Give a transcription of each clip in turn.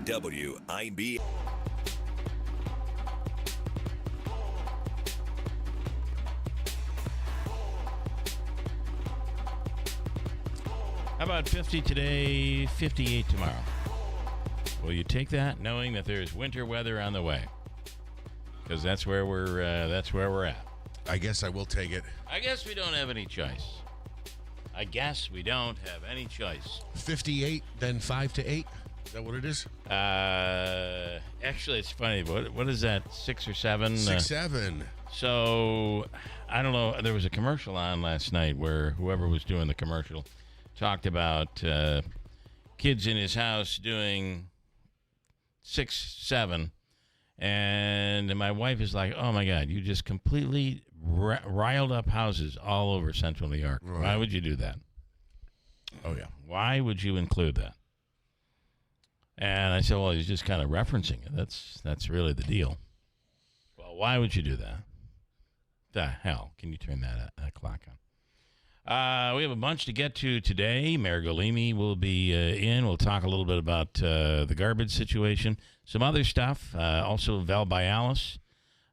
WIBX. How about 50 today, 58 tomorrow? Will you take that, knowing that there's winter weather on the way? Because that's where we're at. I guess I will take it. I guess we don't have any choice. 58, then 5 to 8. Is that what it is? Actually, it's funny. What is that? 6 or 7? 6, 7. So I don't know. There was a commercial on last night where whoever was doing the commercial talked about kids in his house doing 6, 7. And my wife is like, oh, my God, you just completely riled up houses all over central New York. Right. Why would you do that? Oh, yeah. Why would you include that? And I said, well, he's just kind of referencing it. That's really the deal. Well, why would you do that? The hell? Can you turn that clock on? We have a bunch to get to today. Mayor Galimi will be in. We'll talk a little bit about the garbage situation. Some other stuff. Also, Val Bialis.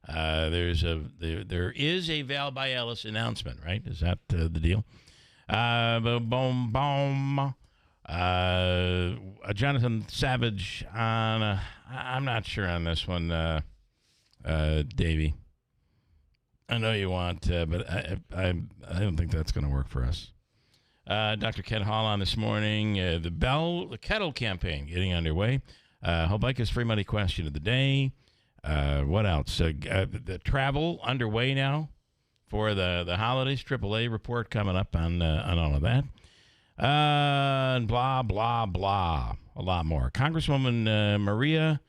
There is a Val Bialis announcement, right? Is that the deal? Jonathan Savage on. I'm not sure on this one, Davey. I know you want, but I don't think that's going to work for us. Dr. Ken Hall on this morning. The Kettle campaign getting underway. Hobica's free money question of the day. What else? The travel underway now for the holidays. AAA report coming up on all of that. And blah, blah, blah. A lot more. Congresswoman Maria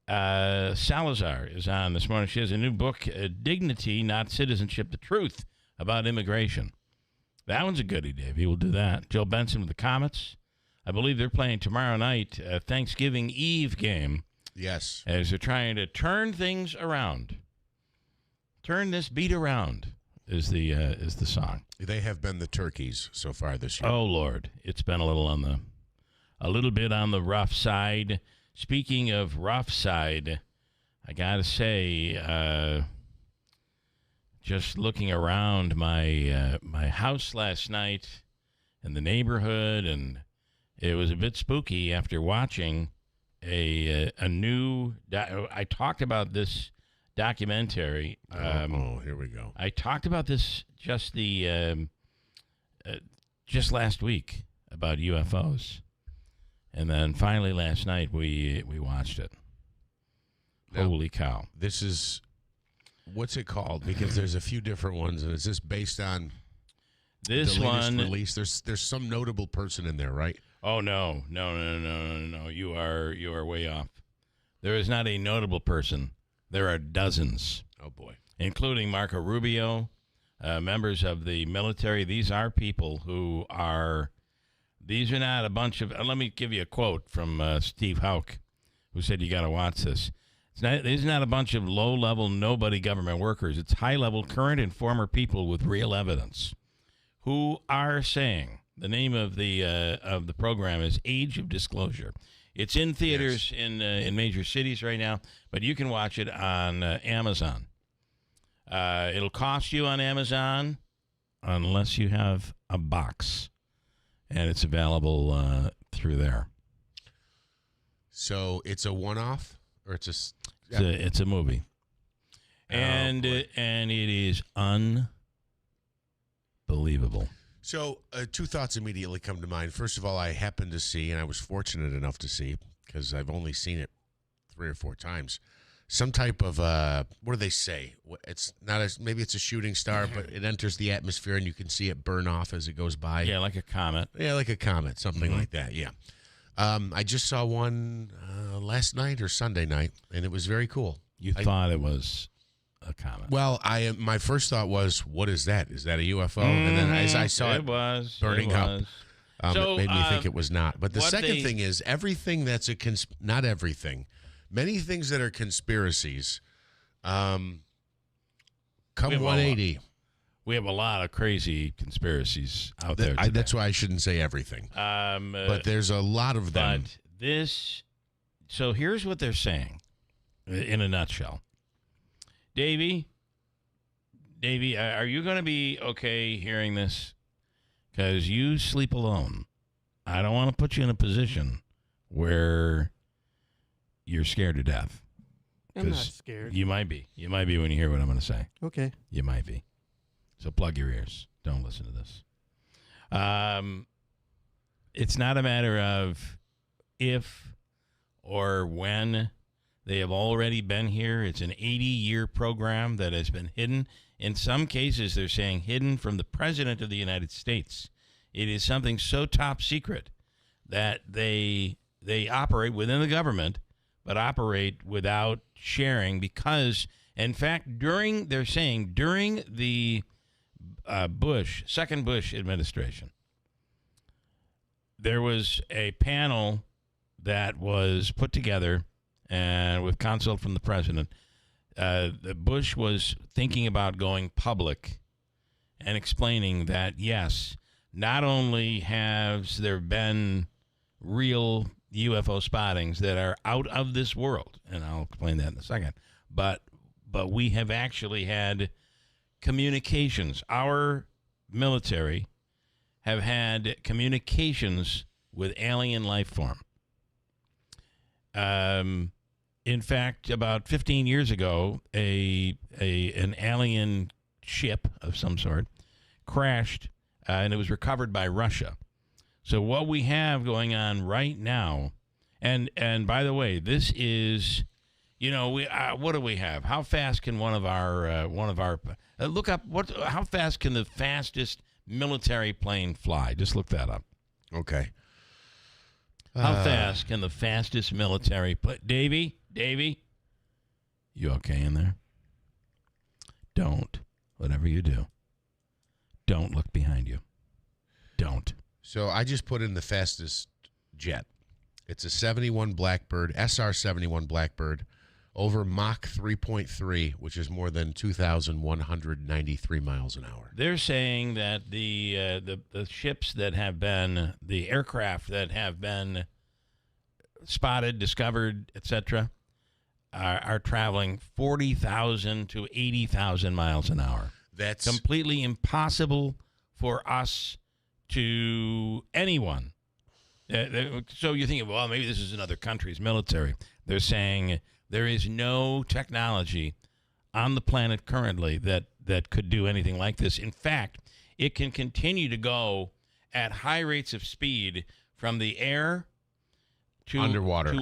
Salazar is on this morning. She has a new book, Dignity, Not Citizenship, The Truth About Immigration. That one's a goodie, Davey. We'll do that. Joe Benson with the Comets. I believe they're playing tomorrow night, a Thanksgiving Eve game. Yes. As they're trying to turn things around. Turn this beat around is the song. They have been the turkeys so far this year. Oh, Lord. It's been a little bit on the rough side. Speaking of rough side, I got to say, just looking around my house last night and the neighborhood, and it was a bit spooky after watching a new I talked about this documentary. Here we go. I talked about this just last week about UFOs. And then finally last night we watched it. Now, holy cow. This is, what's it called? Because there's a few different ones, and is this based on this the latest one release? There's some notable person in there, right? Oh no. You are way off. There is not a notable person. There are dozens. Oh boy. Including Marco Rubio, members of the military. These are people who are. These are not a bunch of. Let me give you a quote from Steve Houck, who said you got to watch this. These are not a bunch of low-level, nobody government workers. It's high-level, current and former people with real evidence, who are saying the name of the program is Age of Disclosure. It's in theaters in major cities right now, but you can watch it on Amazon. It'll cost you on Amazon unless you have a box. And it's available through there. So it's a one-off, or it's a it's a movie, and it is unbelievable. So 2 thoughts immediately come to mind. First of all, I happened to see, and I was fortunate enough to see, because I've only seen it 3 or 4 times, some type of what do they say? It's not maybe it's a shooting star, but it enters the atmosphere and you can see it burn off as it goes by. Yeah, like a comet. Yeah, like a comet, something like that. Yeah. I just saw one last night or Sunday night, and it was very cool. You thought it was a comet? Well, my first thought was, what is that? Is that a UFO? And then as I saw it burning up, it made me think it was not. But the second thing is, everything that's not everything. Many things that are conspiracies come 180. We have a lot of crazy conspiracies out there today. That's why I shouldn't say everything. But there's a lot of them. But this So here's what they're saying in a nutshell. Davey, are you going to be okay hearing this? Because you sleep alone. I don't want to put you in a position where you're scared to death. I'm not scared. You might be. You might be when you hear what I'm going to say. Okay. You might be. So plug your ears. Don't listen to this. It's not a matter of if or when. They have already been here. It's an 80-year program that has been hidden. In some cases, they're saying hidden from the President of the United States. It is something so top secret that they operate within the government, but operate without sharing because, in fact, during the second Bush administration, there was a panel that was put together and with consult from the president. Bush was thinking about going public and explaining that, yes, not only has there been real UFO spottings that are out of this world, and I'll explain that in a second, but we have actually had communications. Our military have had communications with alien life form. In fact, about 15 years ago, an alien ship of some sort crashed, and it was recovered by Russia. So what we have going on right now, and by the way, this is, what do we have? How fast can one of our look up how fast can the fastest military plane fly? Just look that up. Okay. How fast can the fastest military plane? Davey, you okay in there? Don't. Whatever you do, don't look behind you. Don't. So I just put in the fastest jet. It's a 71 Blackbird, SR-71 Blackbird, over Mach 3.3, which is more than 2,193 miles an hour. They're saying that the ships that have been, the aircraft that have been spotted, discovered, etc., are traveling 40,000 to 80,000 miles an hour. That's completely impossible for us to anyone. So you're thinking, well, maybe this is another country's military. They're saying there is no technology on the planet currently that could do anything like this. In fact, it can continue to go at high rates of speed from the air to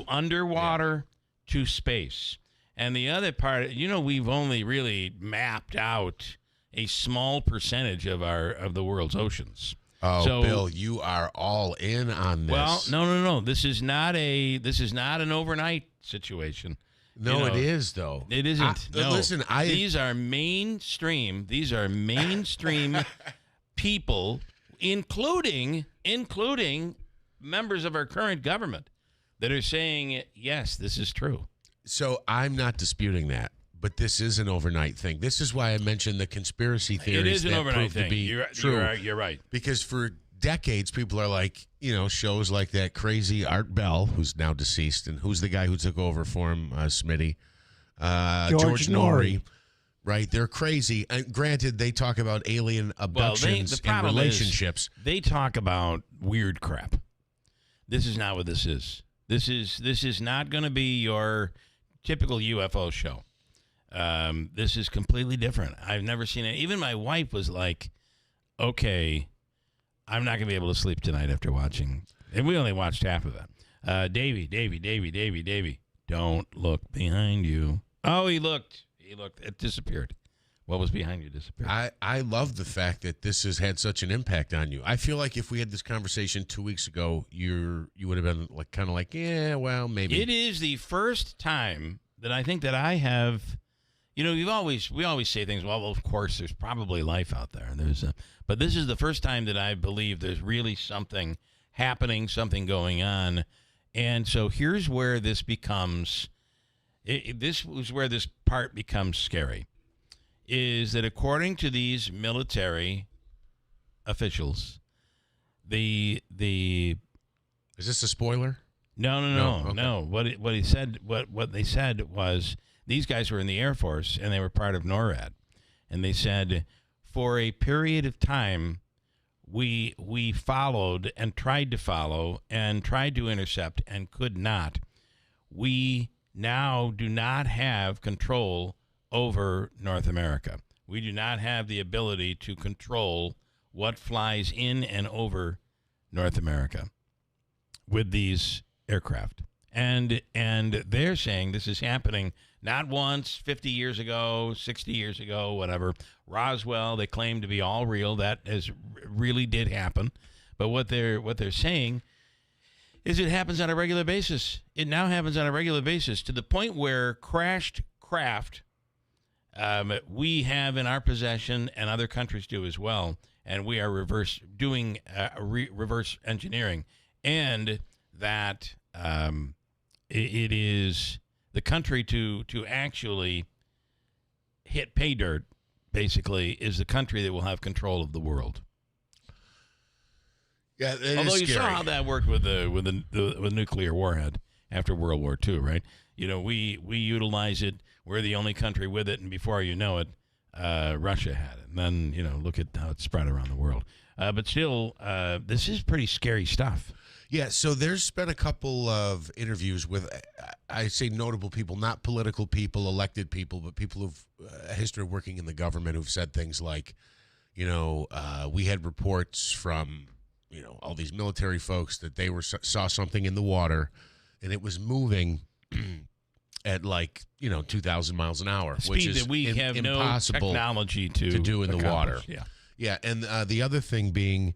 underwater to space. And the other part, we've only really mapped out a small percentage of the world's oceans. Oh, so, Bill, you are all in on this. Well, no. This is not an overnight situation. No, it is though. It isn't. No. Listen, these are mainstream people, including members of our current government, that are saying, yes, this is true. So I'm not disputing that, but this is an overnight thing. This is why I mentioned the conspiracy theories. It is an that overnight thing. To be true. You're right. Because for decades, people are like, shows like that crazy Art Bell, who's now deceased, and who's the guy who took over for him, Smitty? George Norrie. Right, they're crazy. And granted, they talk about alien abductions and relationships. They talk about weird crap. This is not what this is. This is not going to be your typical UFO show. This is completely different. I've never seen it. Even my wife was like, okay, I'm not going to be able to sleep tonight after watching. And we only watched half of it. Davey, don't look behind you. Oh, he looked. It disappeared. What was behind you disappeared. I love the fact that this has had such an impact on you. I feel like if we had this conversation 2 weeks ago, you would have been kind of like, yeah, well, maybe. It is the first time that I think that I have, we always say things. Well, of course, there's probably life out there. But this is the first time that I believe there's really something happening, something going on, and so here's where this becomes. This is where this part becomes scary. Is that according to these military officials, the is this a spoiler? No. What he said, what they said was these guys were in the Air Force and they were part of NORAD, and they said for a period of time we followed and tried to follow and tried to intercept and could not. We now do not have control over North America. We do not have the ability to control what flies in and over North America with these aircraft. And they're saying this is happening not once, 50 years ago, 60 years ago, whatever. Roswell, they claim to be all real. That really did happen. But what they're saying is it happens on a regular basis. It now happens on a regular basis to the point where crashed craft we have in our possession, and other countries do as well, and we are reverse engineering, and that it is the country to actually hit pay dirt, basically, is the country that will have control of the world. Yeah, although you scary. saw how that worked with the nuclear warhead after World War II, right? You know, we utilize it. We're the only country with it, and before you know it, Russia had it. And then, you know, look at how it's spread around the world. But still, this is pretty scary stuff. Yeah, so there's been a couple of interviews with, I say notable people, not political people, elected people, but people who've a history of working in the government who've said things like, you know, we had reports from, you know, all these military folks that they saw something in the water, and it was moving at like, you know, 2,000 miles an hour, which is that we have impossible no technology to do in the water. Yeah, and the other thing being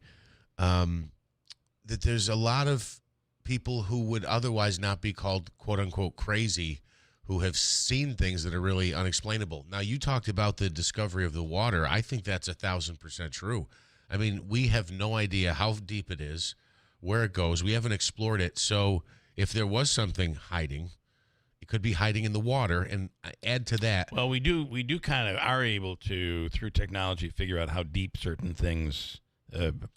that there's a lot of people who would otherwise not be called quote unquote crazy who have seen things that are really unexplainable. Now, you talked about the discovery of the water. I think that's 1,000% true. I mean, we have no idea how deep it is, where it goes. We haven't explored it. So if there was something hiding, it could be hiding in the water. And add to that. Well, we do kind of are able to, through technology, figure out how deep certain things,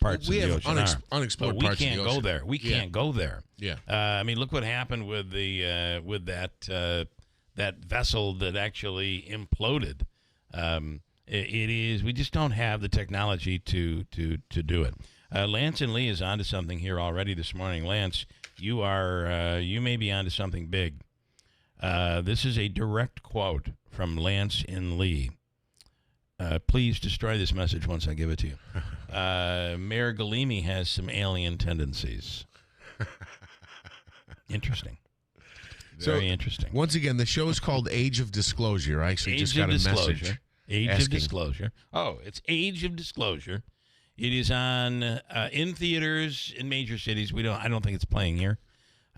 parts of the ocean are. Unexplored but we parts can't of the go ocean. there. We can't go there. Yeah. I mean, look what happened with the with that vessel that actually imploded. It is, we just don't have the technology to do it. Lance and Lee is onto something here already this morning. Lance, you are you may be onto something big. This is a direct quote from Lance and Lee. Please destroy this message once I give it to you. Mayor Galimi has some alien tendencies. Interesting. Very interesting. Once again, the show is called Age of Disclosure. I actually just got a message. Age of Disclosure. Oh, it's Age of Disclosure. It is on in theaters in major cities. I don't think it's playing here.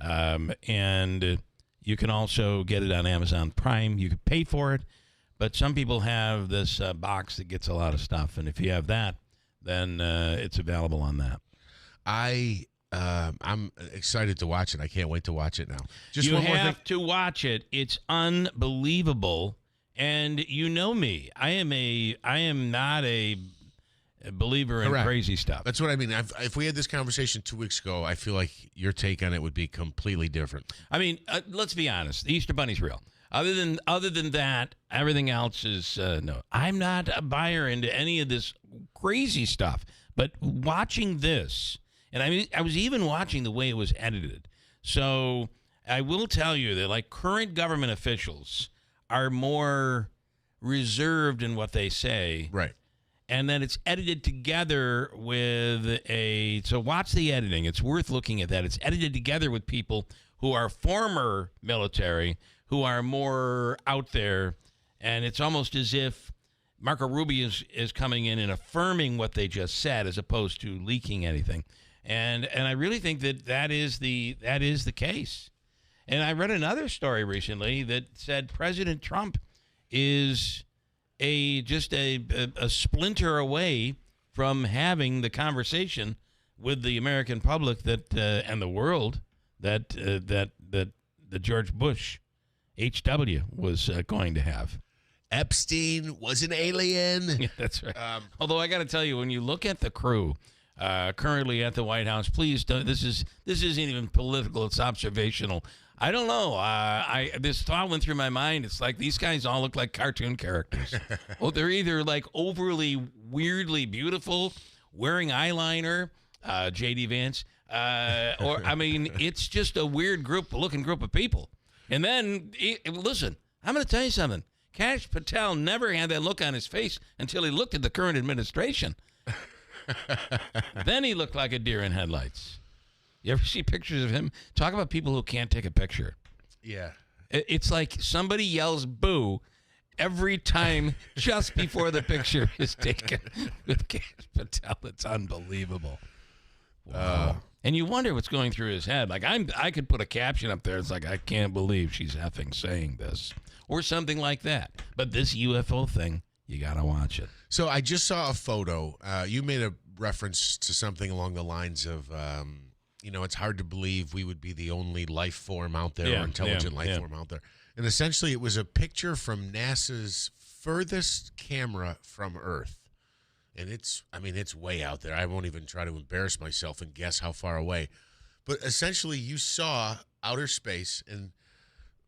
And you can also get it on Amazon Prime. You can pay for it, but some people have this box that gets a lot of stuff, and if you have that, then it's available on that. I'm excited to watch it. I can't wait to watch it now. Just you one more have thing. to watch it. It's unbelievable. And you know me. I am not a believer in Correct. crazy stuff. That's what I mean. If we had this conversation 2 weeks ago, I feel like your take on it would be completely different. I mean, let's be honest. The Easter Bunny's real. Other than that, everything else is no. I'm not a buyer into any of this crazy stuff. But watching this, and I was even watching the way it was edited. So I will tell you that, like, current government officials are more reserved in what they say. Right. And then it's edited together with so watch the editing. It's worth looking at that. It's edited together with people who are former military, who are more out there. And it's almost as if Marco Rubio is coming in and affirming what they just said as opposed to leaking anything. And I really think that is the case. And I read another story recently that said President Trump is just a splinter away from having the conversation with the American public and the world that George Bush, H.W., was going to have. Epstein was an alien. Yeah, that's right. Although I got to tell you, when you look at the crew, currently at the White House. Please don't. This isn't even political. It's observational. I don't know. This thought went through my mind. It's like these guys all look like cartoon characters. Well, they're either like overly weirdly beautiful, wearing eyeliner, J.D. Vance, or I mean, it's just a weird looking group of people. And then listen, I'm going to tell you something. Kash Patel never had that look on his face until he looked at the current administration. Then he looked like a deer in headlights. You ever see pictures of him? Talk about people who can't take a picture. Yeah. It's like somebody yells boo every time just before the picture is taken with Kash Patel. It's unbelievable. Wow. And you wonder what's going through his head. Like I could put a caption up there. It's like, I can't believe she's effing saying this. Or something like that. But this UFO thing, you got to watch it. So I just saw a photo. You made a reference to something along the lines of, it's hard to believe we would be the only life form out there or intelligent life form out there. And essentially it was a picture from NASA's furthest camera from Earth. And it's way out there. I won't even try to embarrass myself and guess how far away. But essentially you saw outer space, and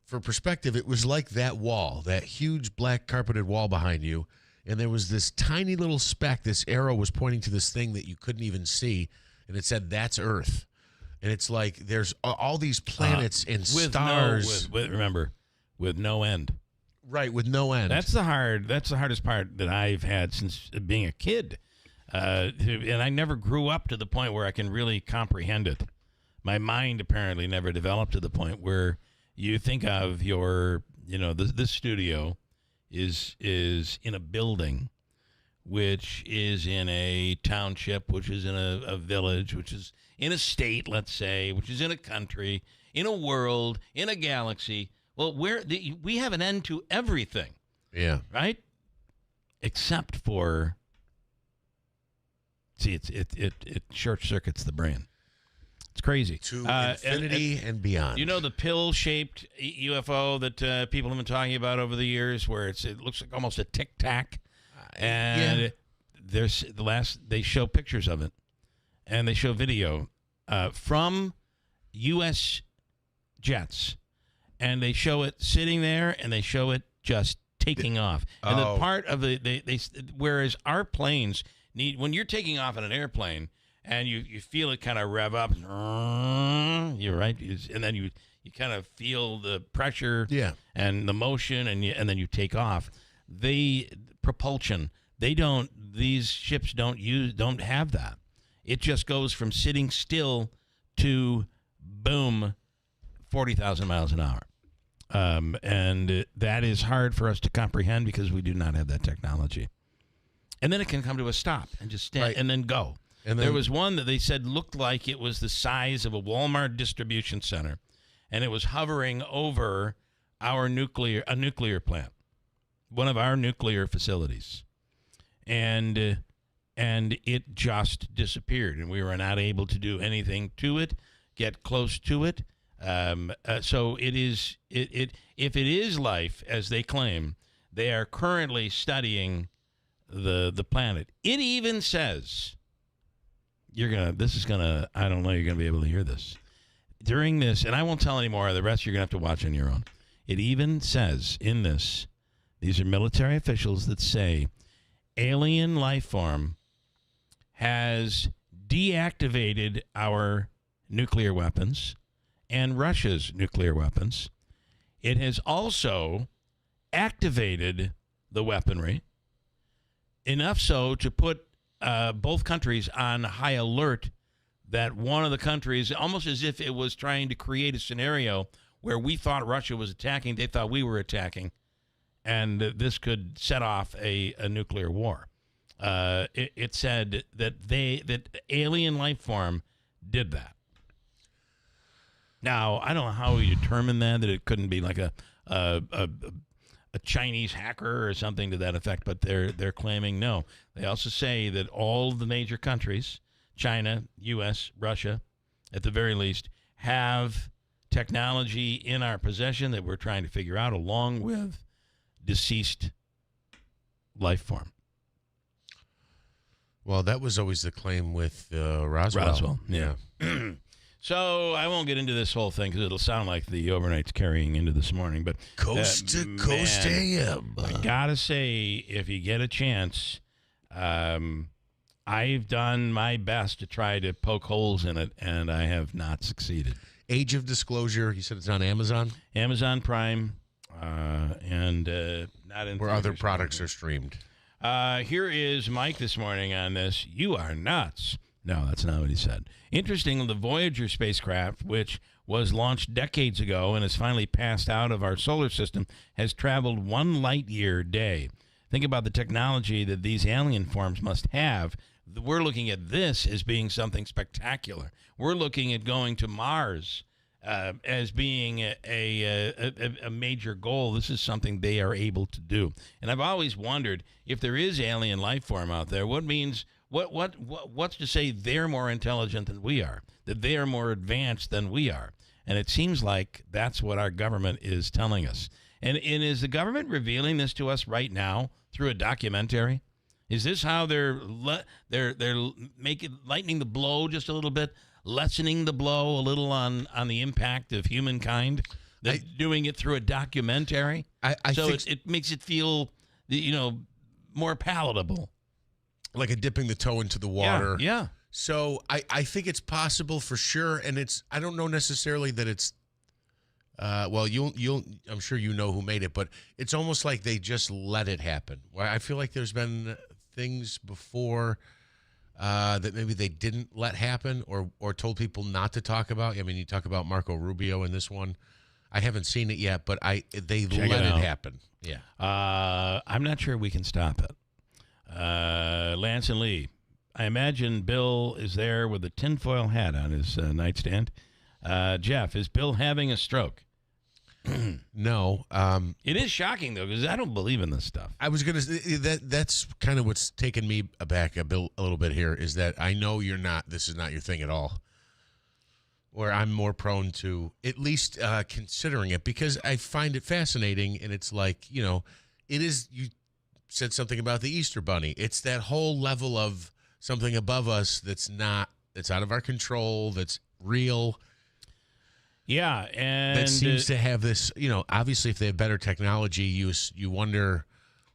for perspective, it was like that wall, that huge black carpeted wall behind you. And there was this tiny little speck. This arrow was pointing to this thing that you couldn't even see. And it said, that's Earth. And it's like there's all these planets and stars. Remember, with no end. Right, with no end. That's the hardest part that I've had since being a kid. And I never grew up to the point where I can really comprehend it. My mind apparently never developed to the point where you think of this studio is in a building, which is in a township, which is in a village, which is in a state, let's say, which is in a country, in a world, in a galaxy. Well, we have an end to everything. Yeah. Right? Except for, it short circuits the brain. It's crazy. To infinity and beyond. You know the pill-shaped UFO that people have been talking about over the years, where it looks like almost a Tic Tac, and they show pictures of it, and they show video from U.S. jets, and they show it sitting there, and they show it just taking off. And the part of whereas our planes when you're taking off in an airplane. And you feel it kind of rev up. You're right. And then you kind of feel the pressure and the motion, and then you take off. Propulsion. These ships don't have that. It just goes from sitting still to boom, 40,000 miles an hour. And that is hard for us to comprehend because we do not have that technology. And then it can come to a stop and just stand and then go. And there was one that they said looked like it was the size of a Walmart distribution center, and it was hovering over a nuclear plant, one of our nuclear facilities, and it just disappeared, and we were not able to do anything to it, get close to it. So it is if it is life as they claim, they are currently studying the planet. It even says. I don't know, you're going to be able to hear this. During this, and I won't tell any more, the rest you're going to have to watch on your own. It even says in this, these are military officials that say, alien life form has deactivated our nuclear weapons and Russia's nuclear weapons. It has also activated the weaponry, enough so to put both countries on high alert that one of the countries, almost as if it was trying to create a scenario where we thought Russia was attacking, they thought we were attacking, and this could set off a nuclear war. It said that alien life form did that. Now, I don't know how we determine that it couldn't be like a Chinese hacker or something to that effect, but they're claiming no. They also say that all the major countries, China, U.S., Russia, at the very least, have technology in our possession that we're trying to figure out along with deceased life form. Well, that was always the claim with Roswell. Roswell, Yeah. So I won't get into this whole thing because it'll sound like the overnight's carrying into this morning. But Coast to coast AM. I gotta say, if you get a chance, I've done my best to try to poke holes in it, and I have not succeeded. Age of Disclosure. You said it's on Amazon. Amazon Prime, and not in where other theaters products currently. are streamed. Here is Mike this morning on this. You are nuts. No, that's not what he said. Interesting, the Voyager spacecraft, which was launched decades ago and has finally passed out of our solar system, has traveled 1 light year day. Think about the technology that these alien forms must have. We're looking at this as being something spectacular. We're looking at going to Mars as being a major goal. This is something they are able to do. And I've always wondered if there is alien life form out there, what's to say they're more intelligent than we are, that they are more advanced than we are. And it seems like that's what our government is telling us. And is the government revealing this to us right now through a documentary? Is this how they're making lightening the blow just a little bit, lessening the blow a little on the impact of humankind? They're doing it through a documentary, so it makes it feel, more palatable, like a dipping the toe into the water. Yeah. So I think it's possible for sure, and I don't know necessarily that it's. Well, I'm sure you know who made it, but it's almost like they just let it happen. I feel like there's been things before that maybe they didn't let happen or told people not to talk about. I mean, you talk about Marco Rubio in this one. I haven't seen it yet, but they let it happen. Yeah. I'm not sure we can stop it. Lance and Lee, I imagine Bill is there with a tinfoil hat on his nightstand. Jeff, is Bill having a stroke? No. It is shocking, though, because I don't believe in this stuff. I was going to say that's kind of what's taken me aback a little bit here is that I know this is not your thing at all. Where I'm more prone to at least considering it because I find it fascinating. And it's like, it is, you said something about the Easter Bunny. It's that whole level of something above us that's out of our control, that's real. Yeah, and that seems to have this, obviously if they have better technology, you wonder,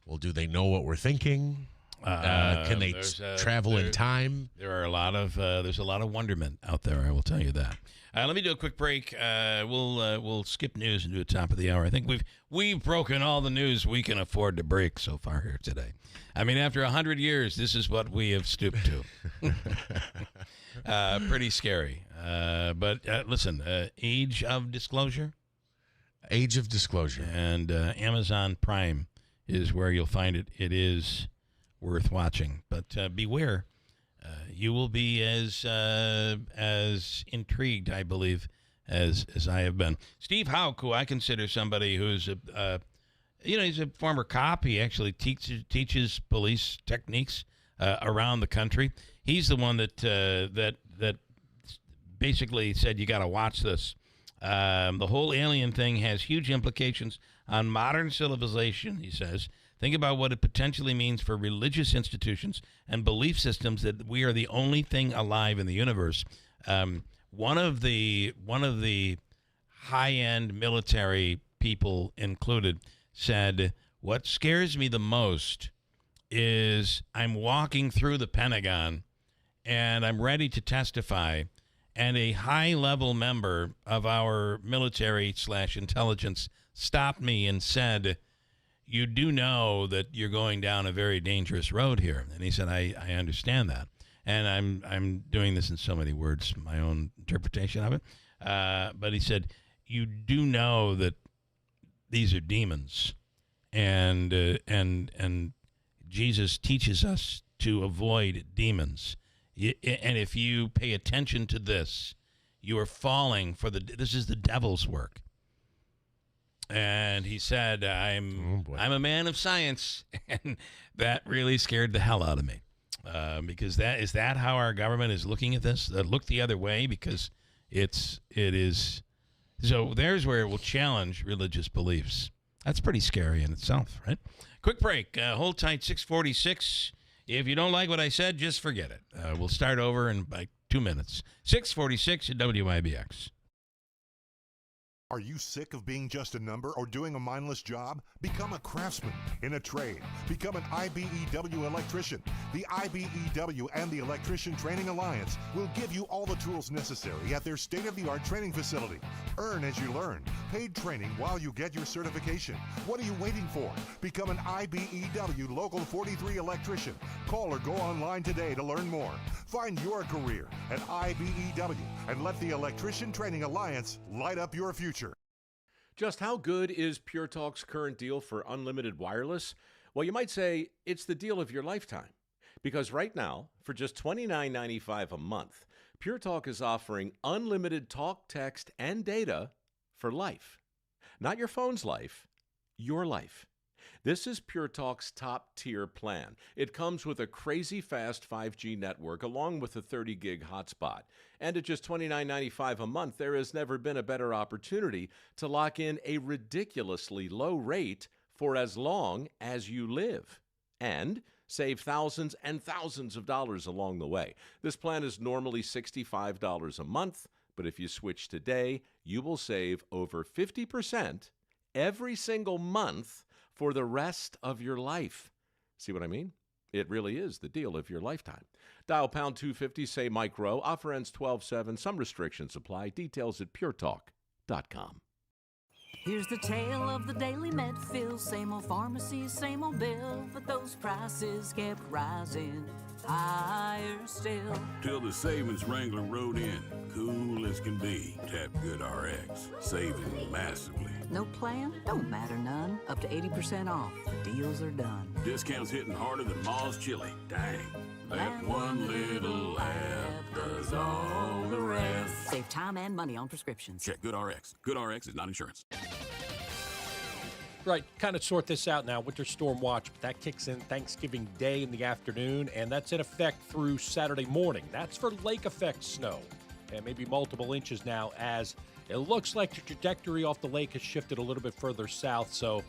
well, do they know what we're thinking? Can they travel in time? There's a lot of wonderment out there, I will tell you that. Let me do a quick break. We'll skip news and do the top of the hour. I think we've broken all the news we can afford to break so far here today. I mean, after 100 years, this is what we have stooped to. Pretty scary. But listen, Age of Disclosure. Age of Disclosure. And Amazon Prime is where you'll find it. It is worth watching. But beware. You will be as intrigued, I believe, as I have been. Steve Hauk, who I consider somebody who's he's a former cop. He actually teaches police techniques around the country. He's the one that basically said you got to watch this. The whole alien thing has huge implications on modern civilization, he says. Think about what it potentially means for religious institutions and belief systems that we are the only thing alive in the universe. One of the high-end military people included said, what scares me the most is I'm walking through the Pentagon and I'm ready to testify, and a high-level member of our military/intelligence stopped me and said, you do know that you're going down a very dangerous road here. And he said, I understand that. And I'm doing this in so many words, my own interpretation of it. But he said, you do know that these are demons. And Jesus teaches us to avoid demons. And if you pay attention to this, you are falling for this is the devil's work. And he said, I'm a man of science, and that really scared the hell out of me, because is that how our government is looking at this? Look the other way, because it is. So there's where it will challenge religious beliefs. That's pretty scary in itself, right? Quick break. Hold tight. 646 If you don't like what I said, just forget it. We'll start over in like 2 minutes. 646 at WIBX. Are you sick of being just a number or doing a mindless job? Become a craftsman in a trade. Become an IBEW electrician. The IBEW and the Electrician Training Alliance will give you all the tools necessary at their state-of-the-art training facility. Earn as you learn. Paid training while you get your certification. What are you waiting for? Become an IBEW Local 43 electrician. Call or go online today to learn more. Find your career at IBEW and let the Electrician Training Alliance light up your future. Just how good is Pure Talk's current deal for unlimited wireless? Well, you might say it's the deal of your lifetime. Because right now, for just $29.95 a month, Pure Talk is offering unlimited talk, text, and data for life. Not your phone's life, your life. This is Pure Talk's top-tier plan. It comes with a crazy fast 5G network along with a 30-gig hotspot. And at just $29.95 a month, there has never been a better opportunity to lock in a ridiculously low rate for as long as you live. And save thousands and thousands of dollars along the way. This plan is normally $65 a month, but if you switch today, you will save over 50% every single month for the rest of your life. See what I mean? It really is the deal of your lifetime. Dial pound 250, say micro. Offer ends 12/7. Some restrictions apply. Details at puretalk.com. Here's the tale of the daily med fill. Same old pharmacy, same old bill, but those prices kept rising higher still. Till the savings Wrangler rode in. Cool as can be. Tap Good RX. Saving massively. No plan? Don't matter none. Up to 80% off. The deals are done. Discounts hitting harder than Ma's chili. Dang. That one little app does all the rest. Save time and money on prescriptions. Check Good RX. Good RX is not insurance. Right, kind of sort this out now. Winter Storm Watch, but that kicks in Thanksgiving Day in the afternoon, and that's in effect through Saturday morning. That's for lake effect snow, and maybe multiple inches now, as it looks like the trajectory off the lake has shifted a little bit further south. So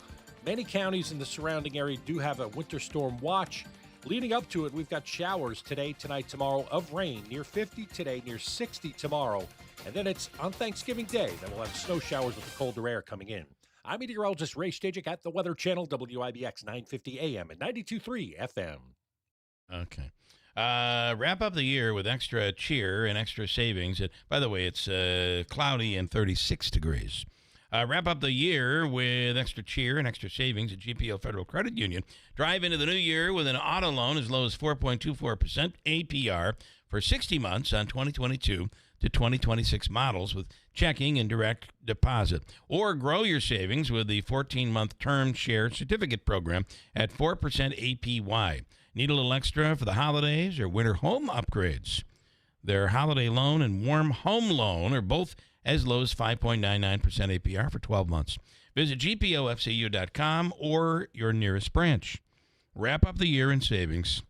many counties in the surrounding area do have a Winter Storm Watch. Leading up to it, we've got showers today, tonight, tomorrow of rain. Near 50 today, near 60 tomorrow. And then it's on Thanksgiving Day that we'll have snow showers with the colder air coming in. I'm meteorologist Ray Stajic at the Weather Channel, WIBX 950 AM and 92.3 FM. Okay. Wrap up the year with extra cheer and extra savings. By the way, it's cloudy and 36 degrees. Wrap up the year with extra cheer and extra savings at GPO Federal Credit Union. Drive into the new year with an auto loan as low as 4.24% APR for 60 months on 2022 to 2026 models with checking and direct deposit. Or grow your savings with the 14-month term share certificate program at 4% APY. Need a little extra for the holidays or winter home upgrades? Their holiday loan and warm home loan are both as low as 5.99% APR for 12 months. Visit gpofcu.com or your nearest branch. Wrap up the year in savings,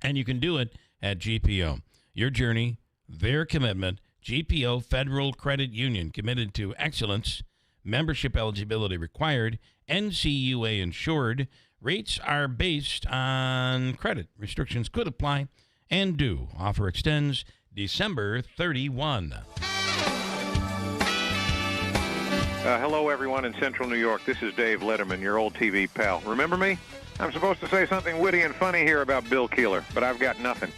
and you can do it at GPO. Your journey, their commitment. GPO Federal Credit Union, committed to excellence. Membership eligibility required. NCUA insured. Rates are based on credit. Restrictions could apply and do. Offer extends December 31. Hello, everyone in Central New York. This is Dave Letterman, your old TV pal. Remember me? I'm supposed to say something witty and funny here about Bill Keeler, but I've got nothing.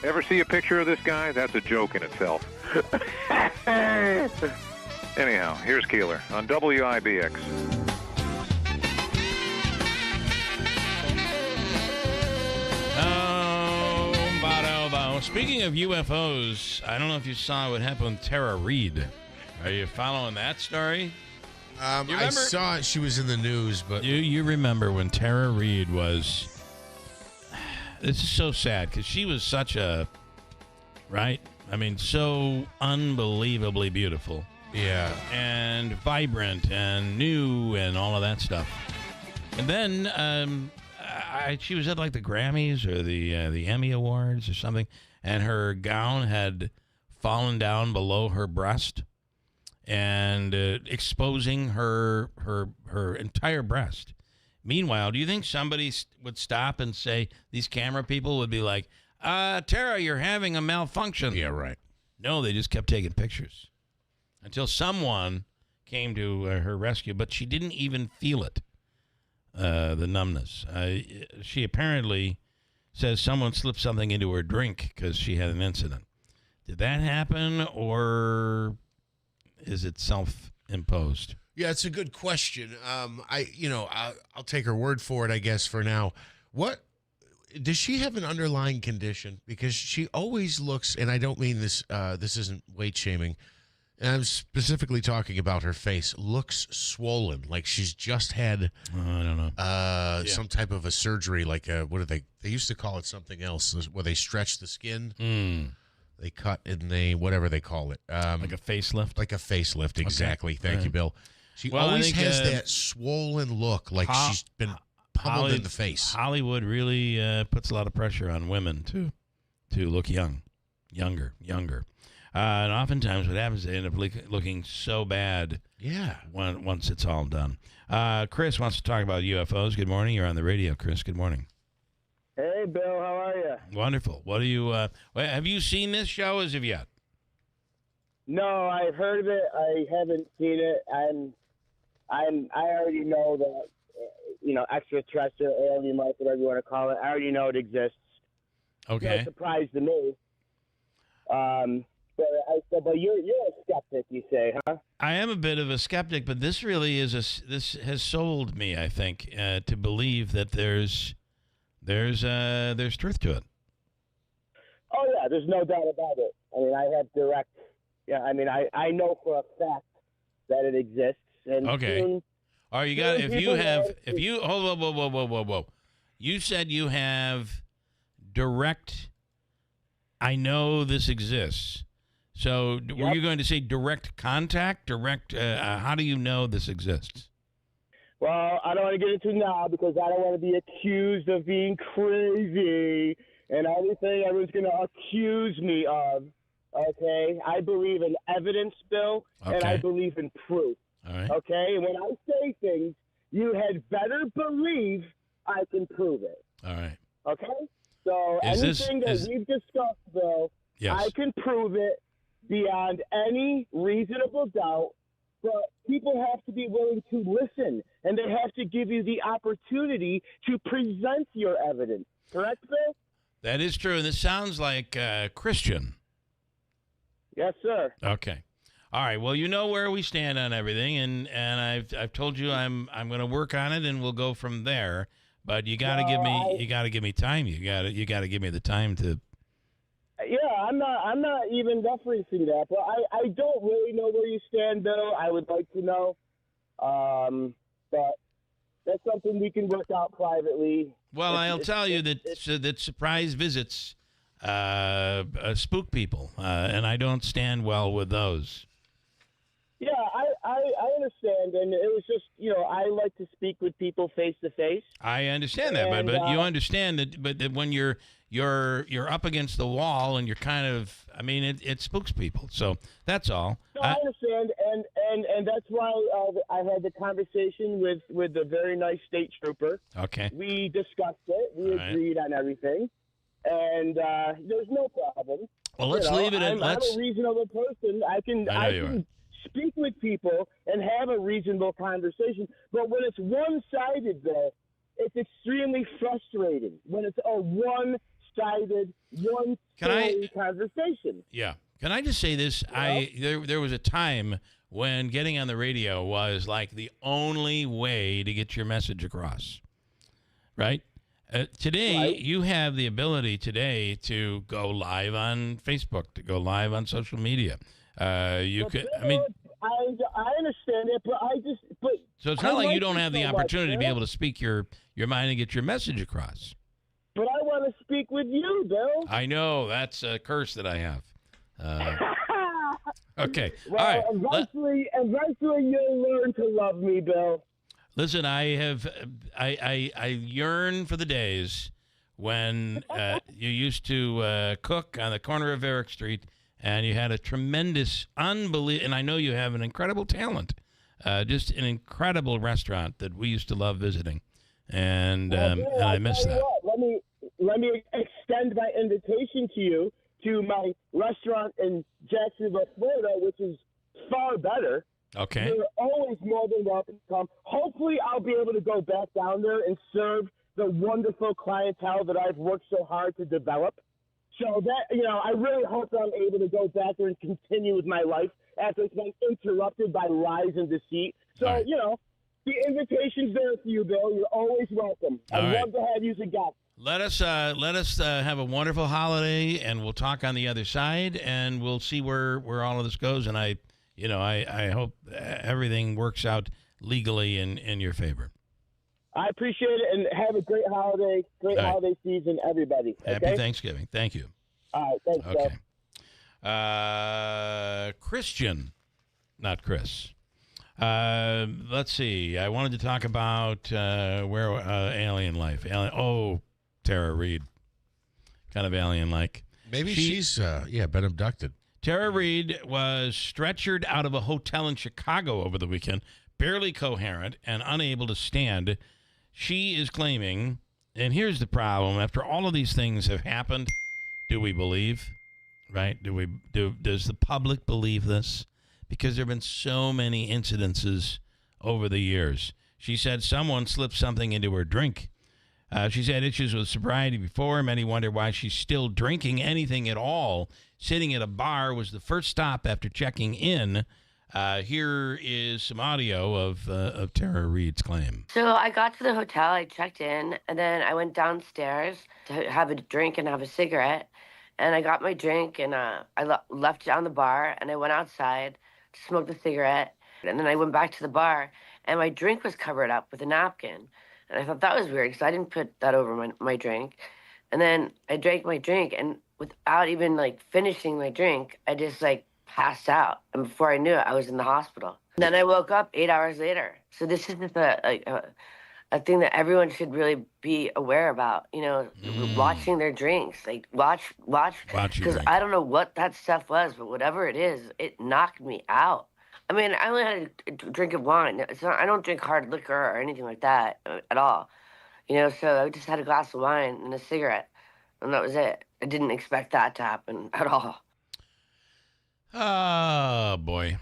Ever see a picture of this guy? That's a joke in itself. Anyhow, here's Keeler on WIBX. Speaking of UFOs, I don't know if you saw what happened with Tara Reid. Are you following that story? I saw she was in the news, but you remember when Tara Reid was. This is so sad because she was such a, right? I mean, so unbelievably beautiful. Yeah. And vibrant and new and all of that stuff. And then she was at like the Grammys or the Emmy Awards or something, and her gown had fallen down below her breast and exposing her entire breast, Meanwhile, do you think somebody would stop and say, these camera people would be like, Tara, you're having a malfunction? Yeah, right. No, they just kept taking pictures until someone came to her rescue, but she didn't even feel it, the numbness. She apparently says someone slipped something into her drink because she had an incident. Did that happen, or is it self-imposed? Yeah, it's a good question. I'll take her word for it, I guess, for now. What does she have an underlying condition? Because she always looks, and I don't mean this. This isn't weight shaming. And I'm specifically talking about her face. Looks swollen, like she's just had. I don't know. Some type of a surgery, like what do they? They used to call it something else, where they stretch the skin. They cut and they whatever they call it, like a facelift. Like a facelift, exactly. Okay. Thank you, Bill. She always has that swollen look, like she's been pummeled in the face. Hollywood really puts a lot of pressure on women to look younger. And oftentimes what happens is they end up looking so bad. Yeah. Once it's all done. Chris wants to talk about UFOs. Good morning. You're on the radio, Chris. Good morning. Hey, Bill. How are you? Wonderful. What do you? Have you seen this show as of yet? No, I've heard of it. I haven't seen it. I already know that, extraterrestrial, alien life, whatever you want to call it. I already know it exists. Okay. No surprise to me. But you're a skeptic, you say, huh? I am a bit of a skeptic, but this really is this has sold me, I think, to believe that there's truth to it. Oh yeah, there's no doubt about it. I mean, I have direct. Yeah, I mean, I know for a fact that it exists. And okay. Soon, all right, you got whoa. You said you have direct. I know this exists. So were you going to say direct contact? Direct? How do you know this exists? Well, I don't want to get into it now because I don't want to be accused of being crazy and everything everyone's going to accuse me of. Okay? I believe in evidence, Bill, and I believe in proof. All right. Okay? And when I say things, you had better believe I can prove it. All right. Okay? So anything that we've discussed, Bill, yes. I can prove it beyond any reasonable doubt. But people have to be willing to listen, and they have to give you the opportunity to present your evidence. Correct, Bill? That is true. And this sounds like Christian. Yes, sir. Okay. All right. Well, you know where we stand on everything, and I've told you I'm going to work on it, and we'll go from there. But you got to give me time. You got to give me the time to. Yeah, I'm not even referencing that, but I don't really know where you stand, Bill. I would like to know, but that's something we can work out privately. Well, I'll tell you that surprise visits spook people, and I don't stand well with those. Yeah, I understand, and it was just, I like to speak with people face to face. I understand that, but you understand that when you're up against the wall and you're kind of, I mean, it spooks people. So that's all. No, I understand, and that's why I had the conversation with a very nice state trooper. Okay. We discussed it. We agreed on everything, and there's no problem. Well, let's leave it at. I'm a reasonable person. I can speak with people and have a reasonable conversation. But when it's one-sided, though, it's extremely frustrating. When it's a one-sided, one-story conversation. Yeah. Can I just say this? There was a time when getting on the radio was like the only way to get your message across. Right? Today, you have the ability to go live on Facebook, to go live on social media. You could. I mean, I understand it, but so it's not like you don't have the opportunity to be able to speak your mind and get your message across. But I want to speak with you, Bill. I know that's a curse that I have. Okay. Well, all right. Eventually, you'll learn to love me, Bill. Listen, I yearn for the days when you used to cook on the corner of Varick Street. And you had a tremendous, and I know you have an incredible talent, just an incredible restaurant that we used to love visiting. and I miss that. Let me extend my invitation to you to my restaurant in Jacksonville, Florida, which is far better. Okay. You're always more than welcome to come. Hopefully, I'll be able to go back down there and serve the wonderful clientele that I've worked so hard to develop. So that, I really hope that I'm able to go back there and continue with my life after it's been interrupted by lies and deceit. So, right. The invitation's there for you, Bill. You're always welcome. I'd love to have you as a guest. Let us have a wonderful holiday, and we'll talk on the other side, and we'll see where all of this goes. And I hope everything works out legally in your favor. I appreciate it, and have a great holiday season, everybody. Okay? Happy Thanksgiving. Thank you. All right, thanks, okay. Christian, not Chris. Let's see. I wanted to talk about alien life. Tara Reid, kind of alien-like. Maybe she's been abducted. Tara Reid was stretchered out of a hotel in Chicago over the weekend, barely coherent and unable to stand. She is claiming, and here's the problem: after all of these things have happened, do we believe? Right? Does the public believe this? Because there have been so many incidences over the years. She said someone slipped something into her drink. She's had issues with sobriety before. Many wonder why she's still drinking anything at all. Sitting at a bar was the first stop after checking in. Here is some audio of Tara Reid's claim. So I got to the hotel, I checked in, and then I went downstairs to have a drink and have a cigarette. And I got my drink, and I left it on the bar, and I went outside to smoke the cigarette. And then I went back to the bar, and my drink was covered up with a napkin. And I thought that was weird because I didn't put that over my drink. And then I drank my drink, and without even finishing my drink, I just passed out. And before I knew it, I was in the hospital. And then I woke up 8 hours later. So this is just a thing that everyone should really be aware about. Watching their drinks. Watch because I don't know what that stuff was, but whatever it is, it knocked me out. I mean, I only had a drink of wine. I don't drink hard liquor or anything like that at all. So I just had a glass of wine and a cigarette, and that was it. I didn't expect that to happen at all. Oh, boy.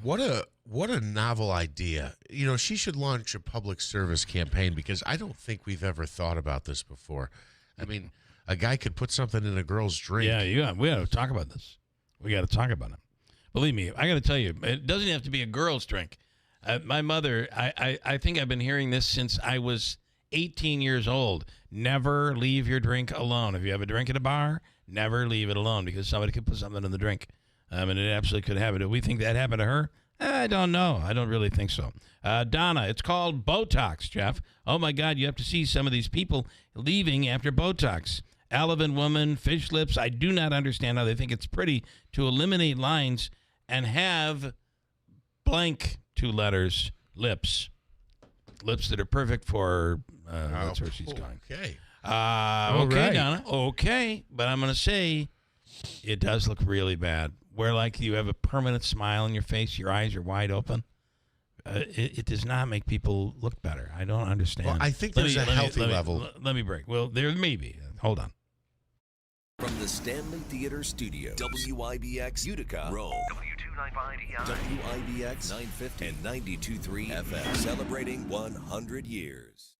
What a novel idea. She should launch a public service campaign because I don't think we've ever thought about this before. I mean, a guy could put something in a girl's drink. Yeah, we got to talk about this. We got to talk about it. Believe me, I got to tell you, it doesn't have to be a girl's drink. My mother, I think I've been hearing this since I was 18 years old. Never leave your drink alone. If you have a drink at a bar, never leave it alone because somebody could put something in the drink. And it absolutely could happen. Do we think that happened to her? I don't know. I don't really think so. Donna, it's called Botox, Jeff. Oh, my God, you have to see some of these people leaving after Botox. Alvin woman, fish lips. I do not understand how they think it's pretty to eliminate lines and have blank 2 letters, lips that are perfect for, that's where she's going. Okay. Okay, right. Donna. Okay. But I'm going to say it does look really bad. Where you have a permanent smile on your face, your eyes are wide open. It does not make people look better. I don't understand. Well, I think there's a healthy level. Let me break. Well, there may be. Hold on. From the Stanley Theater Studio, WIBX Utica, Rome, W295EI, WIBX 950 and 92.3 FM, celebrating 100 years.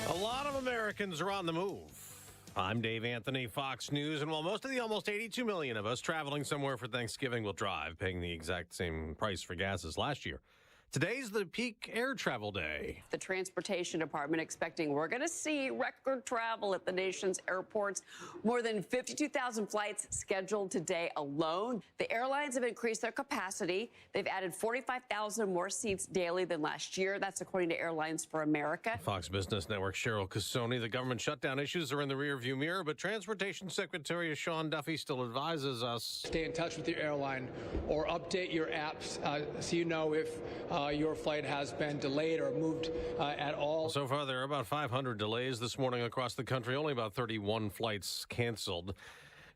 A lot of Americans are on the move. I'm Dave Anthony, Fox News, and while most of the almost 82 million of us traveling somewhere for Thanksgiving will drive, paying the exact same price for gas as last year, today's the peak air travel day. The Transportation Department expecting we're going to see record travel at the nation's airports. More than 52,000 flights scheduled today alone. The airlines have increased their capacity. They've added 45,000 more seats daily than last year. That's according to Airlines for America. Fox Business Network Cheryl Casoni. The government shutdown issues are in the rearview mirror, but Transportation Secretary Sean Duffy still advises us. Stay in touch with your airline or update your apps so you know if your flight has been delayed or moved at all. So far, there are about 500 delays this morning across the country, only about 31 flights canceled.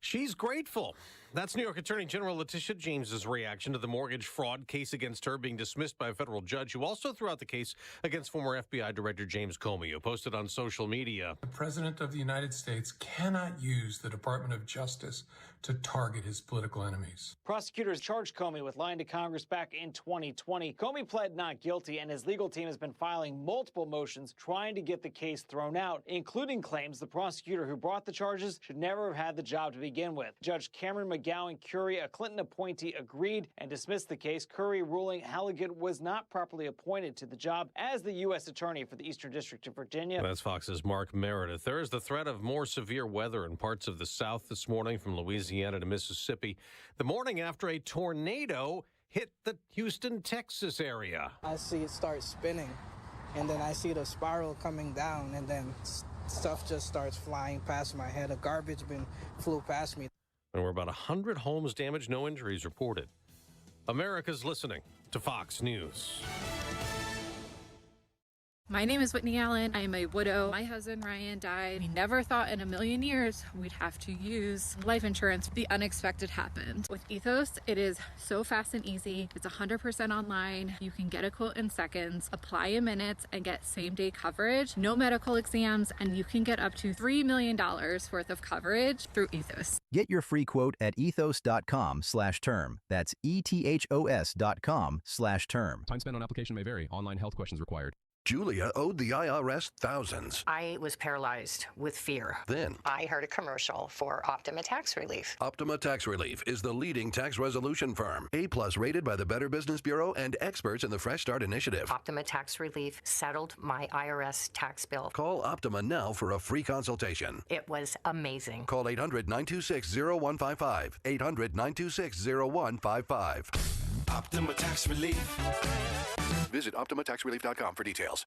She's grateful That's New York Attorney General Letitia James's reaction to the mortgage fraud case against her being dismissed by a federal judge who also threw out the case against former FBI Director James Comey, who posted on social media. The President of the United States cannot use the Department of Justice to target his political enemies. Prosecutors charged Comey with lying to Congress back in 2020. Comey pled not guilty, and his legal team has been filing multiple motions trying to get the case thrown out, including claims the prosecutor who brought the charges should never have had the job to begin with. Judge Cameron McGowan Curry, a Clinton appointee, agreed and dismissed the case, Curry ruling Halligan was not properly appointed to the job as the U.S. Attorney for the Eastern District of Virginia. That's Fox's Mark Meredith. There is the threat of more severe weather in parts of the South this morning, from Louisiana to Mississippi, the morning after a tornado hit the Houston, Texas area. I see it start spinning, and then I see the spiral coming down, and then stuff just starts flying past my head. A garbage bin flew past me. There were about 100 homes damaged, no injuries reported. America's listening to Fox News. My name is Whitney Allen. I am a widow. My husband, Ryan, died. We never thought in a million years we'd have to use life insurance. The unexpected happened. With Ethos, it is so fast and easy. It's 100% online. You can get a quote in seconds, apply in minutes, and get same-day coverage. No medical exams, and you can get up to $3 million worth of coverage through Ethos. Get your free quote at ethos.com/term. That's ETHOS.com/term. Time spent on application may vary. Online health questions required. Julia owed the IRS thousands. I was paralyzed with fear. Then I heard a commercial for Optima Tax Relief. Optima Tax Relief is the leading tax resolution firm. A+ rated by the Better Business Bureau and experts in the Fresh Start Initiative. Optima Tax Relief settled my IRS tax bill. Call Optima now for a free consultation. It was amazing. Call 800-926-0155. 800-926-0155. Optima Tax Relief. Visit OptimaTaxRelief.com for details.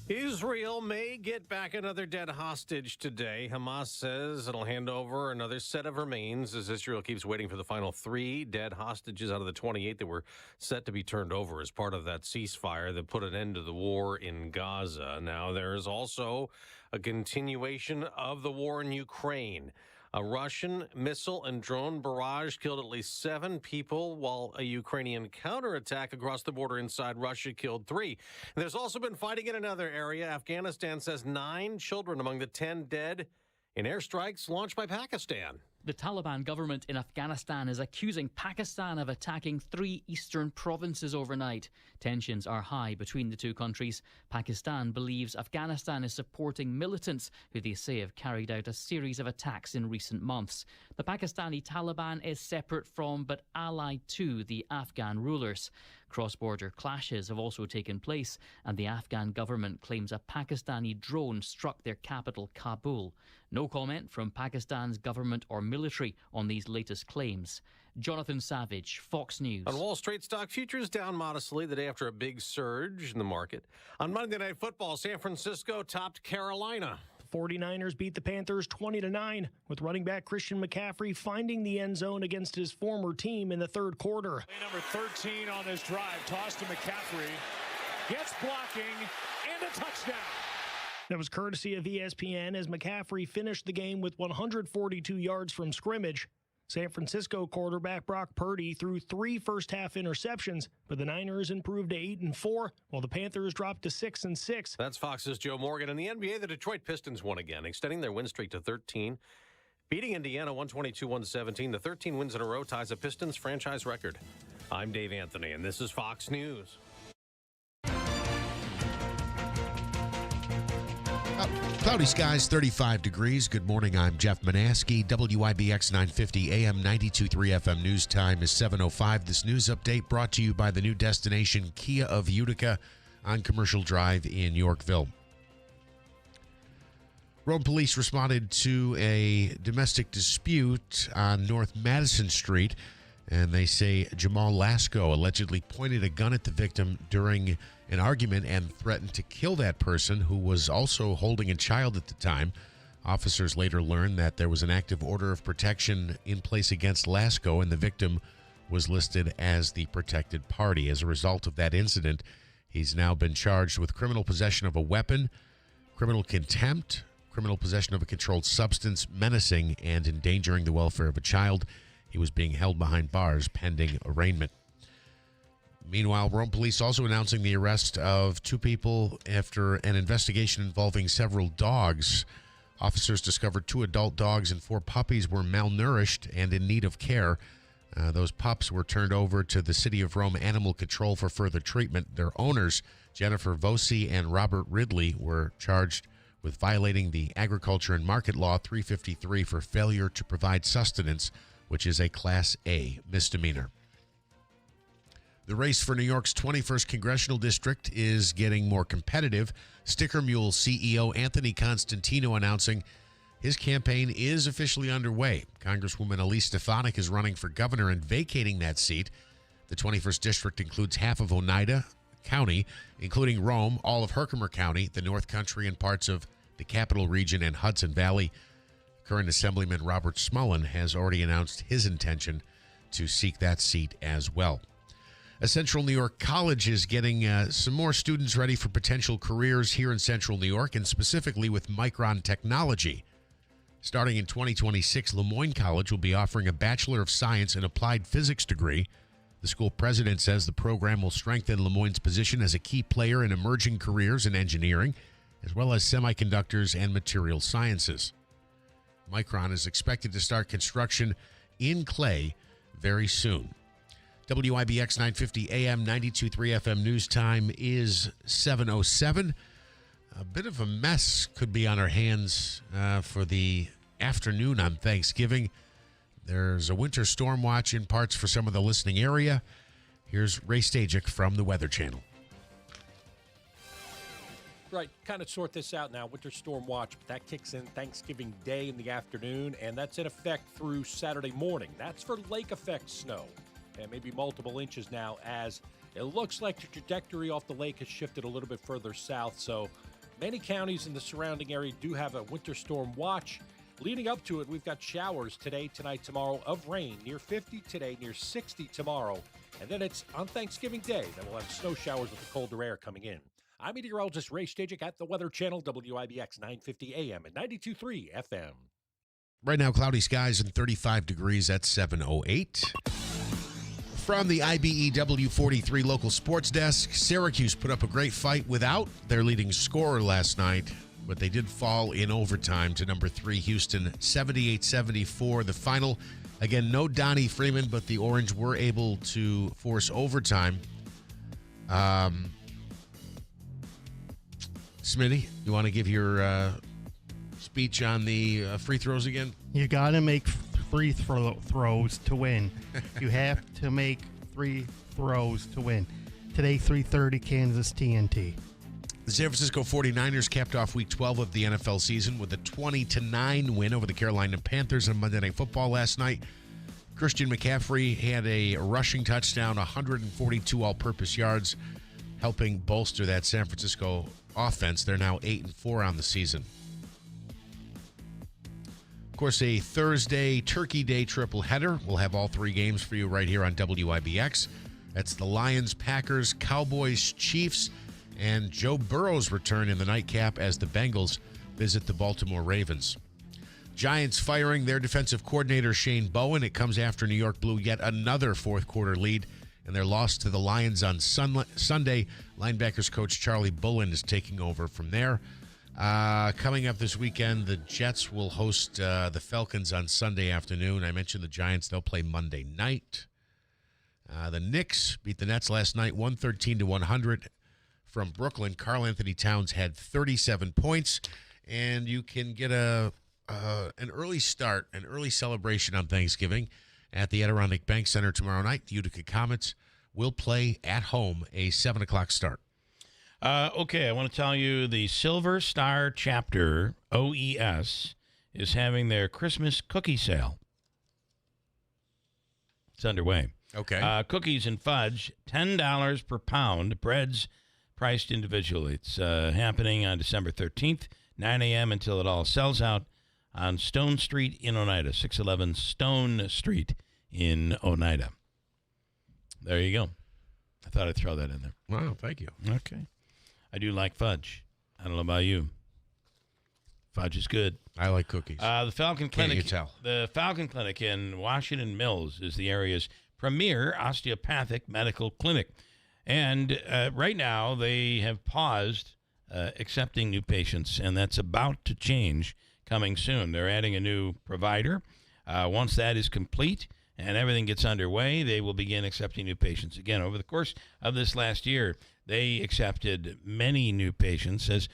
Israel may get back another dead hostage today. Hamas says it'll hand over another set of remains as Israel keeps waiting for the final 3 dead hostages out of the 28 that were set to be turned over as part of that ceasefire that put an end to the war in Gaza. Now, there is also a continuation of the war in Ukraine. A Russian missile and drone barrage killed at least 7 people, while a Ukrainian counterattack across the border inside Russia killed 3. There's also been fighting in another area. Afghanistan says 9 children among the 10 dead in airstrikes launched by Pakistan. The Taliban government in Afghanistan is accusing Pakistan of attacking 3 eastern provinces overnight. Tensions are high between the two countries. Pakistan believes Afghanistan is supporting militants who they say have carried out a series of attacks in recent months. The Pakistani Taliban is separate from but allied to the Afghan rulers. Cross-border clashes have also taken place, and the Afghan government claims a Pakistani drone struck their capital, Kabul. No comment from Pakistan's government or military on these latest claims. Jonathan Savage, Fox News. On Wall Street, stock futures down modestly the day after a big surge in the market. On Monday Night Football, San Francisco topped Carolina. 49ers beat the Panthers 20-9, with running back Christian McCaffrey finding the end zone against his former team in the third quarter. Number 13 on this drive, tossed to McCaffrey, gets blocking, and a touchdown. That was courtesy of ESPN as McCaffrey finished the game with 142 yards from scrimmage. San Francisco quarterback Brock Purdy threw 3 first-half interceptions, but the Niners improved to 8-4, while the Panthers dropped to 6-6. That's Fox's Joe Morgan. In the NBA, the Detroit Pistons won again, extending their win streak to 13. Beating Indiana 122-117, the 13 wins in a row ties a Pistons franchise record. I'm Dave Anthony, and this is Fox News. Cloudy skies, 35 degrees. Good morning. I'm Jeff Manaski. WIBX 950 AM 92.3 FM news time is 7:05. This news update brought to you by the new destination Kia of Utica on Commercial Drive in Yorkville. Rome police responded to a domestic dispute on North Madison Street, and they say Jamal Lasco allegedly pointed a gun at the victim during an argument and threatened to kill that person, who was also holding a child at the time. Officers later learned that there was an active order of protection in place against Lasco, and the victim was listed as the protected party. As a result of that incident, he's now been charged with criminal possession of a weapon, criminal contempt, criminal possession of a controlled substance, menacing and endangering the welfare of a child. He was being held behind bars pending arraignment. Meanwhile, Rome police also announcing the arrest of 2 people after an investigation involving several dogs. Officers discovered 2 adult dogs and 4 puppies were malnourished and in need of care. Those pups were turned over to the City of Rome Animal Control for further treatment. Their owners, Jennifer Vosi and Robert Ridley, were charged with violating the Agriculture and Market Law 353 for failure to provide sustenance, which is a Class A misdemeanor. The race for New York's 21st Congressional District is getting more competitive. Sticker Mule CEO Anthony Constantino announcing his campaign is officially underway. Congresswoman Elise Stefanik is running for governor and vacating that seat. The 21st District includes half of Oneida County, including Rome, all of Herkimer County, the North Country, and parts of the Capital Region and Hudson Valley. Current Assemblyman Robert Smullen has already announced his intention to seek that seat as well. A Central New York college is getting some more students ready for potential careers here in Central New York, and specifically with Micron Technology. Starting in 2026, Lemoyne College will be offering a Bachelor of Science in Applied Physics degree. The school president says the program will strengthen Lemoyne's position as a key player in emerging careers in engineering, as well as semiconductors and material sciences. Micron is expected to start construction in Clay very soon. WIBX 950 AM, 92.3 FM news time is 7:07. A bit of a mess could be on our hands for the afternoon on Thanksgiving. There's a winter storm watch in parts for some of the listening area. Here's Ray Stajic from the Weather Channel. Right, kind of sort this out now. Winter storm watch, but that kicks in Thanksgiving Day in the afternoon, and that's in effect through Saturday morning. That's for lake effect snow, and maybe multiple inches now, as it looks like the trajectory off the lake has shifted a little bit further south. So many counties in the surrounding area do have a winter storm watch. Leading up to it, we've got showers today, tonight, tomorrow of rain, near 50 today, near 60 tomorrow. And then it's on Thanksgiving Day that we'll have snow showers with the colder air coming in. I'm meteorologist Ray Stajic at the Weather Channel, WIBX 950 AM and 92.3 FM. Right now, cloudy skies and 35 degrees at 7:08. From the IBEW 43 local sports desk, Syracuse put up a great fight without their leading scorer last night, but they did fall in overtime to number 3 Houston, 78-74. The final, again, no Donnie Freeman, but the Orange were able to force overtime. Smitty, you want to give your speech on the free throws again? You got to make free throws to win. You have to make free throws to win. Today, 3:30, Kansas TNT. The San Francisco 49ers capped off Week 12 of the NFL season with a 20-9 win over the Carolina Panthers on Monday Night Football last night. Christian McCaffrey had a rushing touchdown, 142 all-purpose yards, helping bolster that San Francisco offense. They're now 8-4 on the season. Of course, a Thursday Turkey Day triple header. We'll have all 3 games for you right here on WIBX. That's the Lions, Packers, Cowboys, Chiefs, and Joe Burrow's return in the nightcap as the Bengals visit the Baltimore Ravens. Giants firing their defensive coordinator, Shane Bowen. It comes after New York blew yet another fourth-quarter lead, and their loss to the Lions on Sunday. Linebackers coach Charlie Bullen is taking over from there. Coming up this weekend, the Jets will host the Falcons on Sunday afternoon. I mentioned the Giants. They'll play Monday night. The Knicks beat the Nets last night, 113-100. From Brooklyn, Karl Anthony Towns had 37 points, and you can get an early start, an early celebration on Thanksgiving at the Adirondack Bank Center tomorrow night. The Utica Comets will play at home, a 7 o'clock start. Okay, I want to tell you the Silver Star chapter, OES, is having their Christmas cookie sale. It's underway. Okay. Cookies and fudge, $10 per pound. Breads priced individually. It's happening on December 13th, 9 a.m. until it all sells out on Stone Street in Oneida, 611 Stone Street in Oneida. There you go. I thought I'd throw that in there. Wow, thank you. Okay. I do like fudge. I don't know about you. Fudge is good. I like cookies. The Falcon Clinic. Can't you tell? The Falcon Clinic in Washington Mills is the area's premier osteopathic medical clinic. And right now they have paused accepting new patients, and that's about to change coming soon. They're adding a new provider. Once that is complete and everything gets underway, they will begin accepting new patients again. Over the course of this last year, they accepted many new patients as,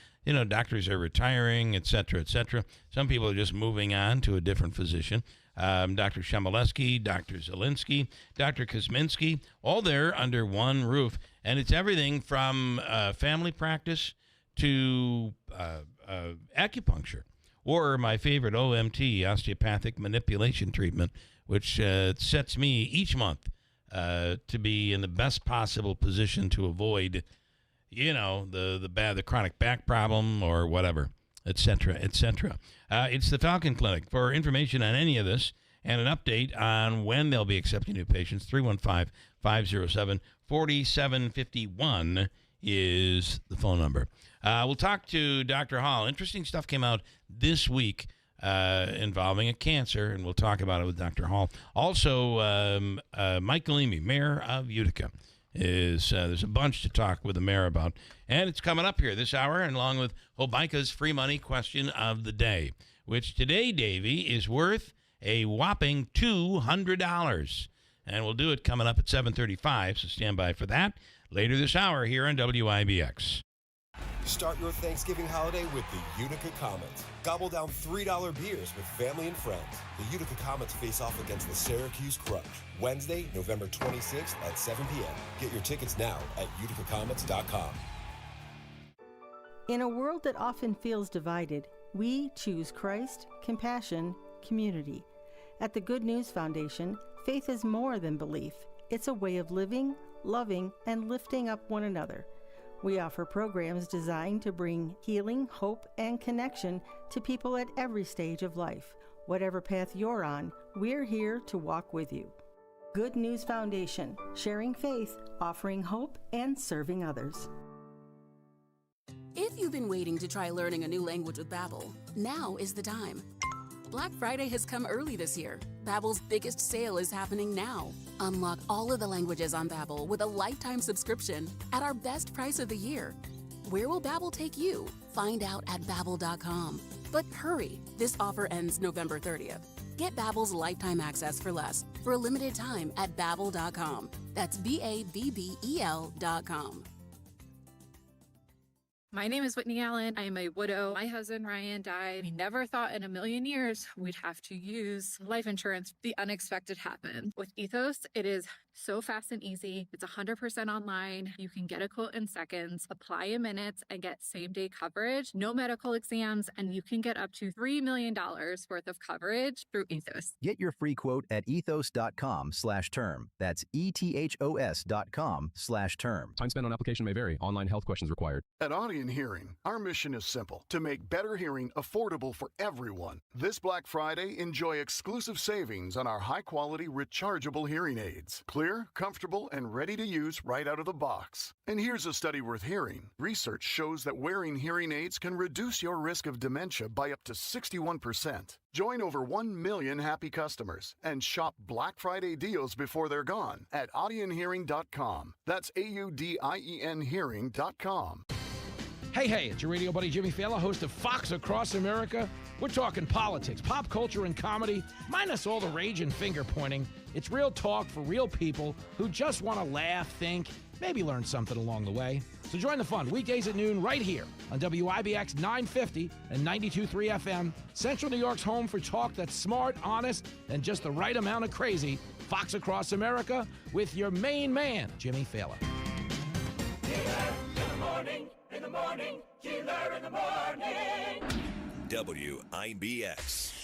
doctors are retiring, et cetera, et cetera. Some people are just moving on to a different physician. Dr. Shemaleski, Dr. Zielinski, Dr. Kosminski, all there under one roof. And it's everything from family practice to acupuncture, or my favorite, OMT, osteopathic manipulation treatment, which sets me each month to be in the best possible position to avoid, the chronic back problem or whatever, et cetera, et cetera. It's the Falcon Clinic. For information on any of this and an update on when they'll be accepting new patients, 315-507-4751 is the phone number. We'll talk to Dr. Hall. Interesting stuff came out this week involving a cancer, and we'll talk about it with Dr. Hall. Also, Mike Galimi, mayor of Utica, there's a bunch to talk with the mayor about, and it's coming up here this hour, and along with Hobica's free money question of the day, which today, Davey, is worth a whopping $200, and we'll do it coming up at 7:35. So stand by for that later this hour here on WIBX. Start your Thanksgiving holiday with the Utica Comets. Gobble down $3 beers with family and friends. The Utica Comets face off against the Syracuse Crush. Wednesday, November 26th at 7 p.m. Get your tickets now at uticacomets.com. In a world that often feels divided, we choose Christ, compassion, community. At the Good News Foundation, faith is more than belief. It's a way of living, loving, and lifting up one another. We offer programs designed to bring healing, hope, and connection to people at every stage of life. Whatever path you're on, we're here to walk with you. Good News Foundation, sharing faith, offering hope, and serving others. If you've been waiting to try learning a new language with Babbel, now is the time. Black Friday has come early this year. Babbel's biggest sale is happening now. Unlock all of the languages on Babbel with a lifetime subscription at our best price of the year. Where will Babbel take you? Find out at Babbel.com. But hurry, this offer ends November 30th. Get Babbel's lifetime access for less for a limited time at Babbel.com. That's BABBEL.com. My name is Whitney Allen. I am a widow. My husband, Ryan, died. We never thought in a million years we'd have to use life insurance. The unexpected happened. With Ethos, it is so fast and easy. It's 100% online. You can get a quote in seconds, apply in minutes, and get same-day coverage. No medical exams, and you can get up to $3 million worth of coverage through Ethos. Get your free quote at ethos.com/term. That's ethos.com/term. Time spent on application may vary. Online health questions required. At Audion Hearing, our mission is simple: to make better hearing affordable for everyone. This Black Friday, enjoy exclusive savings on our high-quality rechargeable hearing aids. Clear, comfortable, and ready to use right out of the box. And here's a study worth hearing. Research shows that wearing hearing aids can reduce your risk of dementia by up to 61%. Join over 1 million happy customers and shop Black Friday deals before they're gone at audionhearing.com. That's AUDIEN hearing.com. Hey, it's your radio buddy Jimmy Fallon, host of Fox Across America. We're talking politics, pop culture, and comedy, minus all the rage and finger-pointing. It's real talk for real people who just want to laugh, think, maybe learn something along the way. So join the fun weekdays at noon right here on WIBX 950 and 92.3 FM, Central New York's home for talk that's smart, honest, and just the right amount of crazy. Fox Across America with your main man, Jimmy Fallon. In the morning, Keeler in the morning. WIBX. This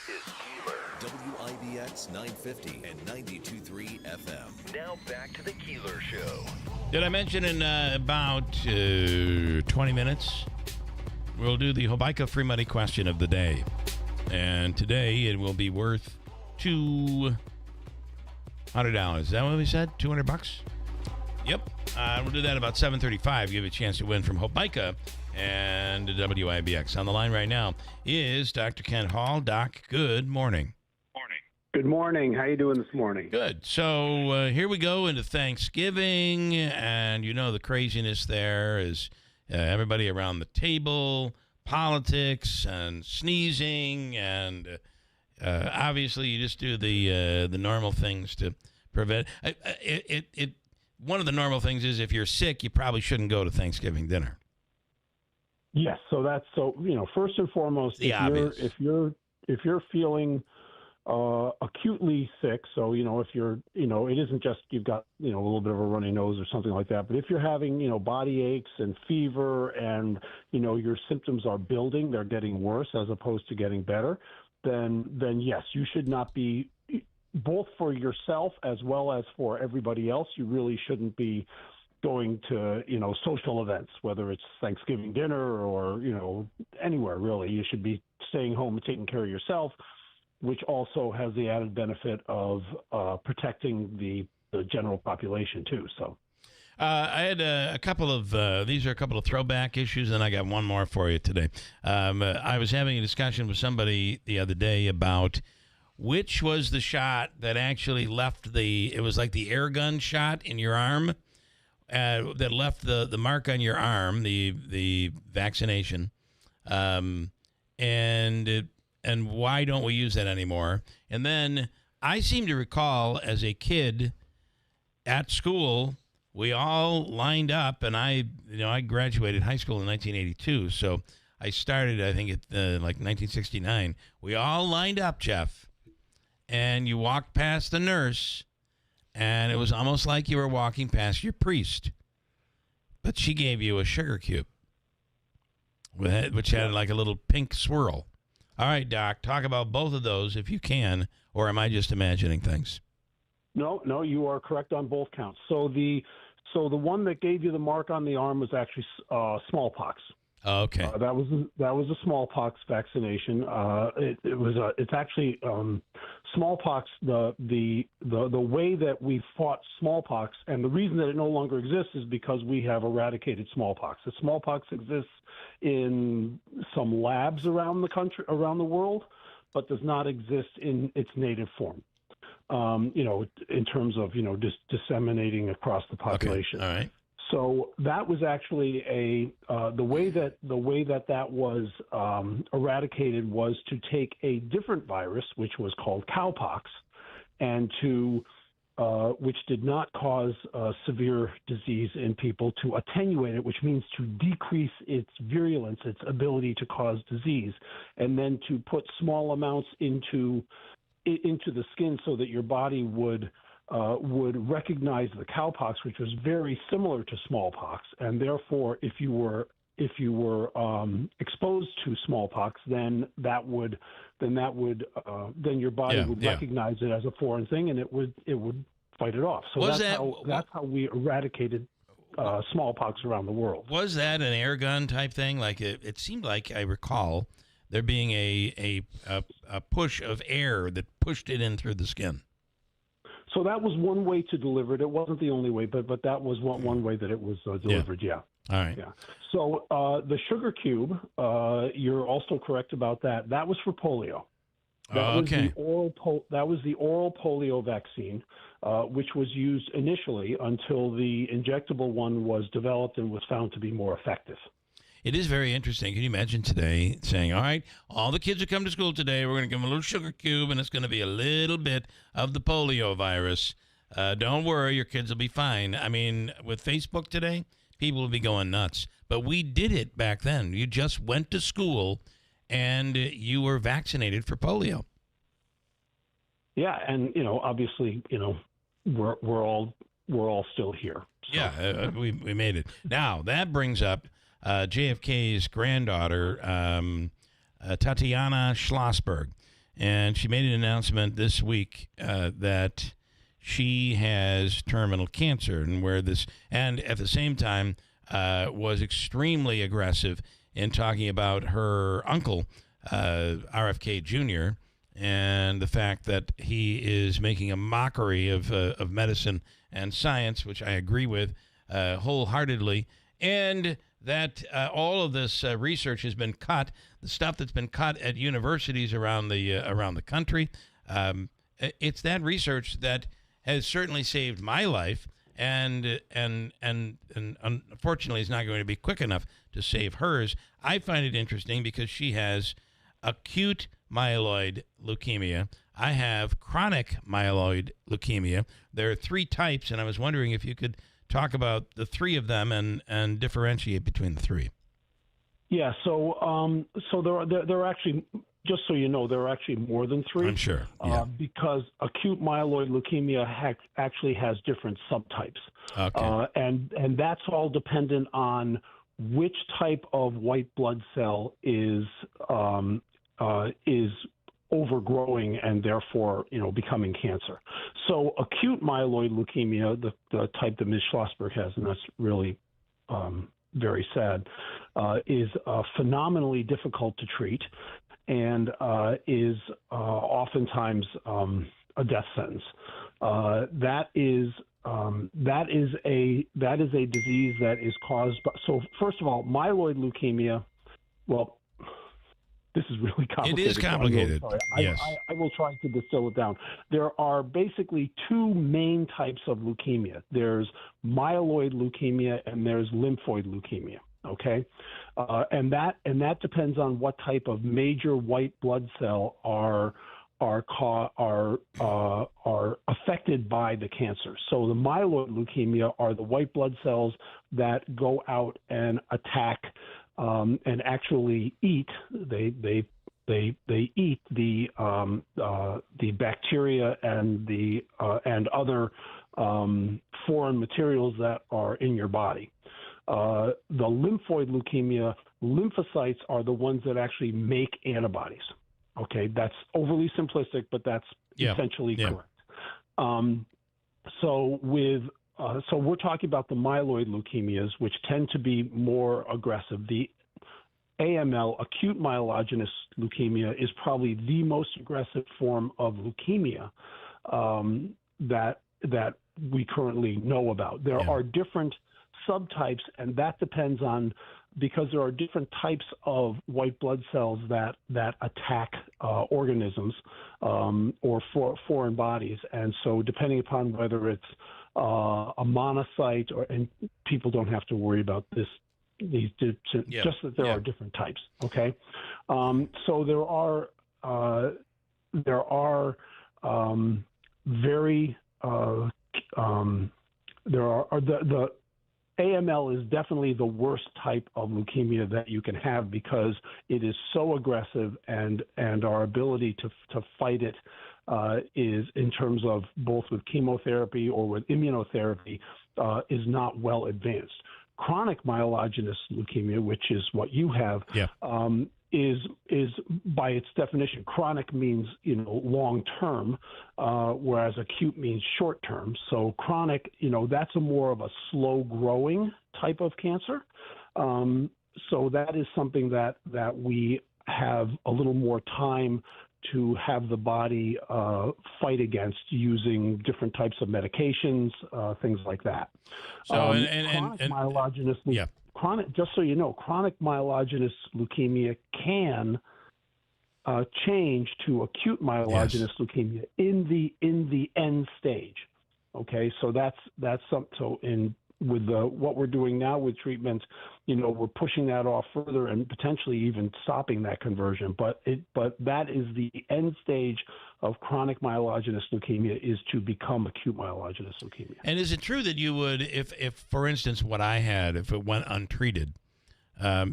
is Keeler. WIBX 950 and 92.3 FM. Now back to the Keeler Show. Did I mention in about 20 minutes, we'll do the Hobica free money question of the day. And today it will be worth $200. Is that what we said? $200? Yep. We'll do that about 7:35. Give you a chance to win from Hobica. and WIBX. On the line right now is Dr. Kent Hall. Doc, good morning. Good morning. How you doing this morning? Good. So here we go into Thanksgiving, and the craziness there is everybody around the table, politics and sneezing, and obviously you just do the normal things to prevent it. One of the normal things is if you're sick, you probably shouldn't go to Thanksgiving dinner. Yes. So first and foremost, if you're feeling acutely sick, so if you're it isn't just you've got a little bit of a runny nose or something like that, but if you're having body aches and fever and your symptoms are building, they're getting worse as opposed to getting better, then yes, you should not be, both for yourself as well as for everybody else, you really shouldn't be going to social events, whether it's Thanksgiving dinner or anywhere really. You should be staying home and taking care of yourself, which also has the added benefit of protecting the general population too. So, I had a couple of these are a couple of throwback issues, and I got one more for you today. I was having a discussion with somebody the other day about which was the shot that actually left it was like the air gun shot in your arm that left the mark on your arm, the vaccination, and why don't we use that anymore? And then I seem to recall as a kid at school, we all lined up, and I graduated high school in 1982, so I started, I think, at 1969. We all lined up, Jeff, and you walked past the nurse, and it was almost like you were walking past your priest, but she gave you a sugar cube, which had like a little pink swirl. All right, Doc, talk about both of those if you can, or am I just imagining things? No, you are correct on both counts. So the one that gave you the mark on the arm was actually smallpox. Okay. That was a smallpox vaccination. It's actually smallpox. The way that we fought smallpox, and the reason that it no longer exists is because we have eradicated smallpox. The smallpox exists in some labs around the country, around the world, but does not exist in its native form. In terms of disseminating across the population. Okay. All right. So that was actually the way that was eradicated was to take a different virus, which was called cowpox, and which did not cause severe disease in people, to attenuate it, which means to decrease its virulence, its ability to cause disease, and then to put small amounts into the skin so that your body would recognize the cowpox, which was very similar to smallpox, and therefore, if you were exposed to smallpox, then your body would recognize it as a foreign thing, and it would fight it off. So that's how we eradicated smallpox around the world. Was that an air gun type thing? Like it seemed like I recall there being a push of air that pushed it in through the skin. So that was one way to deliver it. It wasn't the only way, but that was one way that it was delivered. Yeah. All right. Yeah. So the sugar cube, you're also correct about that. That was for polio. Okay. That was the oral polio vaccine, which was used initially until the injectable one was developed and was found to be more effective. It is very interesting. Can you imagine today saying, all right, all the kids who come to school today, we're going to give them a little sugar cube, and it's going to be a little bit of the polio virus. Don't worry, your kids will be fine. I mean, with Facebook today, people will be going nuts. But we did it back then. You just went to school, and you were vaccinated for polio. Yeah, and, obviously, we're all still here. So. Yeah, we made it. Now, that brings up JFK's granddaughter, Tatiana Schlossberg, and she made an announcement this week that she has terminal cancer, and at the same time was extremely aggressive in talking about her uncle, RFK Jr., and the fact that he is making a mockery of medicine and science, which I agree with wholeheartedly. And that all of this research has been cut, the stuff that's been cut at universities around the country. It's that research that has certainly saved my life, and unfortunately is not going to be quick enough to save hers. I find it interesting because she has acute myeloid leukemia. I have chronic myeloid leukemia. There are 3 types, and I was wondering if you could talk about the 3 of them and differentiate between the 3. Yeah, so there are actually, just so you know, there are actually more than 3. I'm sure. Yeah. Because acute myeloid leukemia actually has different subtypes. Okay. And that's all dependent on which type of white blood cell is overgrowing and therefore, becoming cancer. So acute myeloid leukemia, the type that Ms. Schlossberg has, and that's really very sad, is phenomenally difficult to treat and is oftentimes a death sentence. That is a disease that is caused by. So first of all, myeloid leukemia. Well, this is really complicated. It is complicated. Yes. I will try to distill it down. There are basically 2 main types of leukemia. There's myeloid leukemia and there's lymphoid leukemia. Okay, and that depends on what type of major white blood cell are affected by the cancer. So the myeloid leukemia are the white blood cells that go out and attack and actually eat. They eat the bacteria and other foreign materials that are in your body. The lymphoid leukemia, lymphocytes are the ones that actually make antibodies. Okay, that's overly simplistic, but that's essentially correct. So we're talking about the myeloid leukemias, which tend to be more aggressive. The AML, acute myelogenous leukemia, is probably the most aggressive form of leukemia that we currently know about. There are different subtypes, and that depends on, because there are different types of white blood cells that attack organisms or foreign bodies. And so depending upon whether it's a monocyte and people don't have to worry about this, just that there are different types. Okay. So there are the AML is definitely the worst type of leukemia that you can have because it is so aggressive, and our ability to fight it is, in terms of both with chemotherapy or with immunotherapy, is not well advanced. Chronic myelogenous leukemia, which is what you have, is by its definition, chronic means long term, whereas acute means short term. So chronic, that's more of a slow growing type of cancer. So that is something that we have a little more time to have the body fight against using different types of medications, things like that. So chronic myelogenous leukemia. Chronic, just so you know, chronic myelogenous leukemia can change to acute myelogenous leukemia in the end stage. Okay, so that's something. So with what we're doing now with treatment, we're pushing that off further and potentially even stopping that conversion. But that is the end stage of chronic myelogenous leukemia, is to become acute myelogenous leukemia. And is it true that you would, if for instance, what I had, if it went untreated,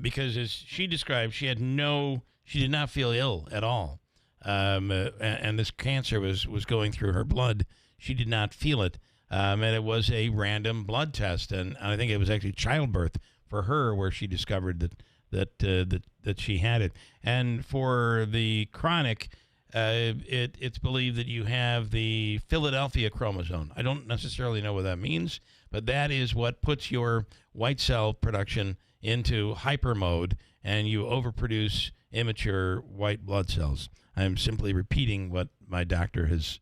because as she described, she did not feel ill at all, and this cancer was going through her blood. She did not feel it, and it was a random blood test, and I think it was actually childbirth for her where she discovered that she had it. And for the chronic, it's believed that you have the Philadelphia chromosome. I don't necessarily know what that means, but that is what puts your white cell production into hyper mode, and you overproduce immature white blood cells. I'm simply repeating what my doctor has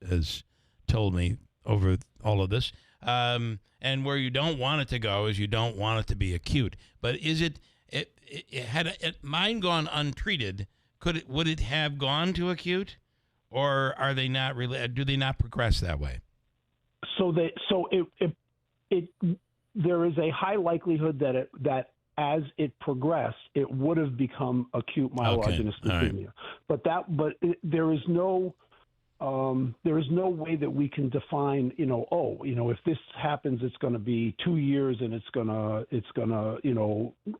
told me over all of this. And where you don't want it to go is you don't want it to be acute. But is it had mine gone untreated, would it have gone to acute, or are they not really? Do they not progress that way? There is a high likelihood that as it progressed, it would have become acute myelogenous leukemia. Right. There is no way that we can define, if this happens, it's going to be 2 years and it's going to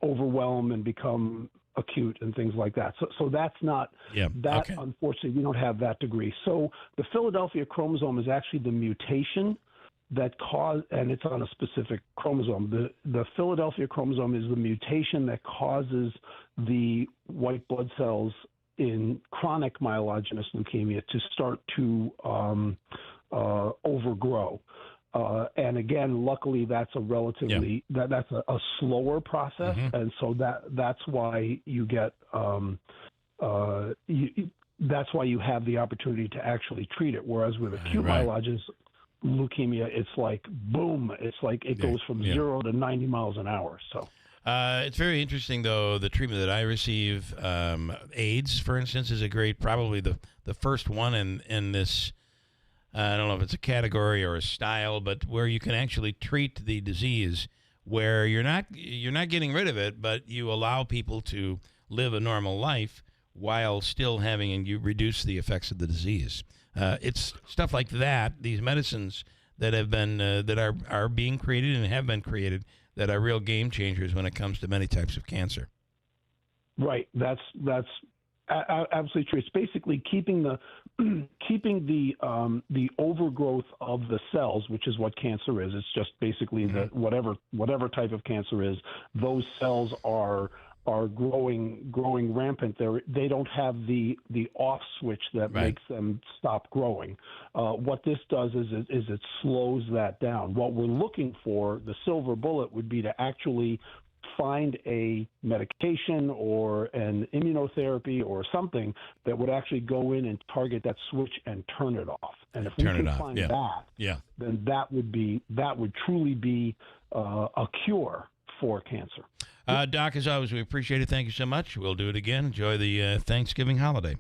overwhelm and become acute and things like that. So that's not Unfortunately, we don't have that degree. So the Philadelphia chromosome is actually the mutation that and it's on a specific chromosome. The Philadelphia chromosome is the mutation that causes the white blood cells in chronic myelogenous leukemia to start to overgrow. And again, luckily, that's a relatively that's a slower process, and so that's why you get that's why you have the opportunity to actually treat it. Whereas with acute myelogenous leukemia, it's like boom, it's like it goes from 0 to 90 miles an hour. So. It's very interesting, though, the treatment that I receive. AIDS, for instance, is probably the first one in this, I don't know if it's a category or a style, but where you can actually treat the disease where you're not getting rid of it, but you allow people to live a normal life while still and you reduce the effects of the disease. It's stuff like that, these medicines that have been, that are being created and have been created, that are real game changers when it comes to many types of cancer. Right. That's absolutely true. It's basically keeping the overgrowth of the cells, which is what cancer is. It's just basically that whatever type of cancer is, those cells are growing rampant. They don't have the off switch that makes them stop growing. What this does is it slows that down. What we're looking for, the silver bullet, would be to actually find a medication or an immunotherapy or something that would actually go in and target that switch and turn it off. And if we can find that, then that would truly be a cure for cancer. Doc, as always, we appreciate it. Thank you so much. We'll do it again. Enjoy the Thanksgiving holiday.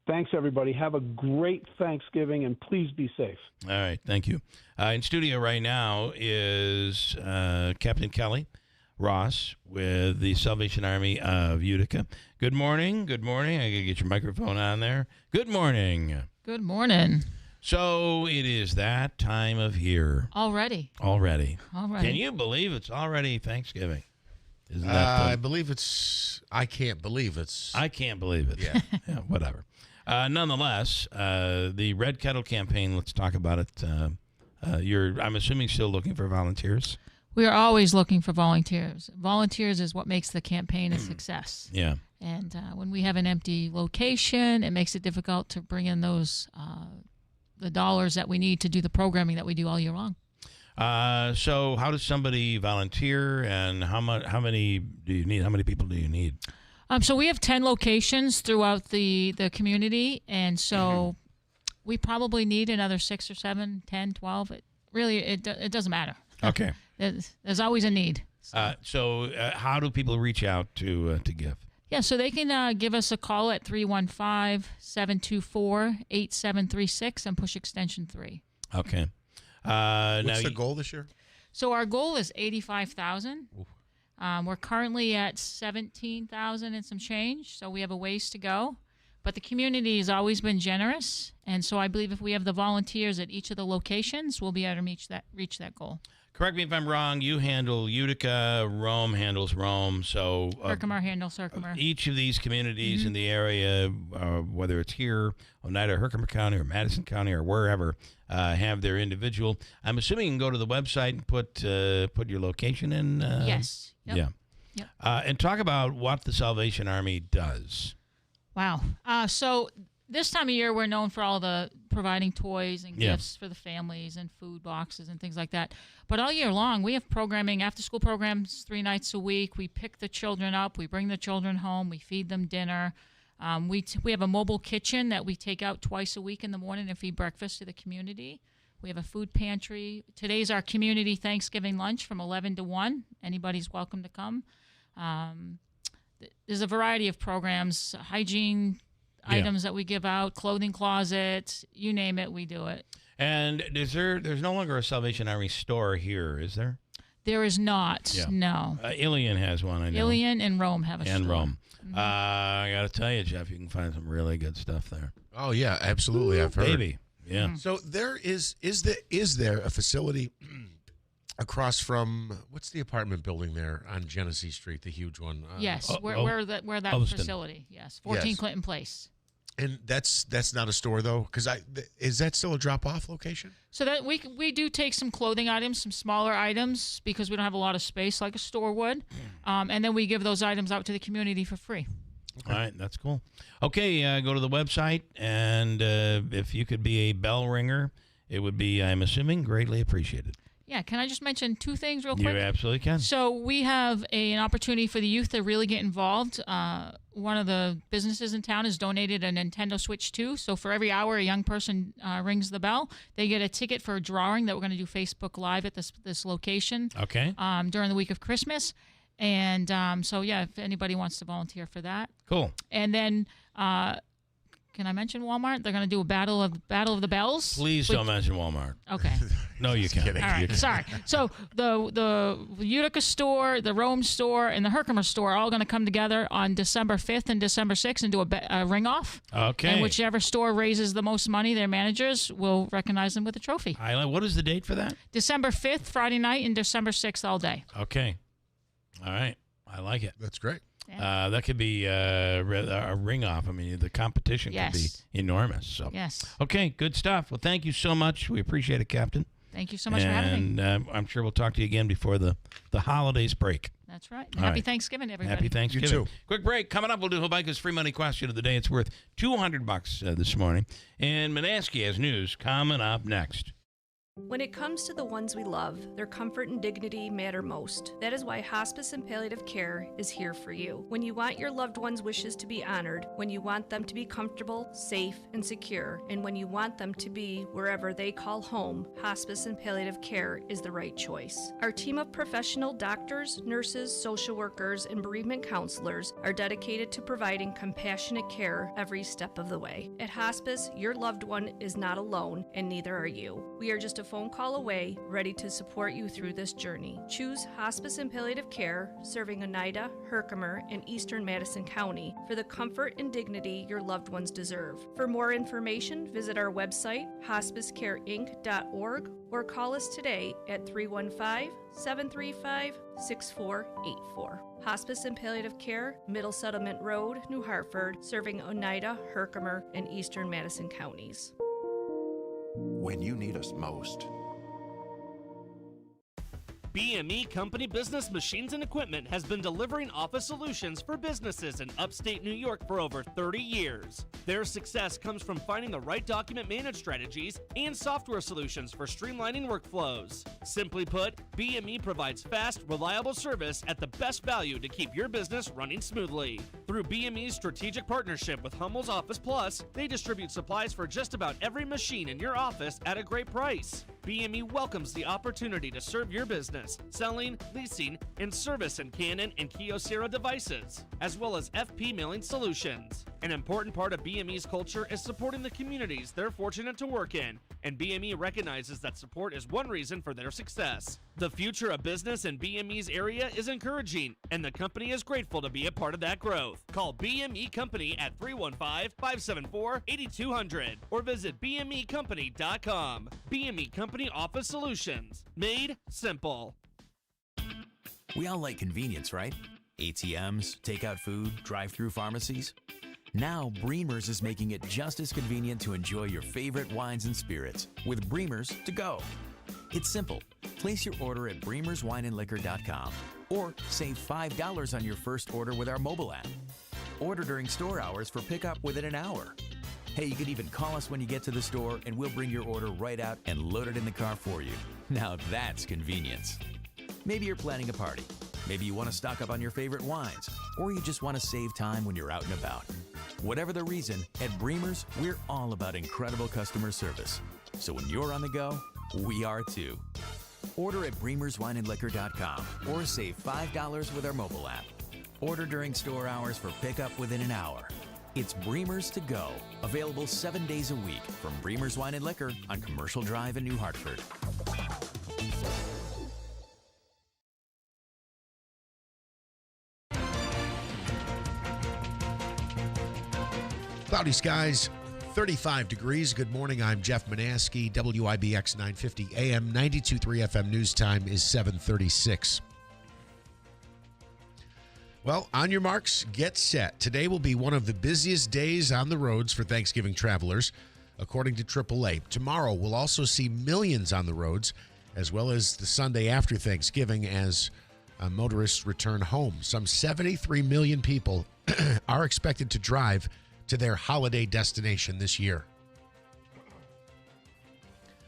Thanks, everybody. Have a great Thanksgiving, and please be safe. All right. Thank you. In studio right now is Captain Kelly Ross with the Salvation Army of Utica. Good morning. Good morning. I got to get your microphone on there. Good morning. Good morning. So it is that time of year. Already. Can you believe it's already Thanksgiving? Isn't that I believe it's. I can't believe it's. I can't believe it. Yeah. Yeah, whatever. Nonetheless, the Red Kettle campaign. Let's talk about it. I'm assuming, still looking for volunteers. We are always looking for volunteers. Volunteers is what makes the campaign a success. Yeah. And when we have an empty location, it makes it difficult to bring in those the dollars that we need to do the programming that we do all year long. So how does somebody volunteer, and how many do you need? How many people do you need? So we have 10 locations throughout the community, and so we probably need another 6 or 7, 10, 12. It doesn't matter. Okay. There's always a need. So how do people reach out to give? Yeah, so they can give us a call at 315-724-8736 and push extension 3. Okay. What's the goal this year? So our goal is 85,000. We're currently at 17,000 and some change, so we have a ways to go. But the community has always been generous, and so I believe if we have the volunteers at each of the locations, we'll be able to reach that goal. Correct me if I'm wrong. You handle Utica. Rome handles Rome. So Herkimer handles Herkimer. Each of these communities in the area, whether it's here, Oneida, Herkimer County, or Madison County, or wherever, have their individual. I'm assuming you can go to the website and put your location in. Yes. Yep. Yeah. Yep. And talk about what the Salvation Army does. Wow. So this time of year, we're known for all the providing toys and gifts for the families and food boxes and things like that. But all year long, we have programming, after-school programs 3 nights a week. We pick the children up. We bring the children home. We feed them dinner. We have a mobile kitchen that we take out twice a week in the morning and feed breakfast to the community. We have a food pantry. Today's our community Thanksgiving lunch from 11 to 1. Anybody's welcome to come. There's a variety of programs, hygiene items that we give out, clothing closet, you name it, we do it. And there's no longer a Salvation Army store here, is there? There is not, no. Ilion has one, I know. Ilion and Rome have a store. And Rome. I got to tell you, Jeff, you can find some really good stuff there. Oh, yeah, absolutely. I've heard. Baby. Yeah. So there is there a facility across from, what's the apartment building there on Genesee Street, the huge one? Yes, where that Houston. facility, yes, 14 Yes. Clinton Place. And that's not a store, though? Because is that still a drop-off location? So that we do take some clothing items, some smaller items, because we don't have a lot of space like a store would, and then we give those items out to the community for free. All right, that's cool. Okay, go to the website, and if you could be a bell ringer, it would be, I'm assuming, greatly appreciated. Yeah, can I just mention two things real quick? You absolutely can. So we have an opportunity for the youth to really get involved. One of the businesses in town has donated a Nintendo Switch 2. So for every hour a young person rings the bell, they get a ticket for a drawing that we're going to do Facebook Live at this location. Okay. During the week of Christmas. And so, yeah, if anybody wants to volunteer for that. Cool. And then, can I mention Walmart? They're going to do a Battle of the Bells. Please don't mention Walmart. Okay. No, you can't. All right, sorry. So the Utica store, the Rome store, and the Herkimer store are all going to come together on December 5th and December 6th and do a ring-off. Okay. And whichever store raises the most money, their managers will recognize them with a trophy. What is the date for that? December 5th, Friday night, and December 6th all day. Okay. All right. I like it. That's great. Yeah. That could be a ring-off. I mean, the competition could be enormous. So. Yes. Okay, good stuff. Well, thank you so much. We appreciate it, Captain. Thank you so much for having me. And I'm sure we'll talk to you again before the holidays break. That's right. All Happy right. Thanksgiving, everybody. Happy Thanksgiving. You too. Quick break. Coming up, we'll do Habaika's free money question of the day. It's worth $200 this morning. And Manaski has news coming up next. When it comes to the ones we love, their comfort and dignity matter most. That is why Hospice and Palliative Care is here for you. When you want your loved ones' wishes to be honored, when you want them to be comfortable, safe, and secure, and when you want them to be wherever they call home, Hospice and Palliative Care is the right choice. Our team of professional doctors, nurses, social workers, and bereavement counselors are dedicated to providing compassionate care every step of the way. At Hospice, your loved one is not alone, and neither are you. We are just a phone call away, ready to support you through this journey. Choose Hospice and Palliative Care, serving Oneida, Herkimer, and Eastern Madison County for the comfort and dignity your loved ones deserve. For more information, visit our website, hospicecareinc.org, or call us today at 315-735-6484. Hospice and Palliative Care, Middle Settlement Road, New Hartford, serving Oneida, Herkimer, and Eastern Madison counties. When you need us most. BME Company Business Machines and Equipment has been delivering office solutions for businesses in upstate New York for over 30 years. Their success comes from finding the right document management strategies and software solutions for streamlining workflows. Simply put, BME provides fast, reliable service at the best value to keep your business running smoothly. Through BME's strategic partnership with Hummel's Office Plus, they distribute supplies for just about every machine in your office at a great price. BME welcomes the opportunity to serve your business, selling, leasing, and service in Canon and Kyocera devices, as well as FP mailing solutions. An important part of BME's culture is supporting the communities they're fortunate to work in, and BME recognizes that support is one reason for their success. The future of business in BME's area is encouraging, and the company is grateful to be a part of that growth. Call BME Company at 315-574-8200 or visit BMEcompany.com. BME Company Office Solutions. Made simple. We all like convenience, right? ATMs, takeout food, drive-through pharmacies. Now, Bremer's is making it just as convenient to enjoy your favorite wines and spirits with Bremer's to go. It's simple. Place your order at bremerswineandliquor.com or save $5 on your first order with our mobile app. Order during store hours for pickup within an hour. Hey, you can even call us when you get to the store and we'll bring your order right out and load it in the car for you. Now that's convenience. Maybe you're planning a party. Maybe you want to stock up on your favorite wines, or you just want to save time when you're out and about. Whatever the reason, at Bremer's, we're all about incredible customer service. So when you're on the go, we are too. Order at bremerswineandliquor.com or save $5 with our mobile app. Order during store hours for pickup within an hour. It's Bremer's to go, available 7 days a week from Bremer's Wine and Liquor on Commercial Drive in New Hartford. Cloudy skies, 35 degrees. Good morning. I'm Jeff Manaski, WIBX 950 AM, 92.3 FM news time is 7:36. Well, on your marks, get set. Today will be one of the busiest days on the roads for Thanksgiving travelers, according to AAA. Tomorrow, we'll also see millions on the roads, as well as the Sunday after Thanksgiving as motorists return home. Some 73 million people are expected to drive to their holiday destination this year.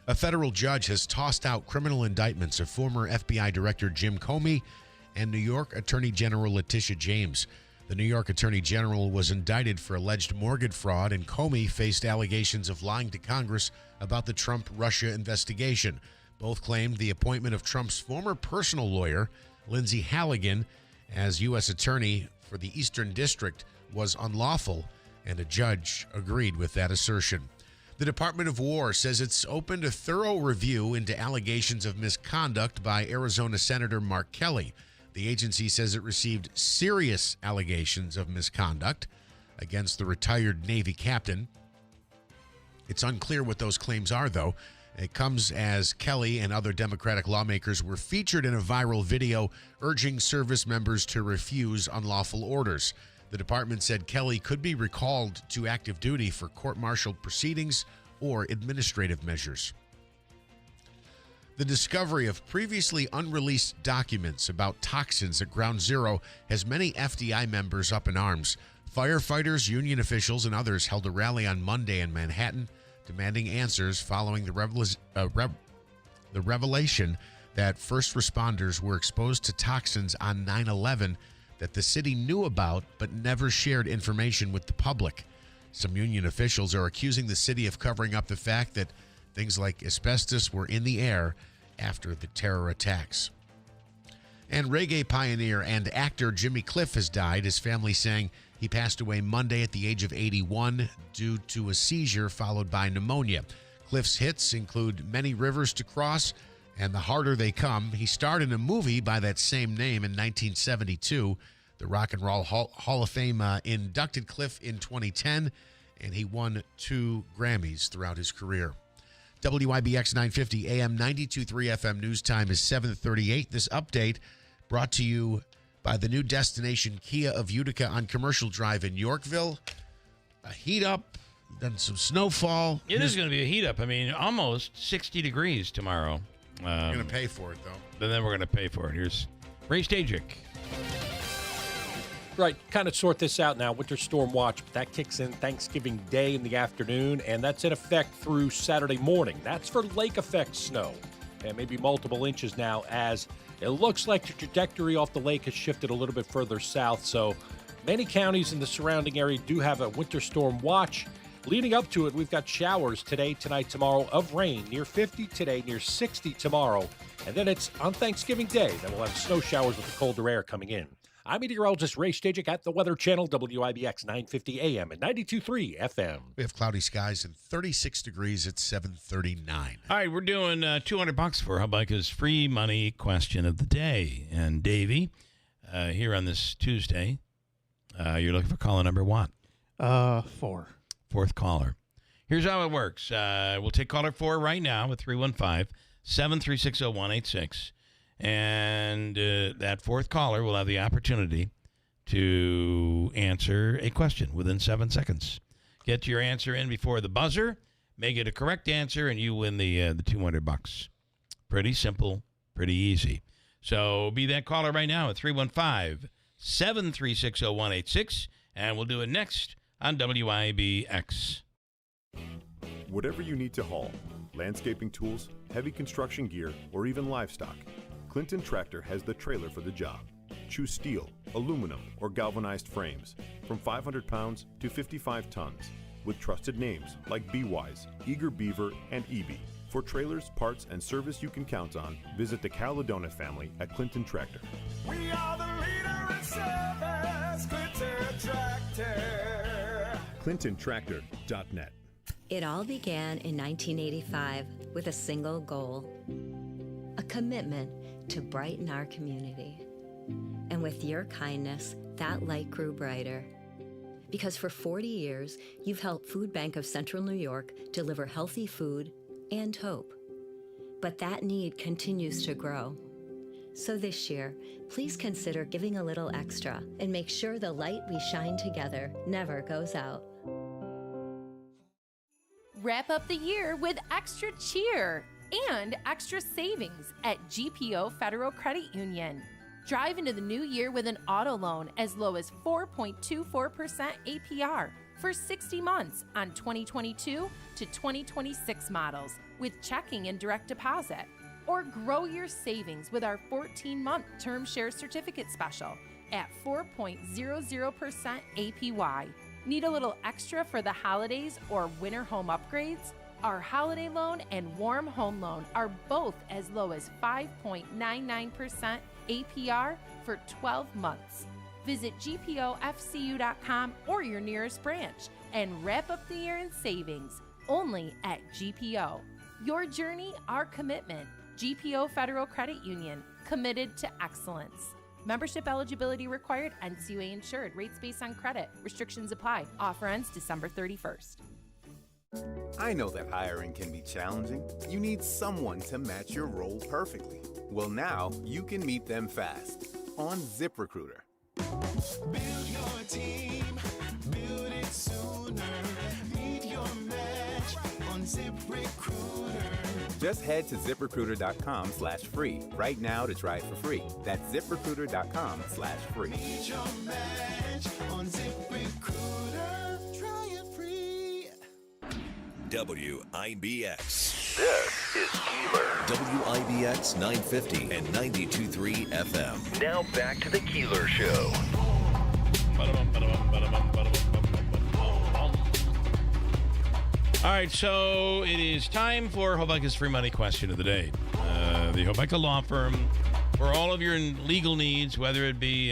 A federal judge has tossed out criminal indictments of former FBI Director Jim Comey and New York Attorney General Letitia James. The New York Attorney General was indicted for alleged mortgage fraud, and Comey faced allegations of lying to Congress about the Trump-Russia investigation. Both claimed the appointment of Trump's former personal lawyer, Lindsay Halligan, as U.S. Attorney for the Eastern District was unlawful, and a judge agreed with that assertion. The Department of War says it's opened a thorough review into allegations of misconduct by Arizona Senator Mark Kelly. The agency says it received serious allegations of misconduct against the retired Navy captain. It's unclear what those claims are, though. It comes as Kelly and other Democratic lawmakers were featured in a viral video urging service members to refuse unlawful orders. The department said Kelly could be recalled to active duty for court-martialed proceedings or administrative measures. The discovery of previously unreleased documents about toxins at Ground Zero has many FDI members up in arms. Firefighters, union officials, and others held a rally on Monday in Manhattan, demanding answers following the revelation that first responders were exposed to toxins on 9/11 that the city knew about but never shared information with the public. Some union officials are accusing the city of covering up the fact that things like asbestos were in the air after the terror attacks. And reggae pioneer and actor Jimmy Cliff has died, his family saying he passed away Monday at the age of 81 due to a seizure followed by pneumonia. Cliff's hits include Many Rivers to Cross and The Harder They Come. He starred in a movie by that same name in 1972. The Rock and Roll Hall of Fame inducted Cliff in 2010, and he won 2 Grammys throughout his career. WIBX 950 AM 92.3 FM news time is 7:38. This update brought to you by the new destination Kia of Utica on Commercial Drive in Yorkville. A heat up, then some snowfall. It is going to be a heat up. I mean, almost 60 degrees tomorrow. We're going to pay for it, though. Then we're going to pay for it. Here's Ray Stajic. Right, kind of sort this out now. Winter storm watch, but that kicks in Thanksgiving Day in the afternoon, and that's in effect through Saturday morning. That's for lake effect snow, and maybe multiple inches now, as it looks like the trajectory off the lake has shifted a little bit further south. So many counties in the surrounding area do have a winter storm watch. Leading up to it, we've got showers today, tonight, tomorrow of rain, near 50 today, near 60 tomorrow. And then it's on Thanksgiving Day that we'll have snow showers with the colder air coming in. I'm meteorologist Ray Stajic at the Weather Channel, WIBX 950 AM and 92.3 FM. We have cloudy skies and 36 degrees at 7:39. All right, we're doing $200 for Hubika's free money question of the day. And Davey, here on this Tuesday, you're looking for caller number what? 4. Fourth caller. Here's how it works. We'll take caller 4 right now with 315-736-0186. And that fourth caller will have the opportunity to answer a question within 7 seconds. Get your answer in before the buzzer, make it a correct answer, and you win the $200. Pretty simple, pretty easy. So be that caller right now at 315-736-0186, and we'll do it next on WIBX. Whatever you need to haul, landscaping tools, heavy construction gear, or even livestock, Clinton Tractor has the trailer for the job. Choose steel, aluminum, or galvanized frames from 500 pounds to 55 tons with trusted names like B-Wise, Eager Beaver, and EB. For trailers, parts, and service you can count on, visit the Caledona family at Clinton Tractor. We are the leader in service, Clinton Tractor. ClintonTractor.net. It all began in 1985 with a single goal, a commitment to brighten our community. And with your kindness, that light grew brighter. Because for 40 years, you've helped Food Bank of Central New York deliver healthy food and hope. But that need continues to grow. So this year, please consider giving a little extra and make sure the light we shine together never goes out. Wrap up the year with extra cheer and extra savings at GPO Federal Credit Union. Drive into the new year with an auto loan as low as 4.24% APR for 60 months on 2022 to 2026 models with checking and direct deposit. Or grow your savings with our 14-month term share certificate special at 4.00% APY. Need a little extra for the holidays or winter home upgrades? Our holiday loan and warm home loan are both as low as 5.99% APR for 12 months. Visit gpofcu.com or your nearest branch and wrap up the year in savings only at GPO. Your journey, our commitment. GPO Federal Credit Union, committed to excellence. Membership eligibility required, NCUA insured. Rates based on credit. Restrictions apply. Offer ends December 31st. I know that hiring can be challenging. You need someone to match your role perfectly. Well, now you can meet them fast on ZipRecruiter. Build your team, build it sooner. Meet your match on ZipRecruiter. Just head to ZipRecruiter.com/free right now to try it for free. That's ZipRecruiter.com/free. Meet your match on ZipRecruiter. Try it free. WIBX. This is Keeler. WIBX 950 and 92.3 FM. Now back to the Keeler Show. All right, so it is time for Hobeika's free money question of the day. The Hobeika Law Firm, for all of your legal needs, whether it be,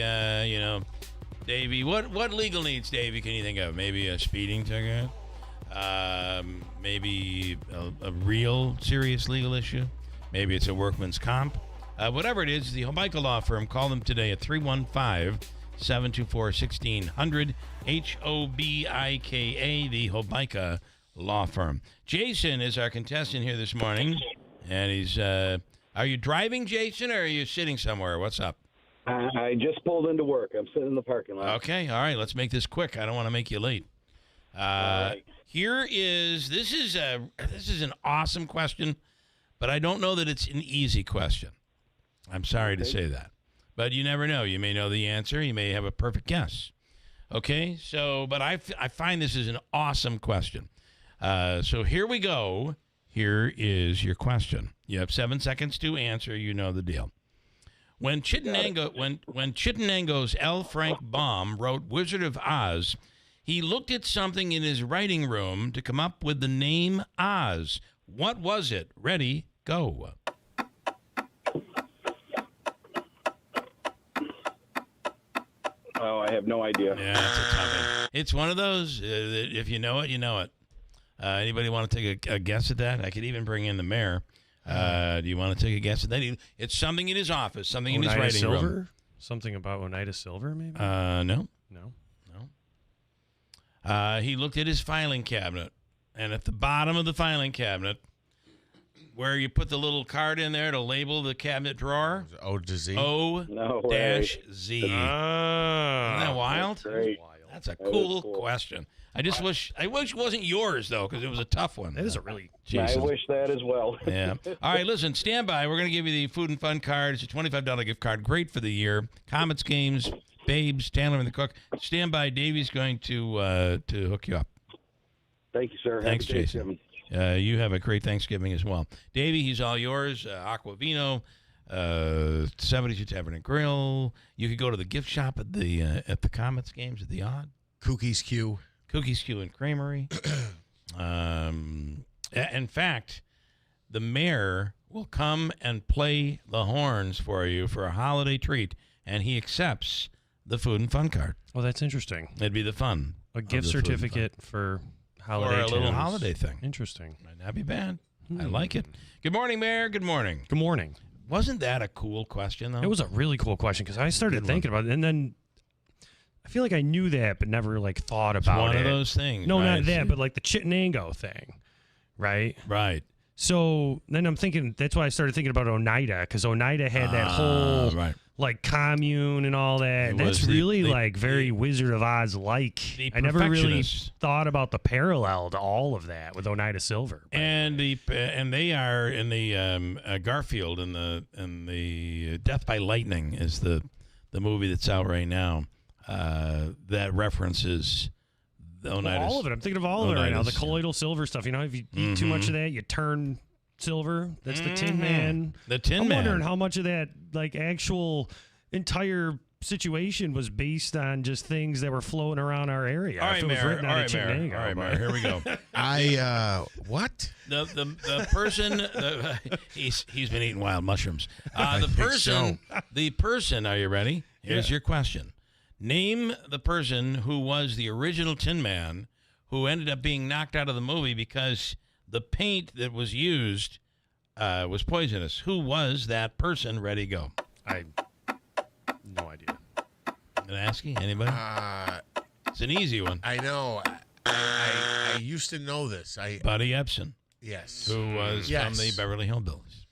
Davey, what legal needs, Davey, can you think of? Maybe a speeding ticket? Maybe a real serious legal issue? Maybe it's a workman's comp? Whatever it is, the Hobeika Law Firm, call them today at 315-724-1600, HOBIKA, the Hobeika Law Firm. Jason is our contestant here this morning, and he's, are you driving, Jason, or are you sitting somewhere? What's up? I just pulled into work. I'm sitting in the parking lot. Okay, all right, let's make this quick. I don't want to make you late. Right. This is an awesome question, but I don't know that it's an easy question. I'm sorry to say that, but you never know. You may know the answer. You may have a perfect guess. Okay, so, but I find this is an awesome question. So here we go. Here is your question. You have 7 seconds to answer. You know the deal. When Chittenango's L. Frank Baum wrote Wizard of Oz, he looked at something in his writing room to come up with the name Oz. What was it? Ready, go. Oh, I have no idea. Yeah, it's a tough one. It's one of those, if you know it, you know it. Anybody want to take a guess at that? I could even bring in the mayor. Do you want to take a guess at that? It's something in his office, something in his writing room. Something about Oneida Silver, maybe? No. No. He looked at his filing cabinet, and at the bottom of the filing cabinet, where you put the little card in there to label the cabinet drawer. O to Z. O-Z. Isn't that wild? That's a cool question. I wish it wasn't yours, though, because it was a tough one. That is a really... I wish that as well. Yeah. All right, listen, stand by. We're going to give you the Food and Fun card. It's a $25 gift card. Great for the year. Comets games, Babes, Taylor and the Cook. Stand by. Davey's going to hook you up. Thank you, sir. Thanks, Jason. You have a great Thanksgiving as well. Davey, he's all yours. Aquavino, 72 Tavern and Grill. You could go to the gift shop at the Comets games at the Odd. Cookies Q and Creamery. In fact, the mayor will come and play the horns for you for a holiday treat, and he accepts the food and fun card. Oh, that's interesting. It'd be the fun. A gift certificate for holiday or a little tunes. holiday thing. Interesting. Might not be bad. I like it. Good morning, Mayor. Good morning. Good morning. Wasn't that a cool question, though? It was a really cool question because I started thinking about it, and then I feel like I knew that, but never like thought about it. One of those things. No, right? not that, but like the Chittenango thing, right? Right. So then I'm thinking that's why I started thinking about Oneida because Oneida had that whole like commune and all that. And that's really like very Wizard of Oz like. I never really thought about the parallel to all of that with Oneida Silver. And they are in the Garfield and the Death by Lightning is the movie that's out right now that references Oneida. All of it. I'm thinking of all of it right now. The colloidal silver stuff. You know, if you eat too much of that, you turn silver. That's the Tin Man. The Tin I'm Man. wondering how much of that like actual entire situation was based on just things that were floating around our area. All right, Mayor. All right, Mayor. Here we go. What? The person he's been eating wild mushrooms. The person. Are you ready? Here's your question. Name the person who was the original Tin Man who ended up being knocked out of the movie because the paint that was used was poisonous. Who was that person? Ready, go. No idea. I'm going to ask you. Anybody? It's an easy one. I know. I used to know this. Buddy Epson. Yes. Who was from the Beverly Hillbillies.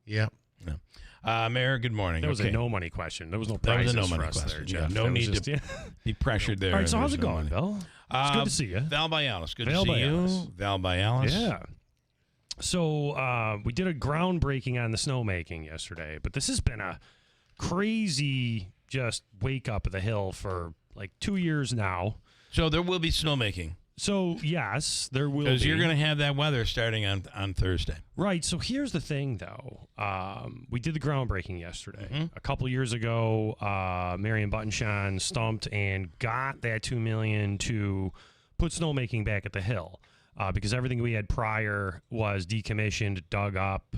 Yep. Yeah. Mayor, good morning. That was a no money question. There was no prizes that was a no money for us question. there, Jeff. No need to be pressured there. All right, so how's it going, Bill? It's good to see you. Val Bialis. Good to see you. Val Bialis. Yeah. So we did a groundbreaking on the snowmaking yesterday, but this has been a crazy just wake up of the hill for like 2 years now. So there will be snowmaking. So, yes, there will be. Because you're going to have that weather starting on Thursday. Right. So here's the thing, though. We did the groundbreaking yesterday. A couple years ago, Marion Buttonshawn stumped and got that $2 million to put snowmaking back at the hill because everything we had prior was decommissioned, dug up,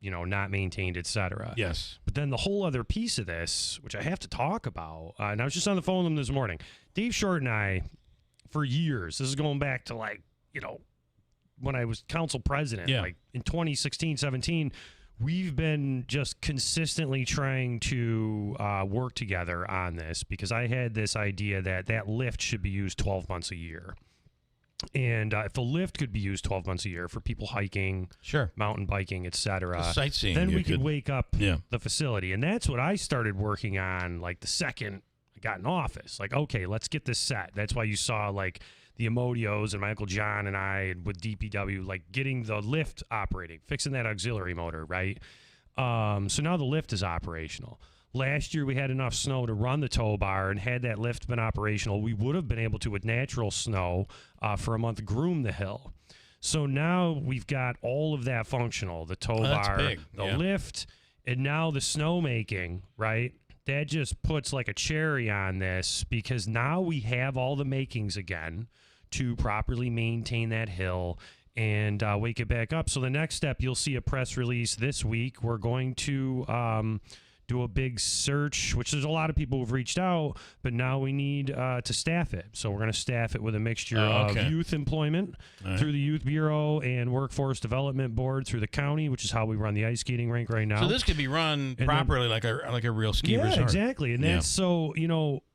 not maintained, et cetera. Yes. But then the whole other piece of this, which I have to talk about, and I was just on the phone with him this morning. Dave Short and I, for years, this is going back to when I was council president, like in 2016, 17, we've been just consistently trying to work together on this because I had this idea that lift should be used 12 months a year. And if the lift could be used 12 months a year for people hiking, mountain biking, et cetera, sightseeing, then we could wake up the facility. And that's what I started working on like the second I got in office. Like, okay, let's get this set. That's why you saw like the Emodios and my Uncle John and I with DPW, like getting the lift operating, fixing that auxiliary motor, right? So now the lift is operational. Last year, we had enough snow to run the tow bar, and had that lift been operational, we would have been able to, with natural snow, for a month, groom the hill. So now we've got all of that functional, the tow bar, the lift, and now the snowmaking, right? That just puts like a cherry on this because now we have all the makings again to properly maintain that hill and wake it back up. So the next step, you'll see a press release this week. We're going to do a big search, which there's a lot of people who've reached out, but now we need to staff it. So we're going to staff it with a mixture of youth employment through the Youth Bureau and Workforce Development Board through the county, which is how we run the ice skating rink right now. So this could be run properly like a real ski resort. Yeah, exactly. And that's so,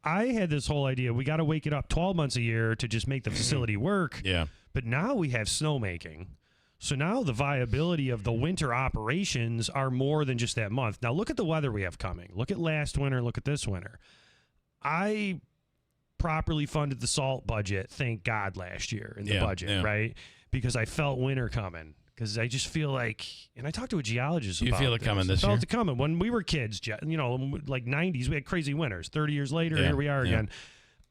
I had this whole idea. We got to wake it up 12 months a year to just make the facility work. Yeah. But now we have snowmaking. So now the viability of the winter operations are more than just that month. Now look at the weather we have coming. Look at last winter. Look at this winter. I properly funded the salt budget, thank God, last year in the budget, right? Because I felt winter coming. Because I just feel like, and I talked to a geologist about this. You feel it coming this year? I felt it coming. When we were kids, like 90s, we had crazy winters. 30 years later, here we are again.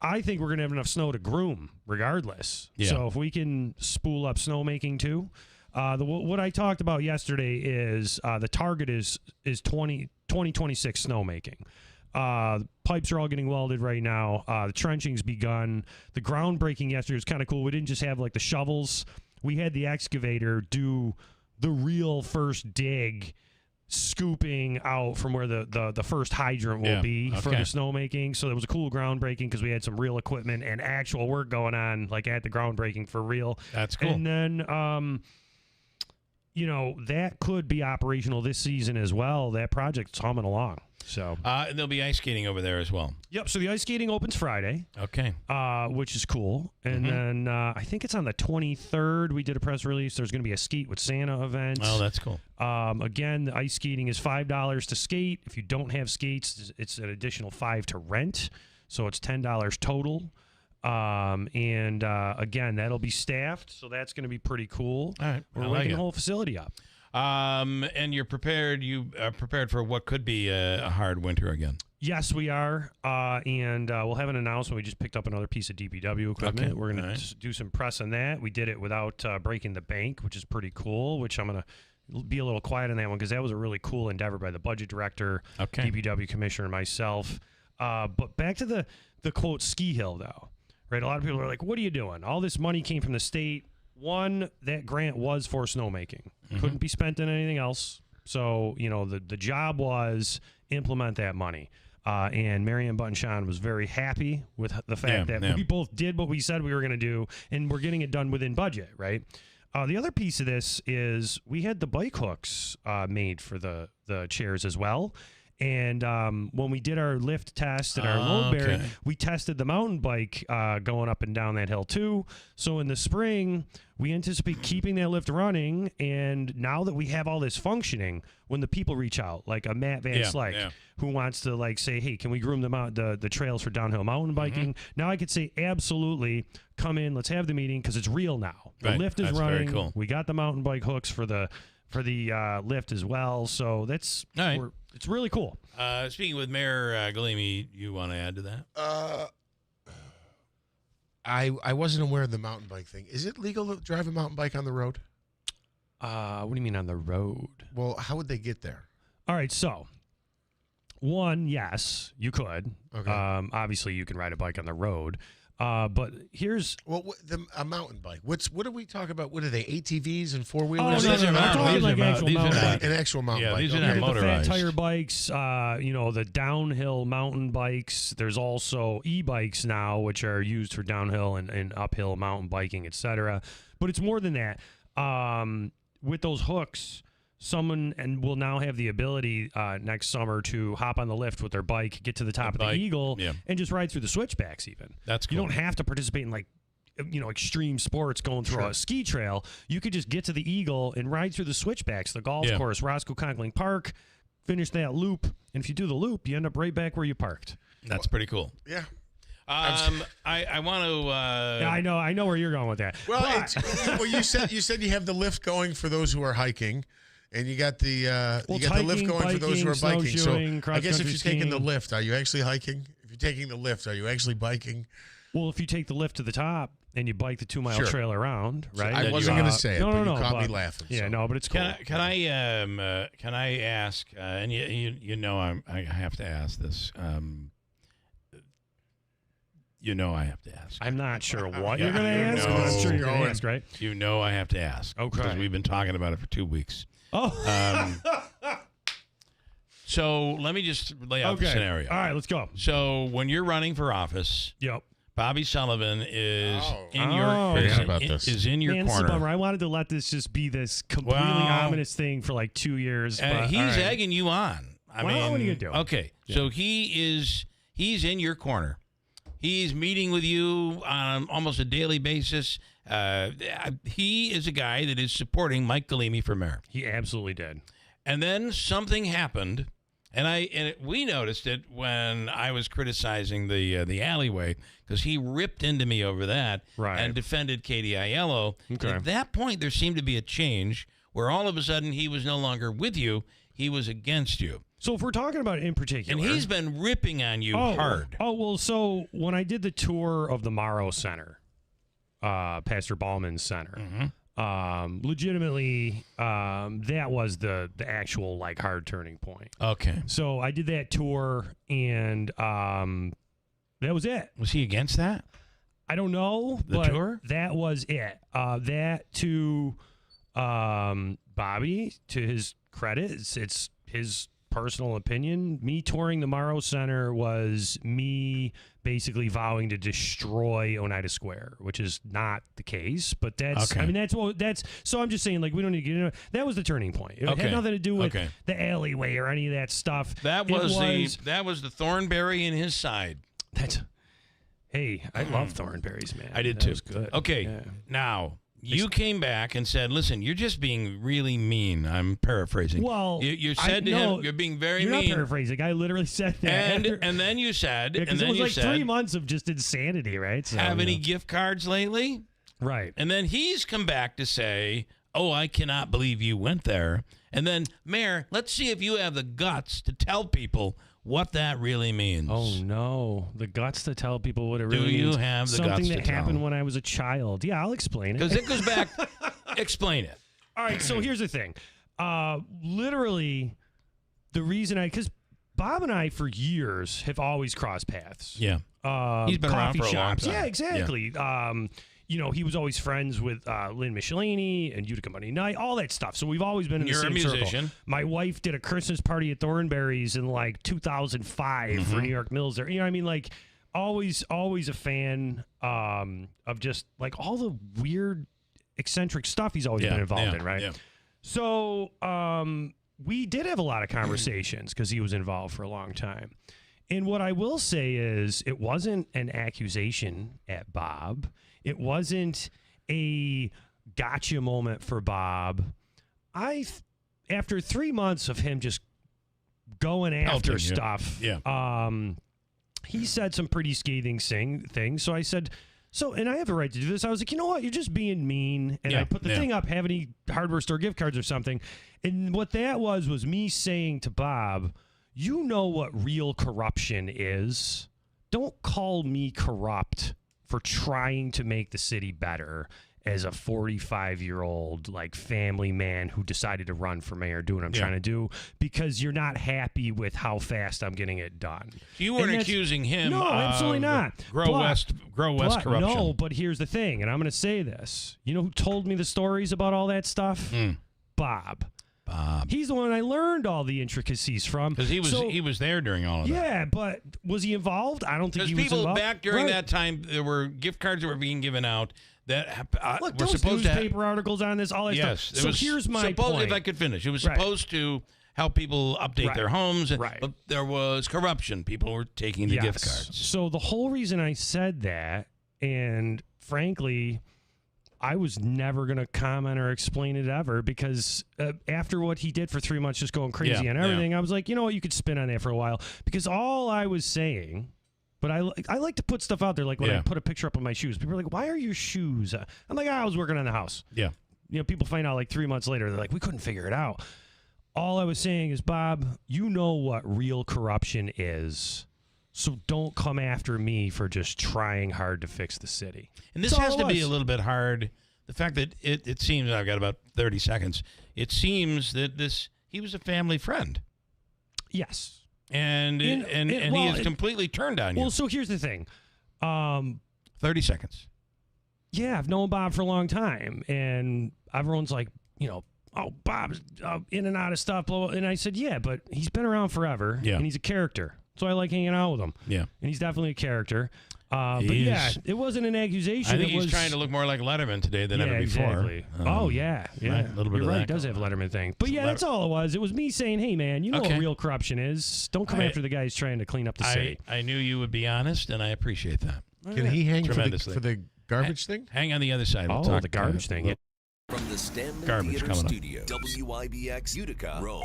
I think we're going to have enough snow to groom regardless. Yeah. So if we can spool up snowmaking too, What I talked about yesterday is the target is 2026 snowmaking. Pipes are all getting welded right now. The trenching's begun. The groundbreaking yesterday was kind of cool. We didn't just have like the shovels. We had the excavator do the real first dig, scooping out from where the first hydrant will be for the snowmaking. So it was a cool groundbreaking because we had some real equipment and actual work going on, like at the groundbreaking for real. That's cool. And then, that could be operational this season as well. That project's humming along. So and there'll be ice skating over there as well. Yep. So the ice skating opens Friday. Okay. Which is cool. And then I think it's on the 23rd. We did a press release. There's going to be a Skate with Santa event. Oh, that's cool. Again, the ice skating is $5 to skate. If you don't have skates, it's an additional $5 to rent. So it's $10 total. Again, that'll be staffed. So that's going to be pretty cool. All right. We're waking the whole facility up. And you're prepared. You are prepared for what could be a hard winter again. Yes, we are. We'll have an announcement. We just picked up another piece of DPW equipment. Okay. We're going to do some press on that. We did it without breaking the bank, which is pretty cool, which I'm going to be a little quiet on that one because that was a really cool endeavor by the budget director, DPW commissioner, and myself. But back to the quote ski hill, though, right? A lot of people are like, what are you doing? All this money came from the state. One, that grant was for snowmaking. Couldn't be spent on anything else. So, the job was implement that money. And Marianne Button-Sean was very happy with the fact that we both did what we said we were going to do, and we're getting it done within budget, right? The other piece of this is we had the bike hooks made for the chairs as well. And when we did our lift test at our load bearing, we tested the mountain bike going up and down that hill too. So in the spring, we anticipate keeping that lift running. And now that we have all this functioning, when the people reach out, like a Matt Van Slyke, who wants to say, hey, can we groom the trails for downhill mountain biking? Now I could say, absolutely, come in, let's have the meeting because it's real now. The lift is running. Very cool. We got the mountain bike hooks for the lift as well. So that's it's really cool. Speaking with Mayor Galimi, you want to add to that? I wasn't aware of the mountain bike thing. Is it legal to drive a mountain bike on the road? What do you mean on the road? Well, how would they get there? All right, so one, yes, you could. Okay. Obviously, you can ride a bike on the road. But here's a mountain bike. What are we talking about? What are they? ATVs and four wheelers? Oh, no, These are an actual mountain bike. These are not motorized. The fat tire bikes. The downhill mountain bikes. There's also e-bikes now, which are used for downhill and uphill mountain biking, etc. But it's more than that. With those hooks, someone will now have the ability next summer to hop on the lift with their bike, get to the top of the Eagle, and just ride through the switchbacks even. That's cool. You don't have to participate in extreme sports going through a ski trail. You could just get to the Eagle and ride through the switchbacks, the golf course, Roscoe Conkling Park, finish that loop. And if you do the loop, you end up right back where you parked. That's pretty cool. Yeah. I want to. Yeah, I know where you're going with that. Well, you said you have the lift going for those who are hiking. And you got the lift going for those who are biking. So I guess if you're taking the lift, are you actually hiking? If you're taking the lift, are you actually biking? Well, if you take the lift to the top and you bike the 2-mile trail around, right? I wasn't going to say it, but you caught me laughing. Yeah, but it's cool. Can I ask? And I have to ask this. I have to ask. I'm not sure what you're going to ask. But I'm sure you're going to ask, right? I have to ask. Okay. Because we've been talking about it for 2 weeks. Oh. So let me just lay out the scenario. All right, let's go. So when you're running for office, Bobby Sullivan is in your It's a corner. bummer. I wanted to let this just be this completely ominous thing for 2 years. But, he's egging you on. I mean, what are you gonna do? Okay, so he's in your corner. He's meeting with you on almost a daily basis. He is a guy that is supporting Mike Galimi for mayor. He absolutely did. And then something happened, and we noticed it when I was criticizing the alleyway because he ripped into me over that and defended Katie Aiello. Okay. At that point, there seemed to be a change where all of a sudden he was no longer with you; he was against you. So if we're talking about it in particular, and he's been ripping on you hard. Oh well, so when I did the tour of the Morrow Center, Pastor Ballman's center, Legitimately, that was the actual like hard turning point. Okay. So I did that tour, and that was it. Was he against that? I don't know. The but tour? That was it. That to Bobby, to his credit, it's his personal opinion. Me touring the Morrow Center was me basically vowing to destroy Oneida Square, which is not the case. But that's, Okay. I mean, that's. So I'm just saying, like, we don't need to get into it. That was the turning point. It had nothing to do with the alleyway or any of that stuff. That was the Thornberry in his side. Hey, I love Thornberries, man. I did That too. was good. Okay, Yeah. now you came back and said, "Listen, you're just being really mean." I'm paraphrasing. Well, you said to him, "You're being very you're mean." Not paraphrasing. I literally said that. And then you said, Yeah, and 'cause then it was you like said, 3 months of just insanity, right? So, "Have you any know. gift cards lately?" Right. And then he's come back to say, "Oh, I cannot believe you went there." And then, Mayor, let's see if you have the guts to tell people what that really means. Oh no, the guts to tell people what it Do really you means. have the Something guts to that tell happened them? when I was a child. Yeah, I'll explain it. Because it goes back. Explain it. All right, so here's the thing. Literally, the reason because Bob and I for years have always crossed paths. Yeah. He's been around coffee for a long shops. time. Yeah, exactly. He was always friends with Lynn Michelini and Utica Monday Night, all that stuff. So we've always been in You're the a same circle. musician. My wife did a Christmas party at Thornberry's in like 2005 for New York Mills. There, you know what I mean? Like, always a fan of just like all the weird, eccentric stuff he's always been involved in, right? Yeah. So we did have a lot of conversations because he was involved for a long time. And what I will say is it wasn't an accusation at Bob. It wasn't a gotcha moment for Bob. After 3 months of him just going after Helping you. stuff, he said some pretty scathing things. So I said, and I have a right to do this. I was like, you know what? You're just being mean. And I put the thing up, have any hardware store gift cards or something. And what that was me saying to Bob, you know what real corruption is. Don't call me corrupt for trying to make the city better as a 45-year-old like family man who decided to run for mayor, do what I'm trying to do, because you're not happy with how fast I'm getting it done. You weren't accusing him No, absolutely of not. Grow West corruption. No, but here's the thing, and I'm going to say this. You know who told me the stories about all that stuff? Bob. He's the one I learned all the intricacies from. Because he was there during all of that. Yeah, but was he involved? I don't think he was Because involved. people back during Right. that time, there were gift cards that were being given out that Look, were those supposed to newspaper articles on this, all that yes, stuff. it So was here's my supposed, point. If I could finish, it was Right. supposed to help people update Right. their homes. Right. But there was corruption. People were taking the gift cards. So the whole reason I said that, and frankly, I was never going to comment or explain it ever, because after what he did for 3 months, just going crazy Yeah, and yeah. everything, I was like, you know what, you could spin on that for a while. Because all I was saying, but I like to put stuff out there, like when I Yeah. put a picture up of my shoes. People are like, why are your shoes? I'm like, I was working on the house. Yeah. You know, people find out like 3 months later, they're like, we couldn't figure it out. All I was saying is, Bob, you know what real corruption is. So don't come after me for just trying hard to fix the city. And this That's has all to it be was. a little bit hard. The fact that it seems, I've got about 30 seconds, it seems that he was a family friend. Yes. And he has completely turned on you. Well, so here's the thing. 30 seconds. Yeah, I've known Bob for a long time, and everyone's like, you know, oh, Bob's in and out of stuff, blah, blah. And I said, yeah, but he's been around forever, Yeah. and he's a character. So I like hanging out with him. Yeah. And he's definitely a character. But He yeah, is. it wasn't an accusation. I think it he's was, trying to look more like Letterman today than ever before. Exactly. Oh, yeah. Right, a little bit You're of right. that He does have a Letterman thing. But yeah, that's all it was. It was me saying, hey, man, you know Okay. what real corruption is. Don't come after the guys trying to clean up the city. I knew you would be honest, and I appreciate that. Can he hang tremendously for the garbage thing? Hang on the other side. We'll Oh, talk, the garbage thing. Yeah. From the Stanley Garbage Theater coming up. Studio, WIBX Utica, Rome,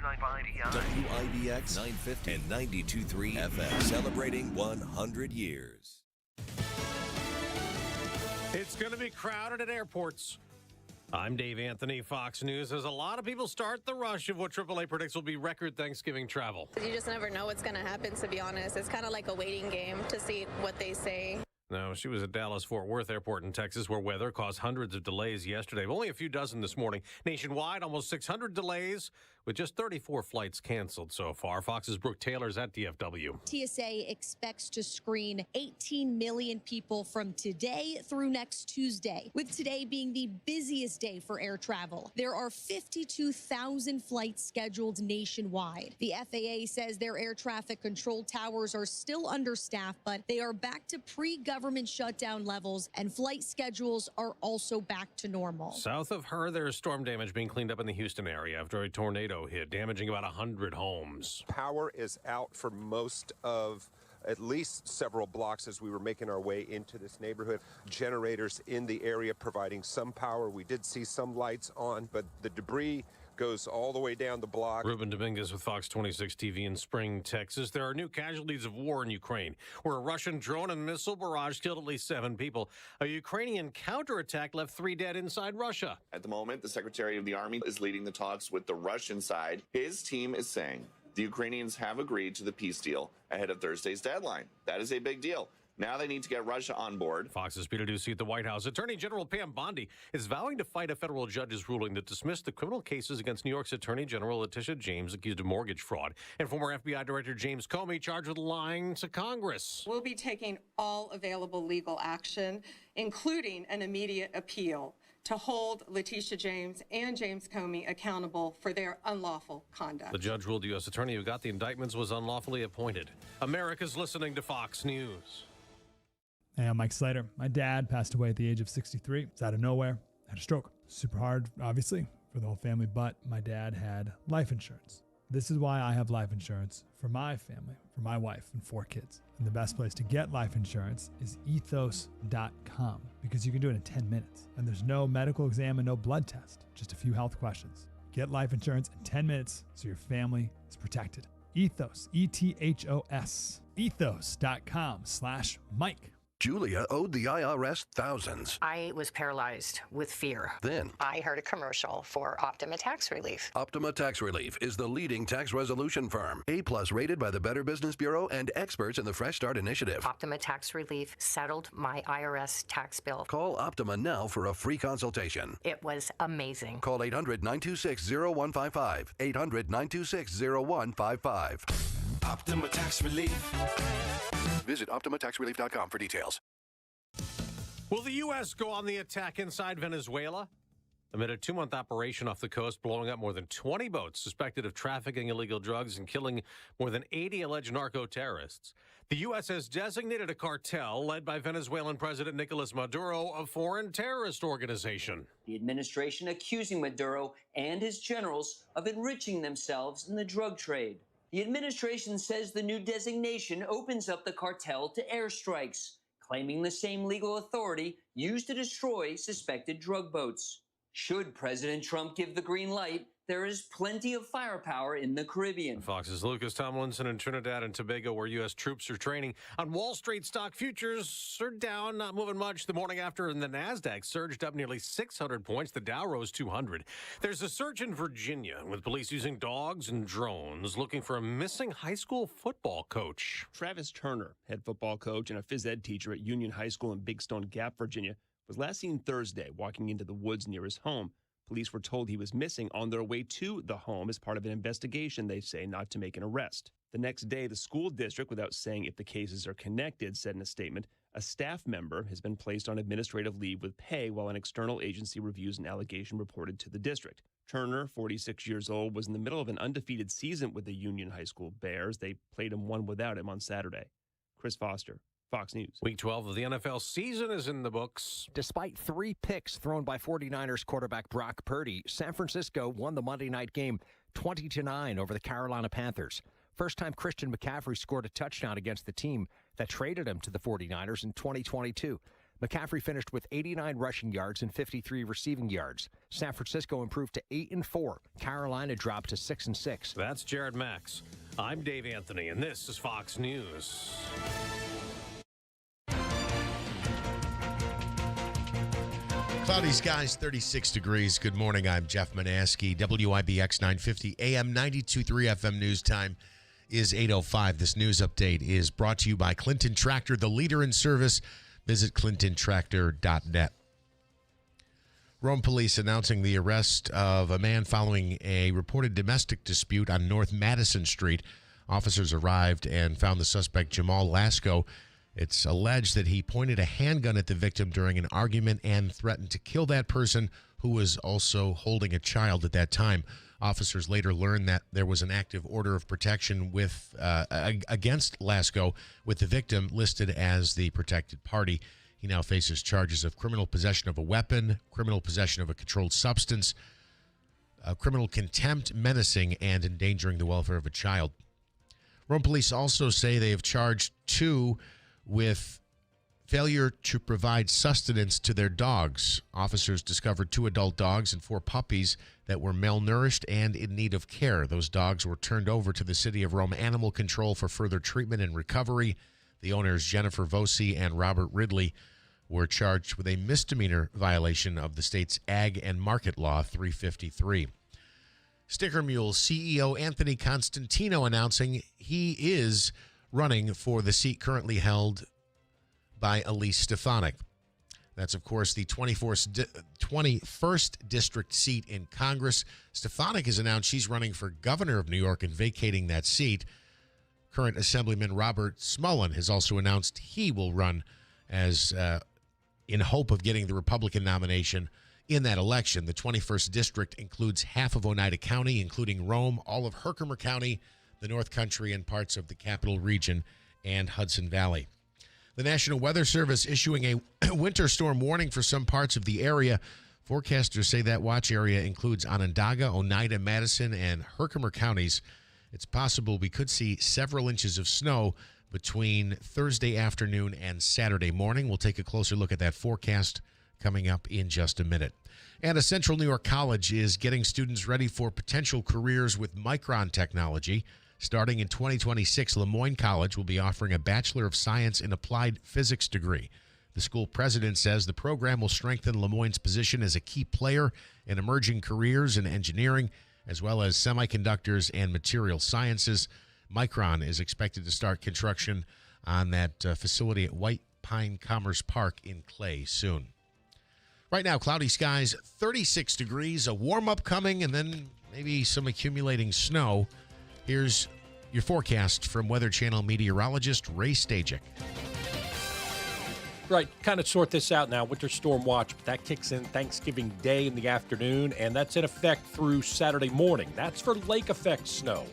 WIBX 950 and 92.3 FM, celebrating 100 years. It's going to be crowded at airports. I'm Dave Anthony, Fox News. As a lot of people start the rush of what AAA predicts will be record Thanksgiving travel. You just never know what's going to happen, to be honest. It's kind of like a waiting game to see what they say. No, she was at Dallas-Fort Worth Airport in Texas, where weather caused hundreds of delays yesterday. Only a few dozen this morning. Nationwide, almost 600 delays, with just 34 flights canceled so far. Fox's Brooke Taylor's at DFW. TSA expects to screen 18 million people from today through next Tuesday, with today being the busiest day for air travel. There are 52,000 flights scheduled nationwide. The FAA says their air traffic control towers are still understaffed, but they are back to pre-government shutdown levels, and flight schedules are also back to normal. South of her, there's storm damage being cleaned up in the Houston area after a tornado hit, damaging about 100 homes. Power is out for most of at least several blocks as we were making our way into this neighborhood. Generators in the area providing some power. We did see some lights on, but the debris goes all the way down the block. Ruben Dominguez with Fox 26 TV in Spring, Texas. There are new casualties of war in Ukraine, where a Russian drone and missile barrage killed at least 7 people. A Ukrainian counterattack left 3 dead inside Russia. At the moment, the Secretary of the Army is leading the talks with the Russian side. His team is saying the Ukrainians have agreed to the peace deal ahead of Thursday's deadline. That is a big deal. Now they need to get Russia on board. Fox's Peter Ducey at the White House. Attorney General Pam Bondi is vowing to fight a federal judge's ruling that dismissed the criminal cases against New York's Attorney General Letitia James, accused of mortgage fraud, and former FBI Director James Comey charged with lying to Congress. We'll be taking all available legal action, including an immediate appeal, to hold Letitia James and James Comey accountable for their unlawful conduct. The judge ruled the U.S. attorney who got the indictments was unlawfully appointed. America's listening to Fox News. Hey, I'm Mike Slater. My dad passed away at the age of 63. It's out of nowhere. Had a stroke. Super hard, obviously, for the whole family, but my dad had life insurance. This is why I have life insurance for my family, for my wife and 4 kids. And the best place to get life insurance is ethos.com, because you can do it in 10 minutes. And there's no medical exam and no blood test, just a few health questions. Get life insurance in 10 minutes so your family is protected. Ethos, ETHOS, ethos.com/Mike. Julia owed the IRS thousands. I was paralyzed with fear. Then I heard a commercial for Optima Tax Relief. Optima Tax Relief is the leading tax resolution firm. A+ rated by the Better Business Bureau and experts in the Fresh Start Initiative. Optima Tax Relief settled my IRS tax bill. Call Optima now for a free consultation. It was amazing. Call 800-926-0155. 800-926-0155. Optima Tax Relief. Visit OptimaTaxRelief.com for details. Will the U.S. go on the attack inside Venezuela? Amid a 2-month operation off the coast, blowing up more than 20 boats suspected of trafficking illegal drugs and killing more than 80 alleged narco-terrorists. The U.S. has designated a cartel led by Venezuelan President Nicolas Maduro a foreign terrorist organization. The administration accusing Maduro and his generals of enriching themselves in the drug trade. The administration says the new designation opens up the cartel to airstrikes, claiming the same legal authority used to destroy suspected drug boats. Should President Trump give the green light, there is plenty of firepower in the Caribbean. Fox's Lucas Tomlinson in Trinidad and Tobago, where U.S. troops are training. On Wall Street, stock futures are down, not moving much the morning after, and the NASDAQ surged up nearly 600 points. The Dow rose 200. There's a search in Virginia with police using dogs and drones looking for a missing high school football coach. Travis Turner, head football coach and a phys ed teacher at Union High School in Big Stone Gap, Virginia, was last seen Thursday walking into the woods near his home. Police were told he was missing on their way to the home as part of an investigation, they say, not to make an arrest. The next day, the school district, without saying if the cases are connected, said in a statement, a staff member has been placed on administrative leave with pay while an external agency reviews an allegation reported to the district. Turner, 46 years old, was in the middle of an undefeated season with the Union High School Bears. They played him one without him on Saturday. Chris Foster, Fox News. Week 12 of the NFL season is in the books. Despite 3 picks thrown by 49ers quarterback Brock Purdy, San Francisco won the Monday night game 20-9 over the Carolina Panthers. First time Christian McCaffrey scored a touchdown against the team that traded him to the 49ers in 2022. McCaffrey finished with 89 rushing yards and 53 receiving yards. San Francisco improved to 8-4. Carolina dropped to 6-6. That's Jared Max. I'm Dave Anthony, and this is Fox News. Cloudy skies, 36 degrees. Good morning. I'm Jeff Manaski. WIBX 950 AM 92.3 FM news time is 8:05. This news update is brought to you by Clinton Tractor, the leader in service, Visit clintontractor.net. Rome police announcing the arrest of a man following a reported domestic dispute on North Madison Street. Officers arrived and found the suspect, Jamal Lasco. It's alleged that he pointed a handgun at the victim during an argument and threatened to kill that person, who was also holding a child at that time. Officers later learned that there was an active order of protection against Lasco, with the victim listed as the protected party. He now faces charges of criminal possession of a weapon, criminal possession of a controlled substance, criminal contempt, menacing, and endangering the welfare of a child. Rome police also say they have charged 2 with failure to provide sustenance to their dogs. Officers discovered 2 adult dogs and 4 puppies that were malnourished and in need of care. Those dogs were turned over to the City of Rome Animal Control for further treatment and recovery. The owners, Jennifer Vosi and Robert Ridley, were charged with a misdemeanor violation of the state's Ag and Market Law 353. Sticker Mule CEO Anthony Constantino announcing he is running for the seat currently held by Elise Stefanik. That's, of course, the 21st district seat in Congress. Stefanik has announced she's running for governor of New York and vacating that seat. Current Assemblyman Robert Smullen has also announced he will run as in hope of getting the Republican nomination in that election. The 21st district includes half of Oneida County, including Rome, all of Herkimer County, the North Country, and parts of the Capital Region and Hudson Valley. The National Weather Service issuing a winter storm warning for some parts of the area. Forecasters say that watch area includes Onondaga, Oneida, Madison, and Herkimer counties. It's possible we could see several inches of snow between Thursday afternoon and Saturday morning. We'll take a closer look at that forecast coming up in just a minute. And a Central New York college is getting students ready for potential careers with micron technology. Starting in 2026, Lemoyne College will be offering a Bachelor of Science in Applied Physics degree. The school president says the program will strengthen Lemoyne's position as a key player in emerging careers in engineering, as well as semiconductors and material sciences. Micron is expected to start construction on that facility at White Pine Commerce Park in Clay soon. Right now, cloudy skies, 36 degrees, a warm-up coming, and then maybe some accumulating snow. Here's your forecast from Weather Channel meteorologist Ray Stajic. Right, kind of sort this out now. Winter storm watch, but that kicks in Thanksgiving Day in the afternoon, and that's in effect through Saturday morning. That's for lake effect snow,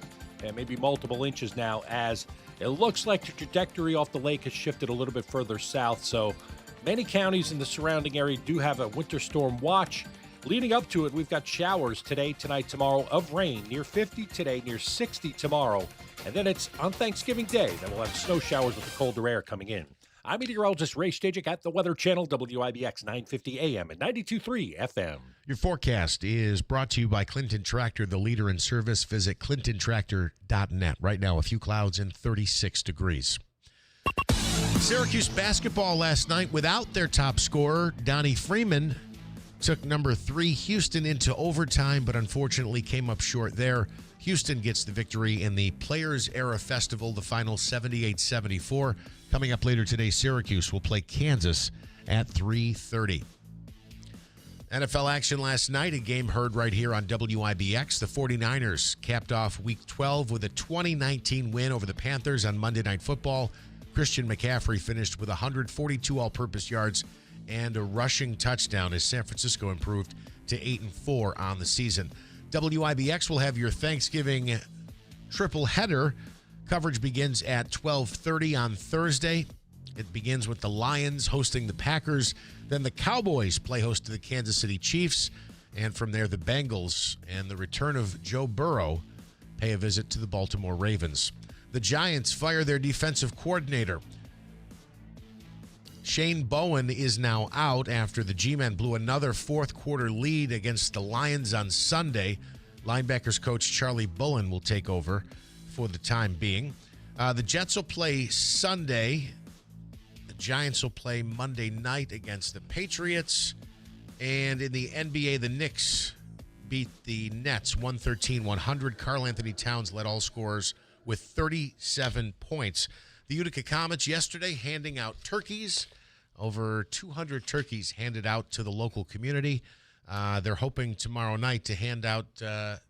and maybe multiple inches now, as it looks like the trajectory off the lake has shifted a little bit further south. So many counties in the surrounding area do have a winter storm watch. Leading up to it, we've got showers today, tonight, tomorrow of rain, near 50 today, near 60 tomorrow. And then it's on Thanksgiving Day that we'll have snow showers with the colder air coming in. I'm meteorologist Ray Stajic at the Weather Channel, WIBX 950 AM and 92.3 FM. Your forecast is brought to you by Clinton Tractor, the leader in service. Visit clintontractor.net. Right now, a few clouds and 36 degrees. Syracuse basketball last night without their top scorer, Donnie Freeman, took number 3 Houston into overtime, but unfortunately came up short there. Houston gets the victory in the Players Era Festival, the final 78-74. Coming up later today, Syracuse will play Kansas at 3:30. NFL action last night, a game heard right here on WIBX. The 49ers capped off Week 12 with a 2019 win over the Panthers on Monday Night Football. Christian McCaffrey finished with 142 all-purpose yards and a rushing touchdown as San Francisco improved to 8-4 on the season. WIBX will have your Thanksgiving triple header. Coverage begins at 12:30 on Thursday. It begins with the Lions hosting the Packers. Then the Cowboys play host to the Kansas City Chiefs. And from there, the Bengals and the return of Joe Burrow pay a visit to the Baltimore Ravens. The Giants fire their defensive coordinator. Shane Bowen is now out after the G-Men blew another fourth-quarter lead against the Lions on Sunday. Linebackers coach Charlie Bullen will take over for the time being. The Jets will play Sunday. The Giants will play Monday night against the Patriots. And in the NBA, the Knicks beat the Nets 113-100. Karl Anthony Towns led all scorers with 37 points. The Utica Comets yesterday handing out turkeys Over 200 turkeys handed out to the local community. They're hoping tomorrow night to hand out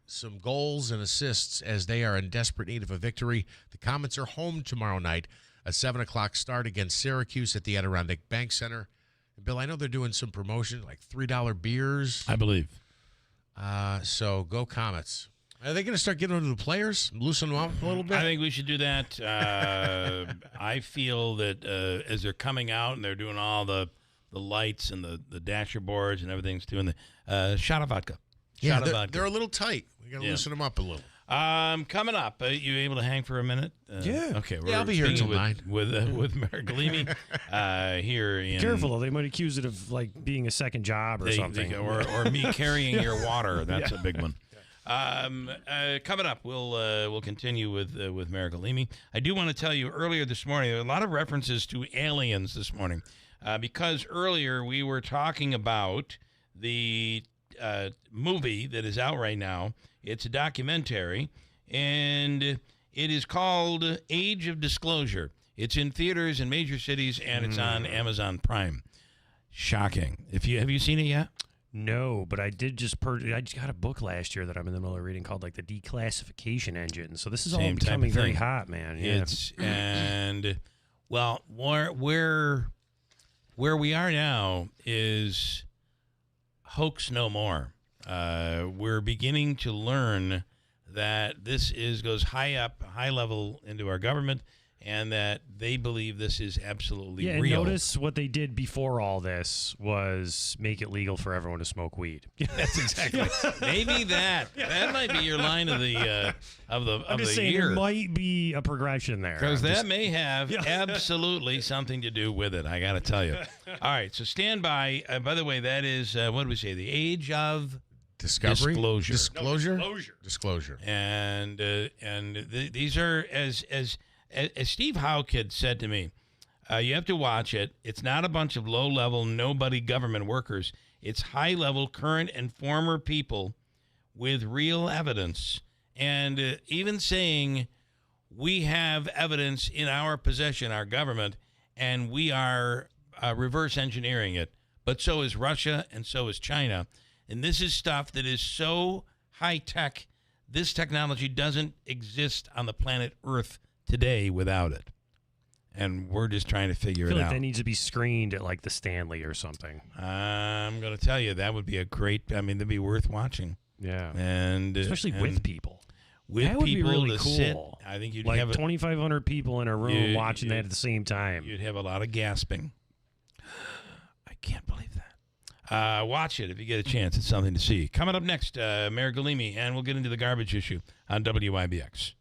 some goals and assists as they are in desperate need of a victory. The Comets are home tomorrow night, a 7 o'clock start against Syracuse at the Adirondack Bank Center. Bill, I know they're doing some promotion, like $3 beers. I believe. So go Comets. Are they going to start getting into the players, loosen them up a little bit? I think we should do that. I feel that as they're coming out and they're doing all the lights and the dasher boards and everything's doing the shot of vodka. Shot of vodka. They're a little tight. We got to loosen them up a little. Coming up, you able to hang for a minute? Yeah. Okay. I'll be here until 9. With Mayor Galimi here in... Careful, though. They might accuse it of being a second job or something. Or me carrying your water. That's a big one. Coming up, we'll continue with Mayor Galimi. I do want to tell you, earlier this morning, there were a lot of references to aliens this morning, because earlier we were talking about the movie that is out right now. It's a documentary, and it is called Age of Disclosure. It's in theaters in major cities, and it's on Amazon Prime. Shocking. Have you seen it yet? No, but I did just I just got a book last year that I'm in the middle of reading called The Declassification Engine. So this is all becoming very hot, man. Yeah. Well, where we are now is hoax no more. We're beginning to learn that this goes high level into our government, and that they believe this is absolutely real. Yeah, and notice what they did before all this was make it legal for everyone to smoke weed. That's exactly. Maybe that might be your line of the I'm just saying year. there might be a progression there. Because that may have absolutely something to do with it, I got to tell you. All right, so stand by. By the way, that is, what did we say, the age of... Discovery? Disclosure. Disclosure. And these are, as Steve Houck had said to me, you have to watch it. It's not a bunch of low-level, nobody government workers. It's high-level, current and former people with real evidence. And even saying, we have evidence in our possession, our government, and we are reverse engineering it. But so is Russia, and so is China. And this is stuff that is so high-tech, this technology doesn't exist on the planet Earth today without it. And we're just trying to figure I feel it like out. that needs to be screened at the Stanley or something. I'm going to tell you, that would be that'd be worth watching. Yeah. And especially with people. With that would people be really to cool. sit. I think you'd have 2,500 people in a room watching that at the same time. You'd have a lot of gasping. I can't believe that. Watch it if you get a chance. It's something to see. Coming up next, Mayor Galimi, and we'll get into the garbage issue on WIBX.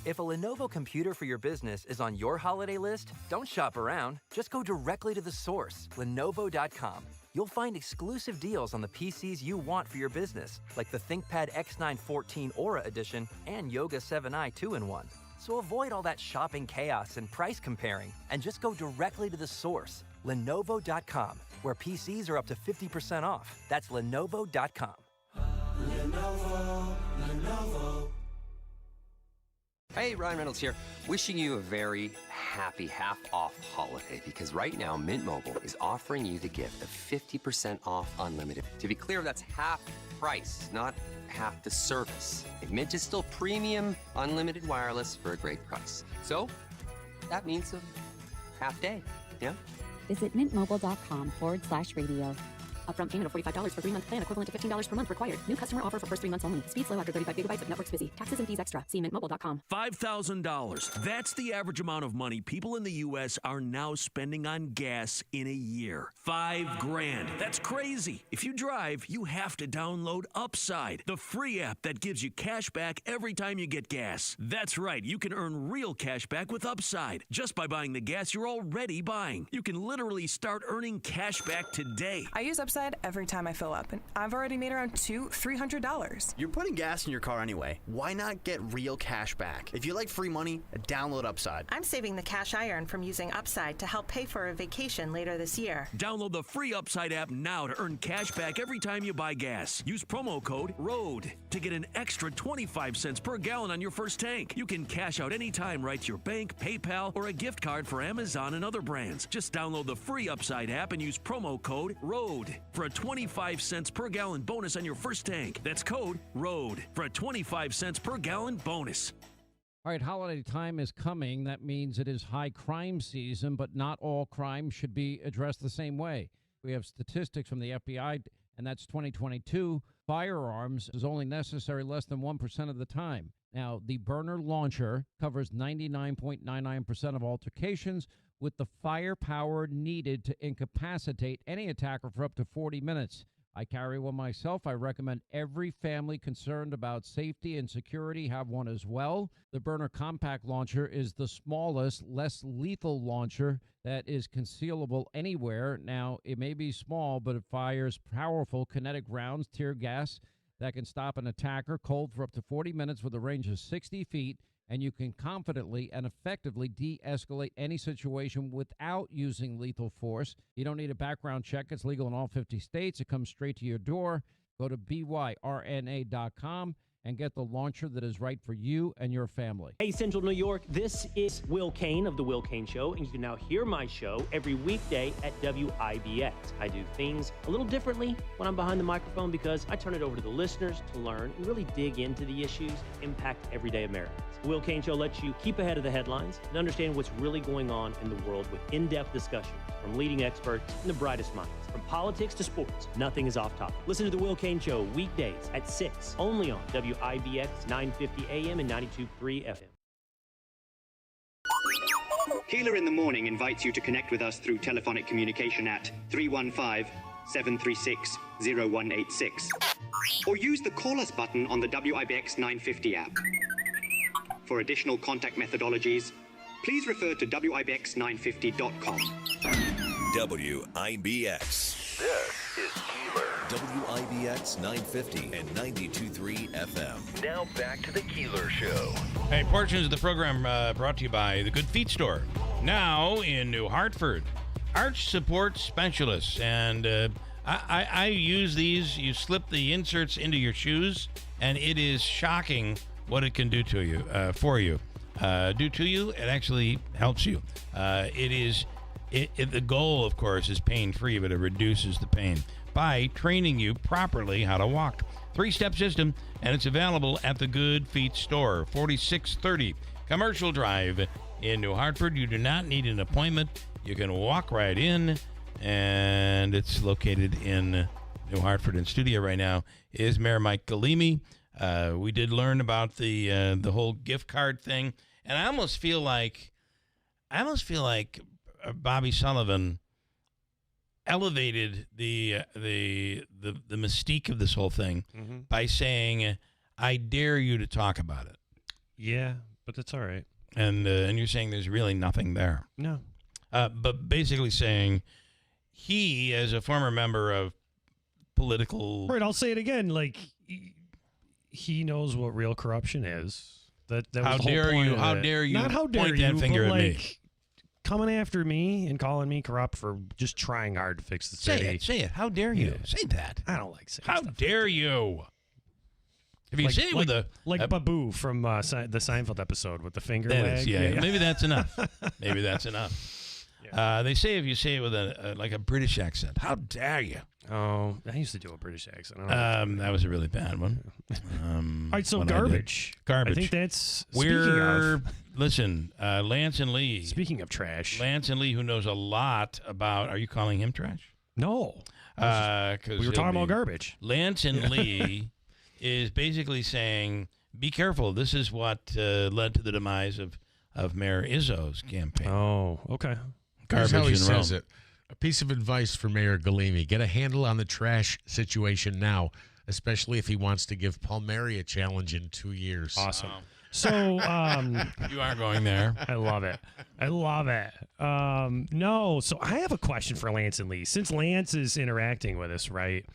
If a Lenovo computer for your business is on your holiday list, don't shop around. Just go directly to the source, Lenovo.com. You'll find exclusive deals on the PCs you want for your business, like the ThinkPad X9 14 Aura Edition and Yoga 7i 2-in-1. So avoid all that shopping chaos and price comparing, and just go directly to the source, Lenovo.com, where PCs are up to 50% off. That's Lenovo.com. Lenovo. Hey, Ryan Reynolds here. Wishing you a very happy half-off holiday, because right now Mint Mobile is offering you the gift of 50% off unlimited. To be clear, that's half price, not half the service. Mint is still premium, unlimited wireless for a great price. So, that means a half day, yeah? Visit mintmobile.com/radio. Upfront payment of $45 for 3-month plan, equivalent to $15 per month required. New customer offer for first 3 months only. Speed slow after 35 gigabytes if network's busy. Taxes and fees extra. See mintmobile.com. $5,000. That's the average amount of money people in the U.S. are now spending on gas in a year. $5,000. That's crazy. If you drive, you have to download Upside, the free app that gives you cash back every time you get gas. That's right. You can earn real cash back with Upside just by buying the gas you're already buying. You can literally start earning cash back today. I use Upside Upside every time I fill up, and I've already made around $300. You're putting gas in your car anyway. Why not get real cash back? If you like free money, download Upside. I'm saving the cash I earn from using Upside to help pay for a vacation later this year. Download the free Upside app now to earn cash back every time you buy gas. Use promo code ROAD to get an extra 25 cents per gallon on your first tank. You can cash out anytime right to your bank, PayPal, or a gift card for Amazon and other brands. Just download the free Upside app and use promo code ROAD for a 25 cents per gallon bonus on your first tank. That's code ROAD for a 25 cents per gallon bonus. All right, holiday time is coming. That means it is high crime season, but not all crime should be addressed the same way. We have statistics from the FBI, and that's 2022. Firearms is only necessary less than 1% of the time. Now, the burner launcher covers 99.99% of altercations with the firepower needed to incapacitate any attacker for up to 40 minutes. I carry one myself. I recommend every family concerned about safety and security have one as well. The Burner Compact Launcher is the smallest, less lethal launcher that is concealable anywhere. Now, it may be small, but it fires powerful kinetic rounds, tear gas, that can stop an attacker cold for up to 40 minutes with a range of 60 feet, and you can confidently and effectively de-escalate any situation without using lethal force. You don't need a background check. It's legal in all 50 states. It comes straight to your door. Go to byrna.com and get the launcher that is right for you and your family. Hey, Central New York, this is Will Kane of The Will Kane Show, and you can now hear my show every weekday at WIBX. I do things a little differently when I'm behind the microphone because I turn it over to the listeners to learn and really dig into the issues that impact everyday Americans. The Will Kane Show lets you keep ahead of the headlines and understand what's really going on in the world with in-depth discussions from leading experts and the brightest minds. From politics to sports, nothing is off topic. Listen to The Will Kane Show weekdays at 6, only on WIBX 950 AM and 92.3 FM. Keeler in the Morning invites you to connect with us through telephonic communication at 315-736-0186. Or use the Call Us button on the WIBX 950 app. For additional contact methodologies, please refer to WIBX950.com. WIBX. This is Keeler. WIBX 950 and 92.3 FM. Now back to the Keeler Show. Hey, portions of the program brought to you by the Good Feet Store. Now in New Hartford. Arch Support Specialists. And I use these. You slip the inserts into your shoes, and it is shocking what it can do to you, for you. Do to you, it actually helps you. The goal, of course, is pain-free, but it reduces the pain by training you properly how to walk. 3-step system, and it's available at the Good Feet Store, 4630 Commercial Drive in New Hartford. You do not need an appointment. You can walk right in, and it's located in New Hartford. In studio right now is Mayor Mike Galimi. We did learn about the whole gift card thing, and I almost feel like Bobby Sullivan elevated the mystique of this whole thing by saying, "I dare you to talk about it." Yeah, but that's all right. And you're saying there's really nothing there. No. But basically saying he, as a former member of political, Right, I'll say it again. Like, he knows what real corruption is. That How was the whole dare point you? of How it. dare you Not how dare point you, that finger but at me. like, coming after me and calling me corrupt for just trying hard to fix the city. Say it. How dare you? Yeah. Say that. I don't like saying How stuff. dare you? If you Like- say it with a Babu from the Seinfeld episode with the finger that wag. is, yeah. Maybe that's enough. Maybe that's enough. They say if you say it with like a British accent, how dare you? Oh, I used to do a British accent. I don't know. That was a really bad one. All right, so one I did. garbage. Garbage. I think that's listen, Lance and Lee. Speaking of trash, Lance and Lee, who knows a lot about. Are you calling him trash? No. Because we were talking about garbage. Lance and Lee is basically saying, "Be careful. This is what led to the demise of Mayor Izzo's campaign." Oh, okay. Here's Garbage how he in says Rome. it. A piece of advice for Mayor Galimi. Get a handle on the trash situation now, especially if he wants to give Palmieri a challenge in 2 years. Awesome. So you are going there. I love it. I love it. No, so I have a question for Lance and Lee. Since Lance is interacting with us, right?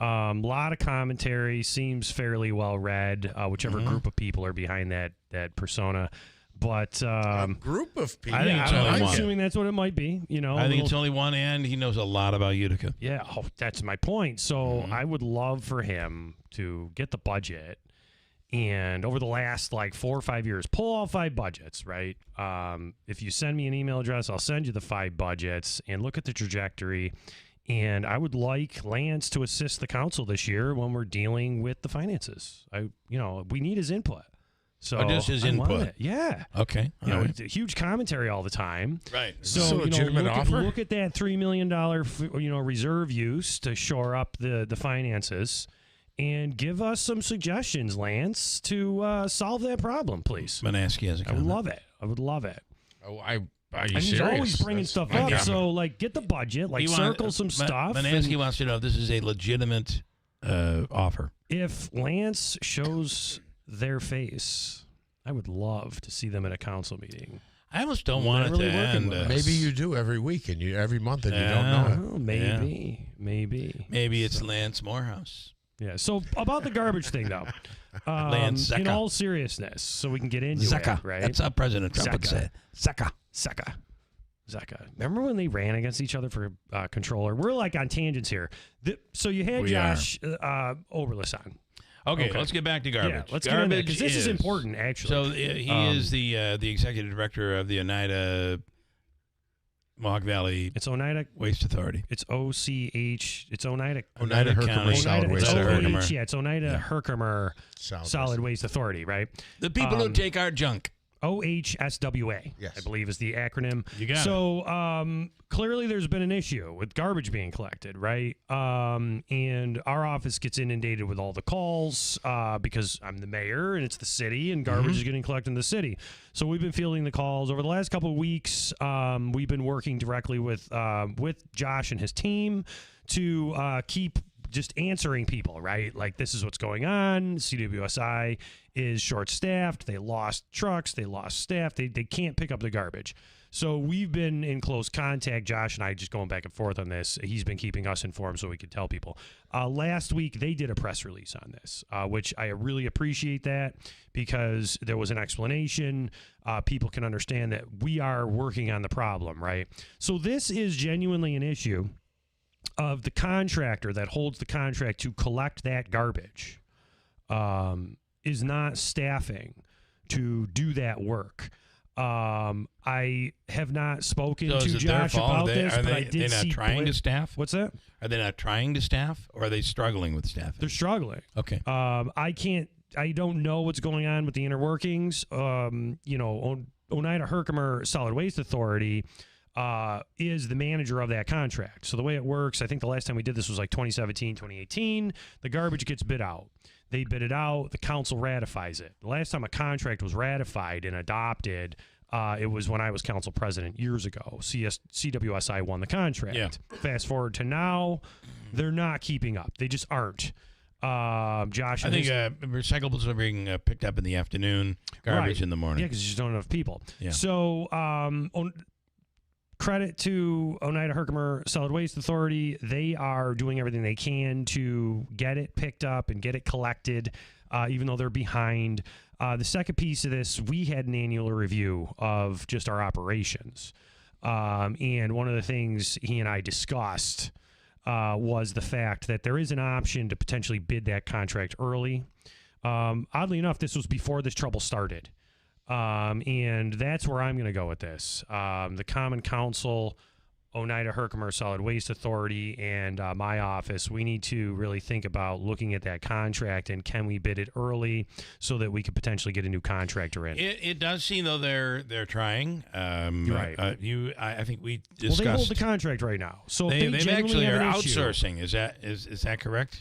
A lot of commentary, seems fairly well read, whichever group of people are behind that persona. But a group of people. I think it's only I'm one. assuming that's what it might be. You know, I think it's only one, and he knows a lot about Utica. Yeah, that's my point. So I would love for him to get the budget, and over the last like 4 or 5 years, pull all 5 budgets, right? If you send me an email address, I'll send you the 5 budgets and look at the trajectory. And I would like Lance to assist the council this year when we're dealing with the finances. We need his input. So just his I want input. it. Yeah. Okay. You know, it's a huge commentary all the time. Right. So, Is this a legitimate offer? look at that $3 million, reserve use to shore up the finances, and give us some suggestions, Lance, to solve that problem, please. Manaski has a I comment. would love it. Oh, are you And he's serious? always bringing That's stuff my up. comment. So, get the budget, circle some stuff. Manaski and wants to know if this is a legitimate offer. if Lance shows their face, I would love to see them at a council meeting. I almost don't want it really to working end. with us. Maybe you do every week and every month and you don't know it. Oh, maybe. Maybe it's Lance Morehouse. Yeah. So about the garbage thing, though, Lance in Zecca. all seriousness, so we can get into Zecca. it, right? That's how President Trump would say it. Zecca. Remember when they ran against each other for controller? We're like on tangents here. So you had We are. Josh Oberlis on. Okay, let's get back to garbage. Yeah, let's get into it, 'cause this is important, actually. So he is the executive director of the Oneida Mohawk Valley. It's Oneida Waste Authority. It's OCH. It's Oneida. Oneida Herkimer Solid Waste Authority. Yeah, it's Oneida Herkimer Solid Waste Authority, right? The people who take our junk. OHSWA, yes. I believe is the acronym. You got it. So clearly there's been an issue with garbage being collected, right? And our office gets inundated with all the calls because I'm the mayor and it's the city and garbage is getting collected in the city. So we've been fielding the calls over the last couple of weeks. We've been working directly with Josh and his team to keep just answering people, right? Like, this is what's going on. CWSI is short-staffed. They lost trucks. They lost staff. They can't pick up the garbage. So we've been in close contact, Josh and I, just going back and forth on this. He's been keeping us informed so we could tell people. Last week, they did a press release on this, which I really appreciate that because there was an explanation. People can understand that we are working on the problem, right? So this is genuinely an issue of the contractor that holds the contract to collect that garbage is not staffing to do that work. I have not spoken So to is it their Josh fault? about Are they- this, are but they- I did not see trying to staff? What's that? Are they not trying to staff, or are they struggling with staffing? They're struggling. Okay. I don't know what's going on with the inner workings. Oneida Herkimer Solid Waste Authority is the manager of that contract. So the way it works, I think the last time we did this was like 2017, 2018. The garbage gets bid out. They bid it out. The council ratifies it. The last time a contract was ratified and adopted, it was when I was council president years ago. CWSI won the contract. Yeah. Fast forward to now, they're not keeping up. They just aren't. Josh, I think recyclables are being picked up in the afternoon, garbage in the morning. Yeah, because there's just not enough people. Yeah. So, credit to Oneida Herkimer Solid Waste Authority. They are doing everything they can to get it picked up and get it collected, even though they're behind. The second piece of this, we had an annual review of just our operations. And one of the things he and I discussed was the fact that there is an option to potentially bid that contract early. Oddly enough, this was before this trouble started. And that's where I'm going to go with this. The Common Council, Oneida Herkimer Solid Waste Authority, and my office, we need to really think about looking at that contract and can we bid it early so that we could potentially get a new contractor in. It does seem though they're trying. You're right. I think we Well, discussed. they hold the contract right now, so if they genuinely actually have are an issue- outsourcing. Is that correct?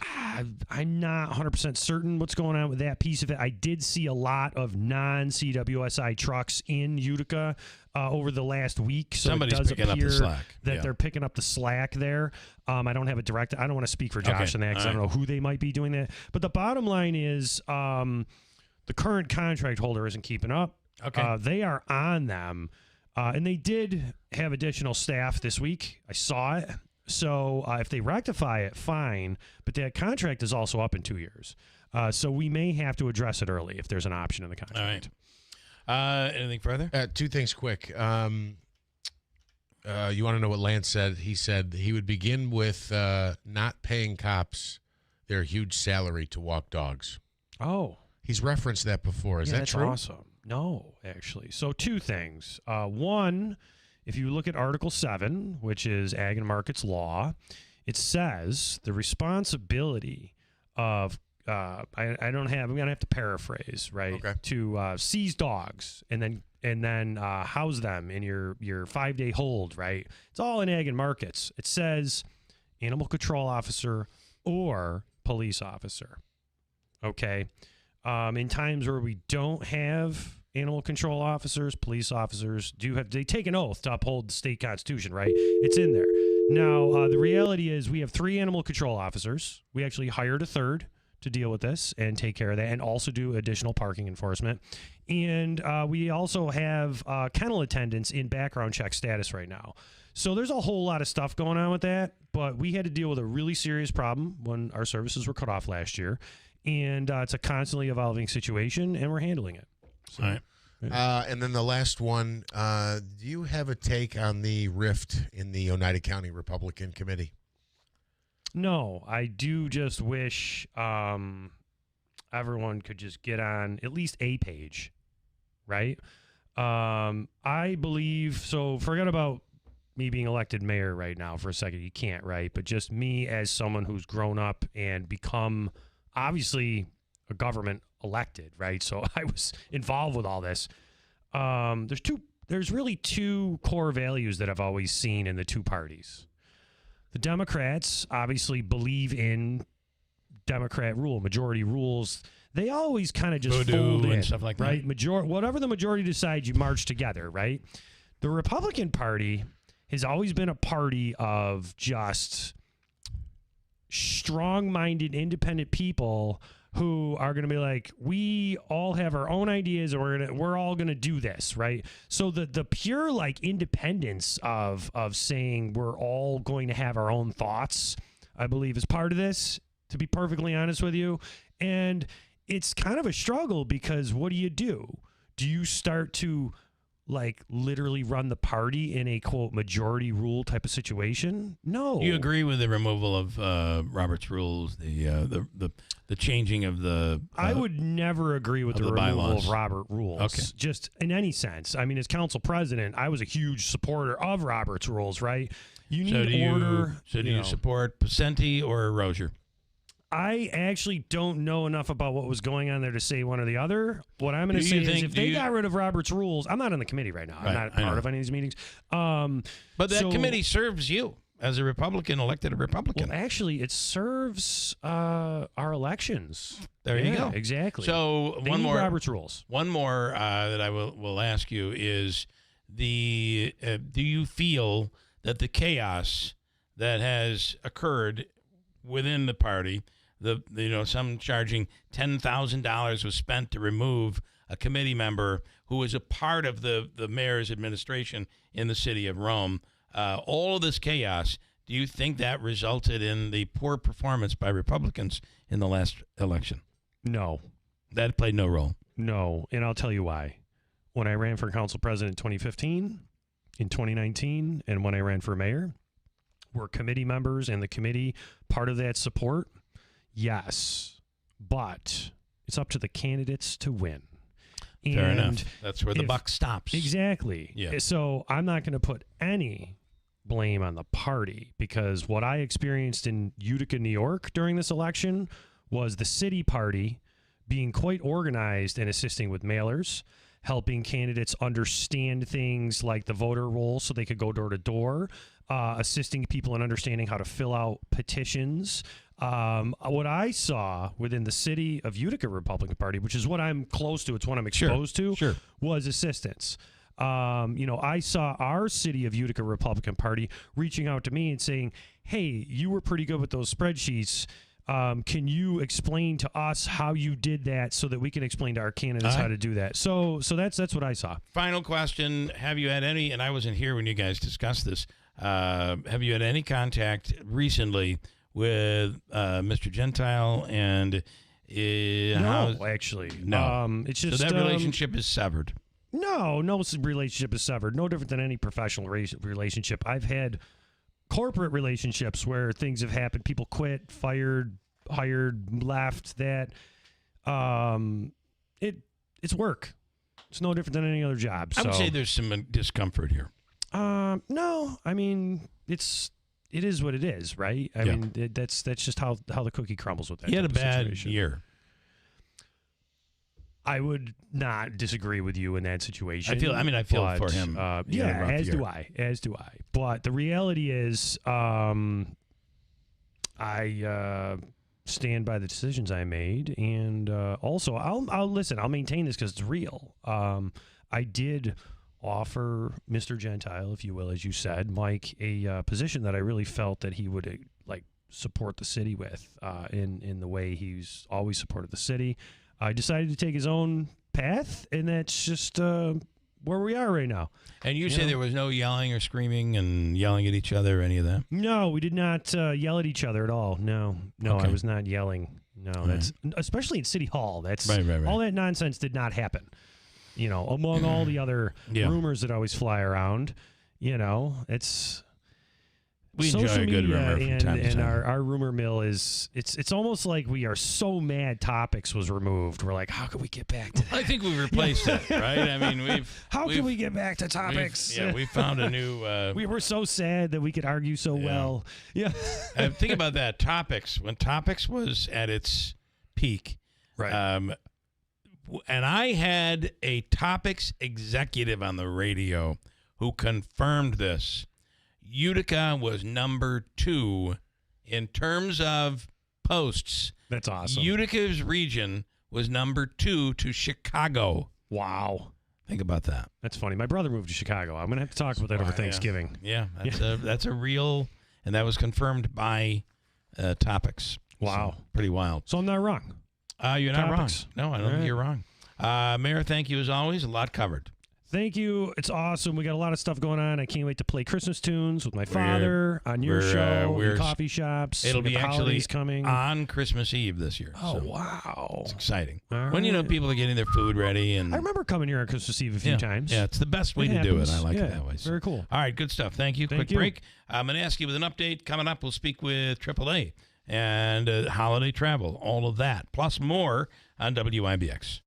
I'm not 100% certain what's going on with that piece of it. I did see a lot of non-CWSI trucks in Utica over the last week, so Somebody's it does picking up the appear slack. that Yeah. they're picking up the slack there. I don't have a direct. I don't want to speak for Josh Okay. on that because I All don't know who they might be doing that. But the bottom line is, the the current contract holder isn't keeping up. Okay. They are on them. And they did have additional staff this week. I saw it. So if they rectify it, fine. But that contract is also up in 2 years. So we may have to address it early if there's an option in the contract. All right. Anything further? 2 things quick. You want to know what Lance said? He said he would begin with not paying cops their huge salary to walk dogs. Oh. He's referenced that before. Is that that's true? Awesome. No, actually. So 2 things. One, if you look at Article 7, which is Ag and Markets Law, it says the responsibility of I'm going to have to paraphrase, right? Okay. To seize dogs and then house them in your 5-day hold, right? It's all in Ag and Markets. It says animal control officer or police officer. Okay. In times where we don't have animal control officers, police officers they take an oath to uphold the state constitution, right? It's in there. Now, the reality is we have 3 animal control officers. We actually hired a 3rd to deal with this and take care of that and also do additional parking enforcement. And we also have kennel attendants in background check status right now. So there's a whole lot of stuff going on with that, but we had to deal with a really serious problem when our services were cut off last year. And it's a constantly evolving situation, and we're handling it. So, all right. And then the last one, do you have a take on the rift in the Oneida County Republican Committee? No, I do just wish everyone could just get on at least a page, right? I believe, so forget about me being elected mayor right now for a second. You can't, right? But just me as someone who's grown up and become obviously a government elected, right? So I was involved with all this. There's really 2 core values that I've always seen in the 2 parties. The Democrats obviously believe in Democrat rule, majority rules. They always kind of just fold in, and stuff like right? that. Whatever the majority decides, you march together, right? The Republican Party has always been a party of just strong-minded, independent people who are going to be like, we all have our own ideas, and we're all going to do this, right? So the pure like independence of saying we're all going to have our own thoughts, I believe, is part of this. To be perfectly honest with you, and it's kind of a struggle because what do? Do you start to like literally run the party in a quote majority rule type of situation? No. Do you agree with the removal of Robert's rules, the changing of the? I would never agree with the removal bylaws. of Robert rules. Okay. Just in any sense. I mean, as council president, I was a huge supporter of Robert's rules. Right? You need order. Do you support Pacenti or Rozier? I actually don't know enough about what was going on there to say one or the other. What I'm going to say is if they got rid of Robert's rules, I'm not on the committee right now. I'm not part of any of these meetings. But that committee serves you as a Republican, elected a Republican. Well, actually, it serves our elections. There you go. Exactly. So they one need more Robert's rules. One more that I will ask you is do you feel that the chaos that has occurred within the party, some charging $10,000 was spent to remove a committee member who was a part of the mayor's administration in the city of Rome. All of this chaos, do you think that resulted in the poor performance by Republicans in the last election? No. That played no role? No, and I'll tell you why. When I ran for council president in 2015, in 2019, and when I ran for mayor, were committee members and the committee part of that support? Yes, but it's up to the candidates to win. Fair enough. That's where the buck stops. Exactly. Yeah. So I'm not going to put any blame on the party because what I experienced in Utica, New York during this election was the city party being quite organized and assisting with mailers, helping candidates understand things like the voter roll so they could go door to door, assisting people in understanding how to fill out petitions. What I saw within the city of Utica Republican Party, which is what I'm close to, it's what I'm exposed to, was assistance. I saw our city of Utica Republican Party reaching out to me and saying, hey, you were pretty good with those spreadsheets. Can you explain to us how you did that so that we can explain to our candidates how to do that? So that's what I saw. Final question. Have you had any, and I wasn't here when you guys discussed this, have you had any contact recently with Mr. Gentile and No, actually. No. It's just so that relationship is severed. No relationship is severed. No different than any professional relationship. I've had corporate relationships where things have happened. People quit, fired, hired, left. That it's work. It's no different than any other job. I would say there's some discomfort here. No, I mean it is what it is, right? I mean that's just how the cookie crumbles with that. He had a bad situation. year. I would not disagree with you in that situation. I feel for him. As do I. But the reality is, I stand by the decisions I made, and also I'll listen. I'll maintain this because it's real. I did offer Mr. Gentile, if you will, as you said, Mike, a position that I really felt that he would support the city with in the way he's always supported the city. I decided to take his own path, and that's just where we are right now. And you say there was no yelling or screaming and yelling at each other or any of that? No, we did not yell at each other at all. No, Okay. I was not yelling. No, that's especially in City Hall. That's right. All that nonsense did not happen. Among all the other rumors that always fly around, it's. We enjoy a good rumor from time to and time. our rumor mill is it's almost like we are so mad Topics was removed. We're like, how can we get back to that? I think we've replaced it, right? I mean, how can we get back to Topics? We found a new. We were so sad that we could argue so well. Yeah. Think about that. Topics, when Topics was at its peak, right? And I had a Topics executive on the radio who confirmed this. Utica was number 2 in terms of posts. That's awesome. Utica's region was number 2 to Chicago. Wow. Think about that. That's funny. My brother moved to Chicago. I'm going to have to talk about that over Thanksgiving. Yeah, that's a real, and that was confirmed by Topics. Wow. So, pretty wild. So I'm not wrong. You're not Topics. wrong. No, I don't think you're wrong. Mayor, thank you as always. A lot covered. Thank you. It's awesome. We got a lot of stuff going on. I can't wait to play Christmas tunes with my father on your show, in coffee shops. It'll be actually coming on Christmas Eve this year. Oh, so wow. It's exciting. All When, right. people are getting their food ready. And I remember coming here on Christmas Eve a few times. Yeah, it's the best way to do it. I like it that way. So. Very cool. All right, good stuff. Thank you. Quick you. break. I'm going to ask you with an update. Coming up, we'll speak with AAA and holiday travel. All of that, plus more on WIBX.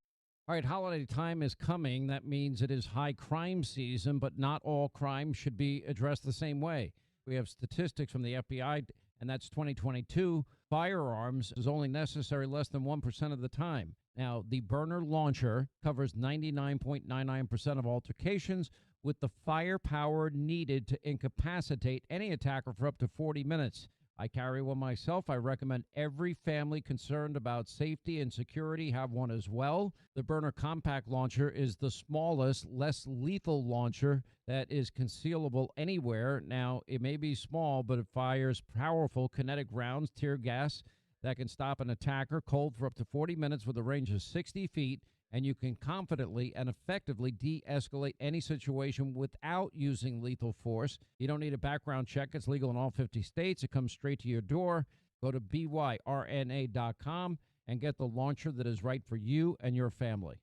All right, holiday time is coming. That means it is high crime season, but not all crime should be addressed the same way. We have statistics from the FBI, and that's 2022. Firearms is only necessary less than 1% of the time. Now, the burner launcher covers 99.99% of altercations with the firepower needed to incapacitate any attacker for up to 40 minutes. I carry one myself. I recommend every family concerned about safety and security have one as well. The Burner Compact Launcher is the smallest, less lethal launcher that is concealable anywhere. Now, it may be small, but it fires powerful kinetic rounds, tear gas, that can stop an attacker cold for up to 40 minutes with a range of 60 feet, and you can confidently and effectively de-escalate any situation without using lethal force. You don't need a background check. It's legal in all 50 states. It comes straight to your door. Go to byrna.com and get the launcher that is right for you and your family.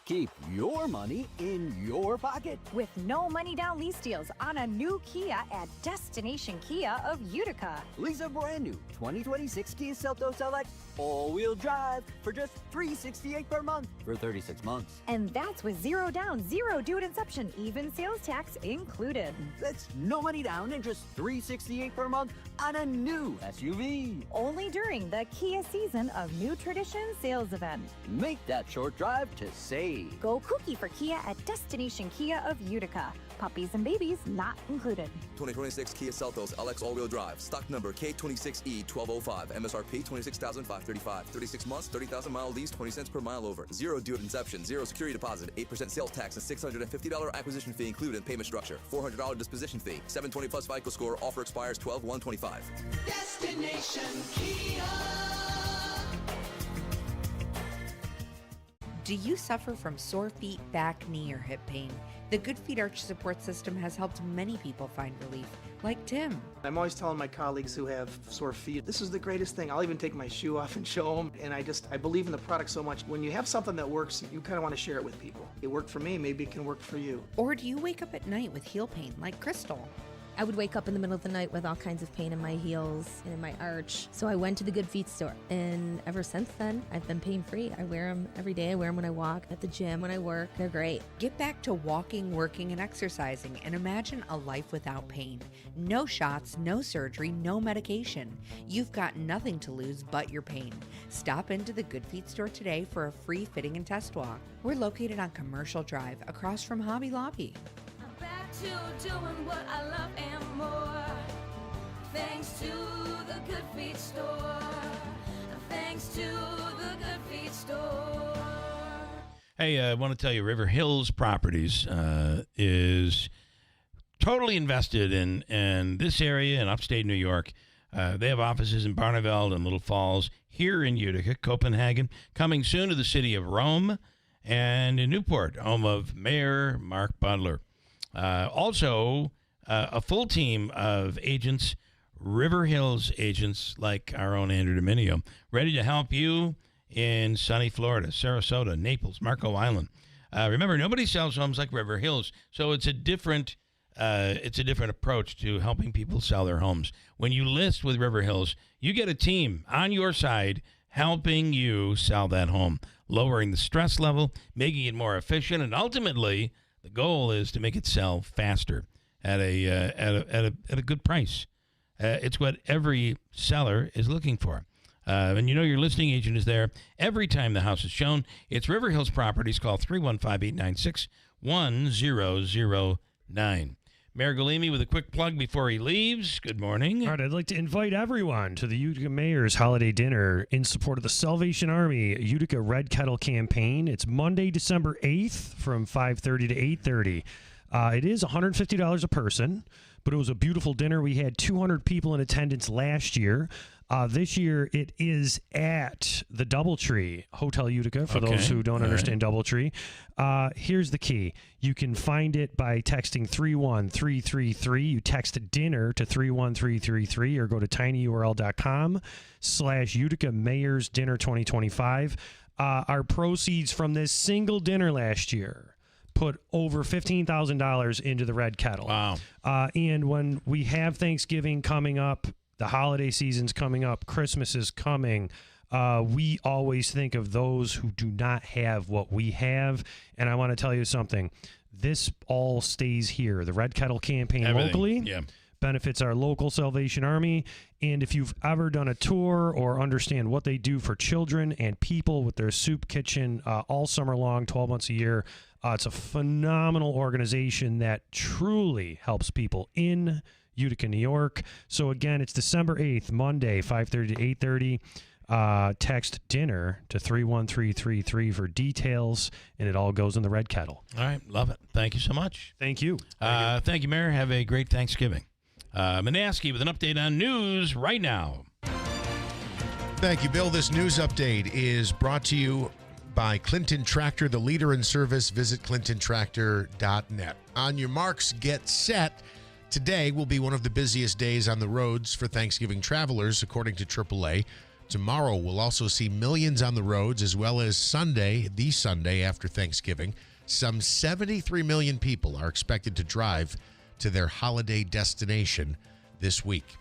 Keep your money in your pocket with no money down lease deals on a new Kia at Destination Kia of Utica. Lease a brand new 2026 Kia Seltos LX all-wheel drive for just $368 per month for 36 months. And that's with zero down, zero due at inception, even sales tax included. That's no money down and just $368 per month on a new SUV. Only during the Kia Season of New Tradition sales event. Make that short drive to save. Go kooky for Kia at Destination Kia of Utica. Puppies and babies not included. 2026 Kia Seltos LX all-wheel drive. Stock number K26E1205. MSRP $26,535. 36 months, 30,000-mile lease, 20 cents per mile over. Zero due at inception. Zero security deposit. 8% sales tax and $650 acquisition fee included in payment structure. $400 disposition fee. 720 plus FICO score. Offer expires 12/1/25. Destination Kia. Do you suffer from sore feet, back, knee, or hip pain? The Good Feet Arch Support System has helped many people find relief, like Tim. I'm always telling my colleagues who have sore feet, this is the greatest thing. I'll even take my shoe off and show them. And I believe in the product so much. When you have something that works, you kind of want to share it with people. It worked for me, maybe it can work for you. Or do you wake up at night with heel pain, like Crystal? I would wake up in the middle of the night with all kinds of pain in my heels and in my arch. So I went to the Good Feet store. And ever since then, I've been pain-free. I wear them every day. I wear them when I walk, at the gym, when I work. They're great. Get back to walking, working, and exercising, and imagine a life without pain. No shots, no surgery, no medication. You've got nothing to lose but your pain. Stop into the Good Feet store today for a free fitting and test walk. We're located on Commercial Drive, across from Hobby Lobby. Back to doing what I love and more. Thanks to the Good Feet store. Thanks to the Good Feet store. Hey, I want to tell you, River Hills Properties is totally invested in this area in upstate New York. They have offices in Barneveld and Little Falls, here in Utica, Copenhagen, coming soon to the city of Rome, and in Newport, home of Mayor Mark Butler. Also, a full team of agents, River Hills agents like our own Andrew Dominio, ready to help you in sunny Florida, Sarasota, Naples, Marco Island. Remember, nobody sells homes like River Hills, so it's a different approach to helping people sell their homes. When you list with River Hills, you get a team on your side helping you sell that home, lowering the stress level, making it more efficient, and ultimately, the goal is to make it sell faster at a good price. It's what every seller is looking for. And you know your listing agent is there every time the house is shown. It's River Hills Properties. Call 315-896-1009. Mayor Galimi with a quick plug before he leaves. Good morning. All right, I'd like to invite everyone to the Utica Mayor's Holiday Dinner in support of the Salvation Army Utica Red Kettle Campaign. It's Monday, December 8th from 5:30 to 8:30. It is $150 a person, but it was a beautiful dinner. We had 200 people in attendance last year. This year, it is at the Doubletree Hotel Utica, for those who don't understand Doubletree. Here's the key. You can find it by texting 31333. You text dinner to 31333 or go to tinyurl.com/Utica Mayor's Dinner 2025. Our proceeds from this single dinner last year put over $15,000 into the Red Kettle. Wow. And when we have Thanksgiving coming up, the holiday season's coming up, Christmas is coming, we always think of those who do not have what we have. And I want to tell you something. This all stays here. The Red Kettle campaign locally benefits our local Salvation Army. And if you've ever done a tour or understand what they do for children and people with their soup kitchen all summer long, 12 months a year, it's a phenomenal organization that truly helps people in Utica, New York. So again, it's December 8th, Monday, 5:30 to 8:30. Text dinner to 31333 for details, and it all goes in the Red Kettle. All right, love it. Thank you so much. Thank you. Thank you, Mayor. Have a great Thanksgiving. Manaski with an update on news right now. Thank you, Bill. This news update is brought to you by Clinton Tractor, the leader in service. Visit clintontractor.net. On your marks, get set. Today will be one of the busiest days on the roads for Thanksgiving travelers, according to AAA. Tomorrow we'll also see millions on the roads, as well as Sunday, the Sunday after Thanksgiving. Some 73 million people are expected to drive to their holiday destination this week.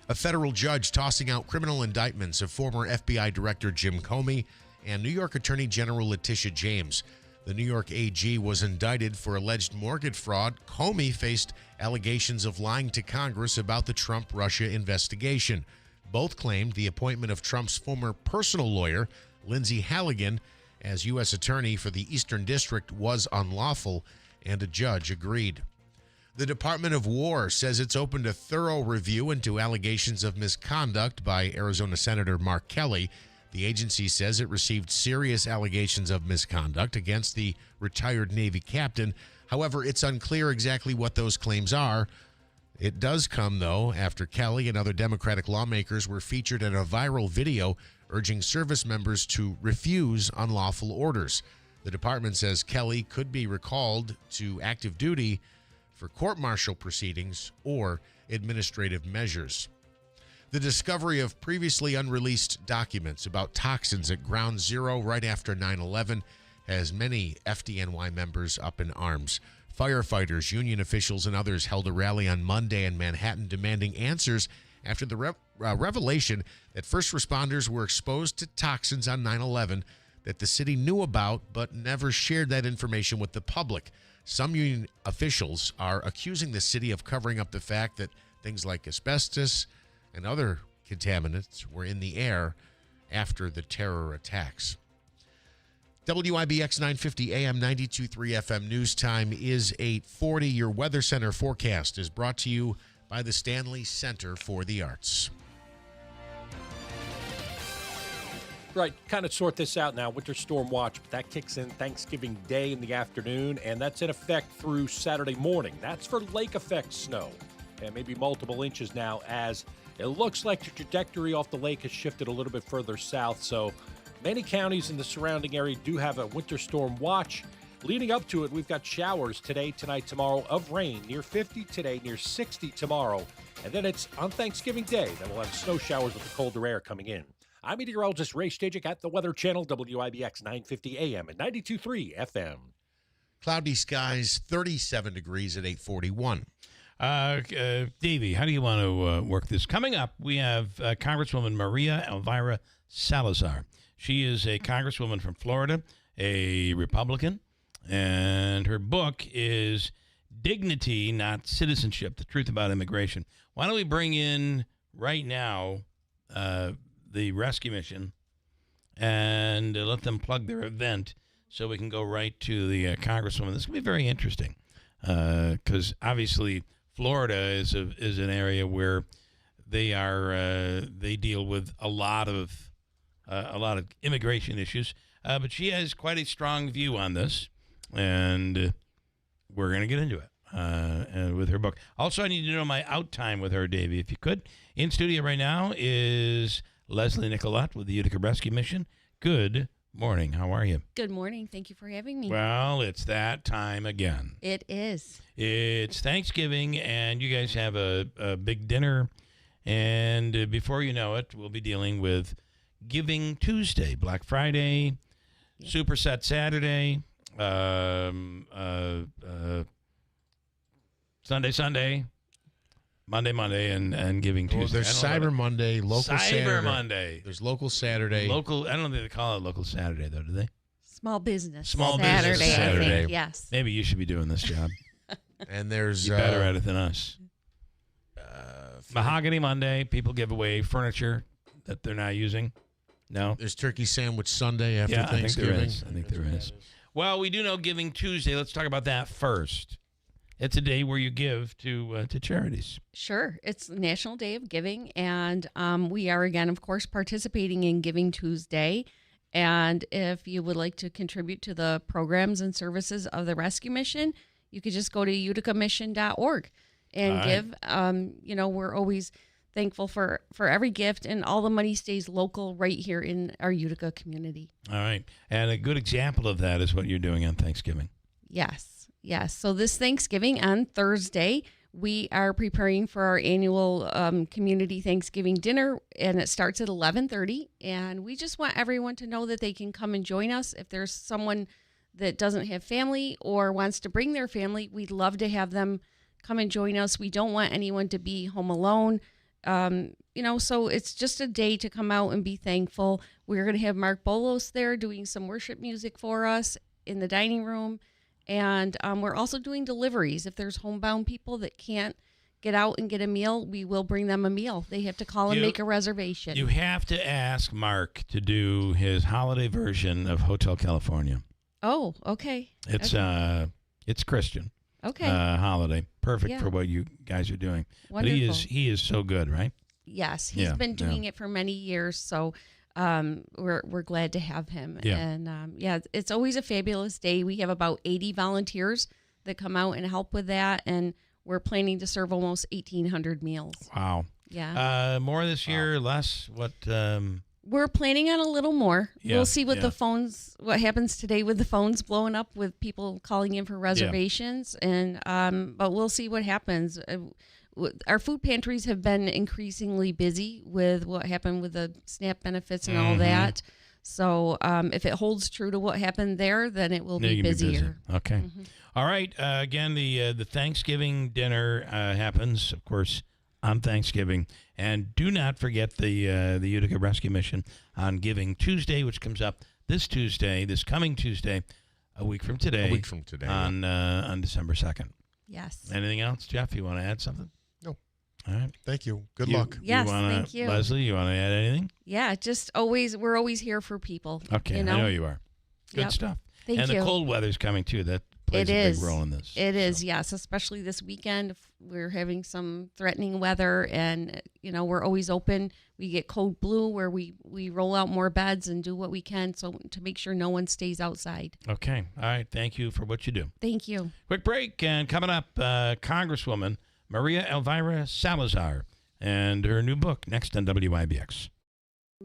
A federal judge tossing out criminal indictments of former FBI Director Jim Comey and New York Attorney General Letitia James. The New York AG was indicted for alleged mortgage fraud. Comey faced allegations of lying to Congress about the Trump-Russia investigation. Both claimed the appointment of Trump's former personal lawyer, Lindsay Halligan, as U.S. Attorney for the Eastern District was unlawful, and a judge agreed. The Department of War says it's opened a thorough review into allegations of misconduct by Arizona Senator Mark Kelly. The agency says it received serious allegations of misconduct against the retired Navy captain. However, it's unclear exactly what those claims are. It does come, though, after Kelly and other Democratic lawmakers were featured in a viral video urging service members to refuse unlawful orders. The department says Kelly could be recalled to active duty for court-martial proceedings or administrative measures. The discovery of previously unreleased documents about toxins at Ground Zero right after 9/11 has many FDNY members up in arms. Firefighters, union officials, and others held a rally on Monday in Manhattan demanding answers after the revelation that first responders were exposed to toxins on 9/11 that the city knew about but never shared that information with the public. Some union officials are accusing the city of covering up the fact that things like asbestos and other contaminants were in the air after the terror attacks. WIBX 950 AM 92.3 FM news time is 8:40. Your Weather Center forecast is brought to you by the Stanley Center for the Arts. Right, kind of sort this out now. Winter storm watch, but that kicks in Thanksgiving Day in the afternoon, and that's in effect through Saturday morning. That's for lake effect snow, and maybe multiple inches now, as it looks like the trajectory off the lake has shifted a little bit further south. So many counties in the surrounding area do have a winter storm watch. Leading up to it, we've got showers today, tonight, tomorrow of rain, near 50 today, near 60 tomorrow. And then it's on Thanksgiving Day that we'll have snow showers with the colder air coming in. I'm meteorologist Ray Stajic at the Weather Channel, WIBX 950 AM and 92.3 FM. Cloudy skies, 37 degrees at 8:41. Davey, how do you want to work this? Coming up, we have Congresswoman Maria Elvira Salazar. She is a congresswoman from Florida, a Republican, and her book is Dignity, Not Citizenship, The Truth About Immigration. Why don't we bring in right now the Rescue Mission and let them plug their event so we can go right to the Congresswoman. This will be very interesting because obviously Florida is an area where they deal with a lot of immigration issues, but she has quite a strong view on this, and we're going to get into it with her book. Also, I need to know my out time with her, Davey, if you could. In studio right now is Leslie Nicolette with the Utica Rescue Mission. Good morning. How are you? Good morning. Thank you for having me. Well, it's that time again. It is. It's Thanksgiving, and you guys have a big dinner. And before you know it, we'll be dealing with Giving Tuesday, Black Friday, Superset Saturday, Sunday, Monday, and Giving Tuesday. Well, there's Cyber Monday, local Saturday. Cyber Monday. There's local Saturday. I don't think they call it local Saturday, though, do they? Small business. Small Saturday, business Saturday. I think, yes. Maybe you should be doing this job. And there's You're better at it than us. Mahogany Monday, people give away furniture that they're not using. No? There's Turkey Sandwich Sunday after Thanksgiving. I think there is. Well, we do know Giving Tuesday. Let's talk about that first. It's a day where you give to charities. Sure. It's National Day of Giving, and we are, again, of course, participating in Giving Tuesday. And if you would like to contribute to the programs and services of the Rescue Mission, you could just go to uticamission.org and give. We're always thankful for every gift, and all the money stays local right here in our Utica community. All right. And a good example of that is what you're doing on Thanksgiving. Yes. So this Thanksgiving on Thursday, we are preparing for our annual community Thanksgiving dinner, and it starts at 11:30. And we just want everyone to know that they can come and join us. If there's someone that doesn't have family or wants to bring their family, we'd love to have them come and join us. We don't want anyone to be home alone. So it's just a day to come out and be thankful. We're going to have Mark Bolos there doing some worship music for us in the dining room. And we're also doing deliveries. If there's homebound people that can't get out and get a meal, we will bring them a meal. They have to call and make a reservation. You have to ask Mark to do his holiday version of Hotel California. Oh, okay. It's Christian. Okay. Holiday. Perfect for what you guys are doing. Wonderful. But he is so good, right? Yes, he's been doing it for many years, so we're glad to have him. Yeah. And it's always a fabulous day. We have about 80 volunteers that come out and help with that, and we're planning to serve almost 1,800 meals. Wow. Yeah. More this year, less? What? We're planning on a little more. Yeah, We'll see what yeah. what happens today with the phones blowing up with people calling in for reservations, and but we'll see what happens. Our food pantries have been increasingly busy with what happened with the SNAP benefits and all that. So if it holds true to what happened there, then it will be busier. Okay. All right. Again, the Thanksgiving dinner happens, of course, on Thanksgiving. And do not forget the Utica Rescue Mission on Giving Tuesday, which comes up this coming Tuesday, a week from today. On December 2nd. Yes. Anything else, Jeff? You want to add something? No. All right. Thank you. Good luck. Yes, thank you. Leslie, you want to add anything? Yeah, we're always here for people. Okay, you know? I know you are. Good Yep. stuff. Thank and you. the cold weather's coming, too. That plays a big role in this. It is, yes, especially this weekend. We're having some threatening weather, and, we're always open. We get code blue where we roll out more beds and do what we can to make sure no one stays outside. Okay. All right. Thank you for what you do. Thank you. Quick break, and coming up, Congresswoman Maria Elvira Salazar and her new book next on WIBX.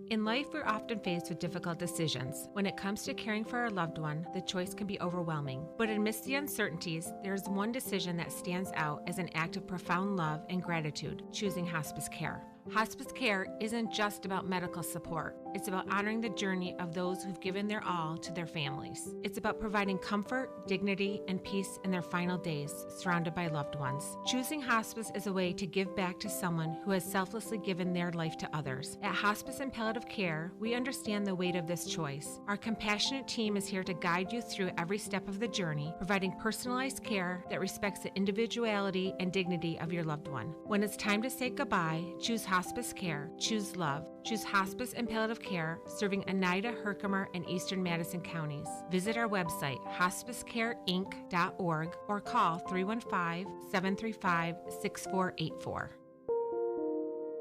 In life, we're often faced with difficult decisions. When it comes to caring for our loved one, the choice can be overwhelming. But amidst the uncertainties, there's one decision that stands out as an act of profound love and gratitude: choosing hospice care. Hospice care isn't just about medical support. It's about honoring the journey of those who've given their all to their families. It's about providing comfort, dignity, and peace in their final days, surrounded by loved ones. Choosing hospice is a way to give back to someone who has selflessly given their life to others. At Hospice and Palliative Care, we understand the weight of this choice. Our compassionate team is here to guide you through every step of the journey, providing personalized care that respects the individuality and dignity of your loved one. When it's time to say goodbye, choose hospice care. Choose love. Choose Hospice and Palliative Care, serving Oneida, Herkimer, and Eastern Madison counties. Visit our website, hospicecareinc.org, or call 315-735-6484.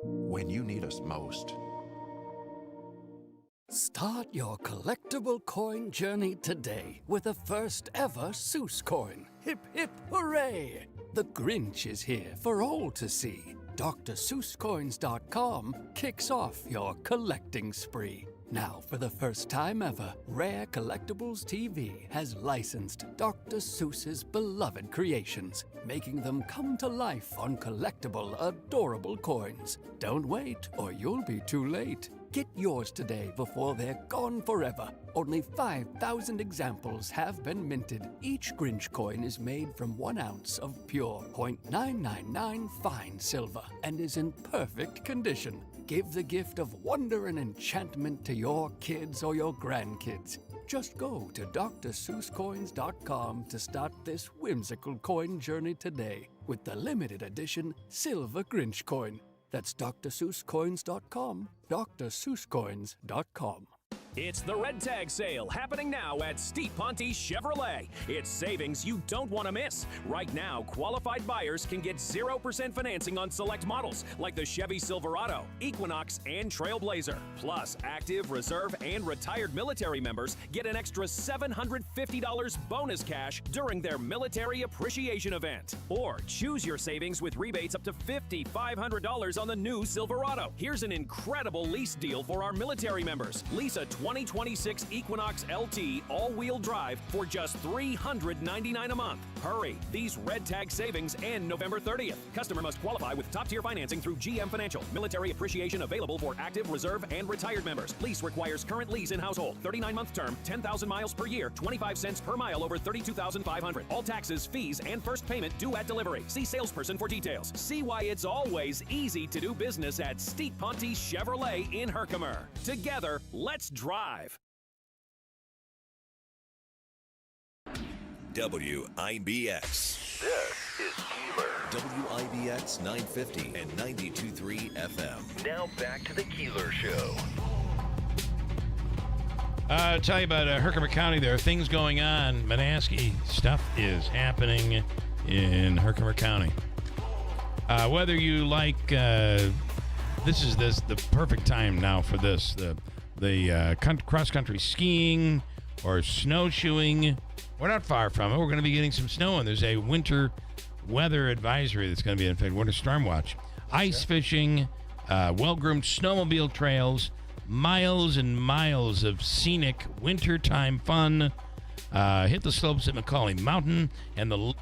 When you need us most. Start your collectible coin journey today with the first ever Seuss coin. Hip, hip, hooray! The Grinch is here for all to see. DrSeussCoins.com kicks off your collecting spree. Now, for the first time ever, Rare Collectibles TV has licensed Dr. Seuss's beloved creations, making them come to life on collectible, adorable coins. Don't wait, or you'll be too late. Get yours today before they're gone forever. Only 5,000 examples have been minted. Each Grinch coin is made from 1 ounce of pure .999 fine silver and is in perfect condition. Give the gift of wonder and enchantment to your kids or your grandkids. Just go to DrSeussCoins.com to start this whimsical coin journey today with the limited edition Silver Grinch coin. That's DrSeussCoins.com, DrSeussCoins.com. It's the Red Tag Sale happening now at Steve Ponte Chevrolet. It's savings you don't want to miss. Right now, qualified buyers can get 0% financing on select models like the Chevy Silverado, Equinox, and Trailblazer. Plus, active, reserve, and retired military members get an extra $750 bonus cash during their military appreciation event. Or choose your savings with rebates up to $5,500 on the new Silverado. Here's an incredible lease deal for our military members. Lease a 2026 Equinox LT all-wheel drive for just $399 a month. Hurry! These Red Tag savings end November 30th. Customer must qualify with top-tier financing through GM Financial. Military appreciation available for active, reserve, and retired members. Lease requires current lease in household. 39-month term, 10,000 miles per year, 25 cents per mile over 32,500. All taxes, fees, and first payment due at delivery. See salesperson for details. See why it's always easy to do business at Steve Ponte Chevrolet in Herkimer. Together, let's drive. WIBX. This is Keeler. WIBX 950 and 92.3 FM. Now back to the Keeler Show. I'll tell you about Herkimer County. There are things going on. Manasseh stuff is happening in Herkimer County. Whether you like, the perfect time now for this. The cross-country skiing or snowshoeing. We're not far from it. We're going to be getting some snow, and there's a winter weather advisory that's going to be in effect, winter storm watch. Ice fishing, well-groomed snowmobile trails, miles and miles of scenic wintertime fun. Hit the slopes at Macaulay Mountain and the...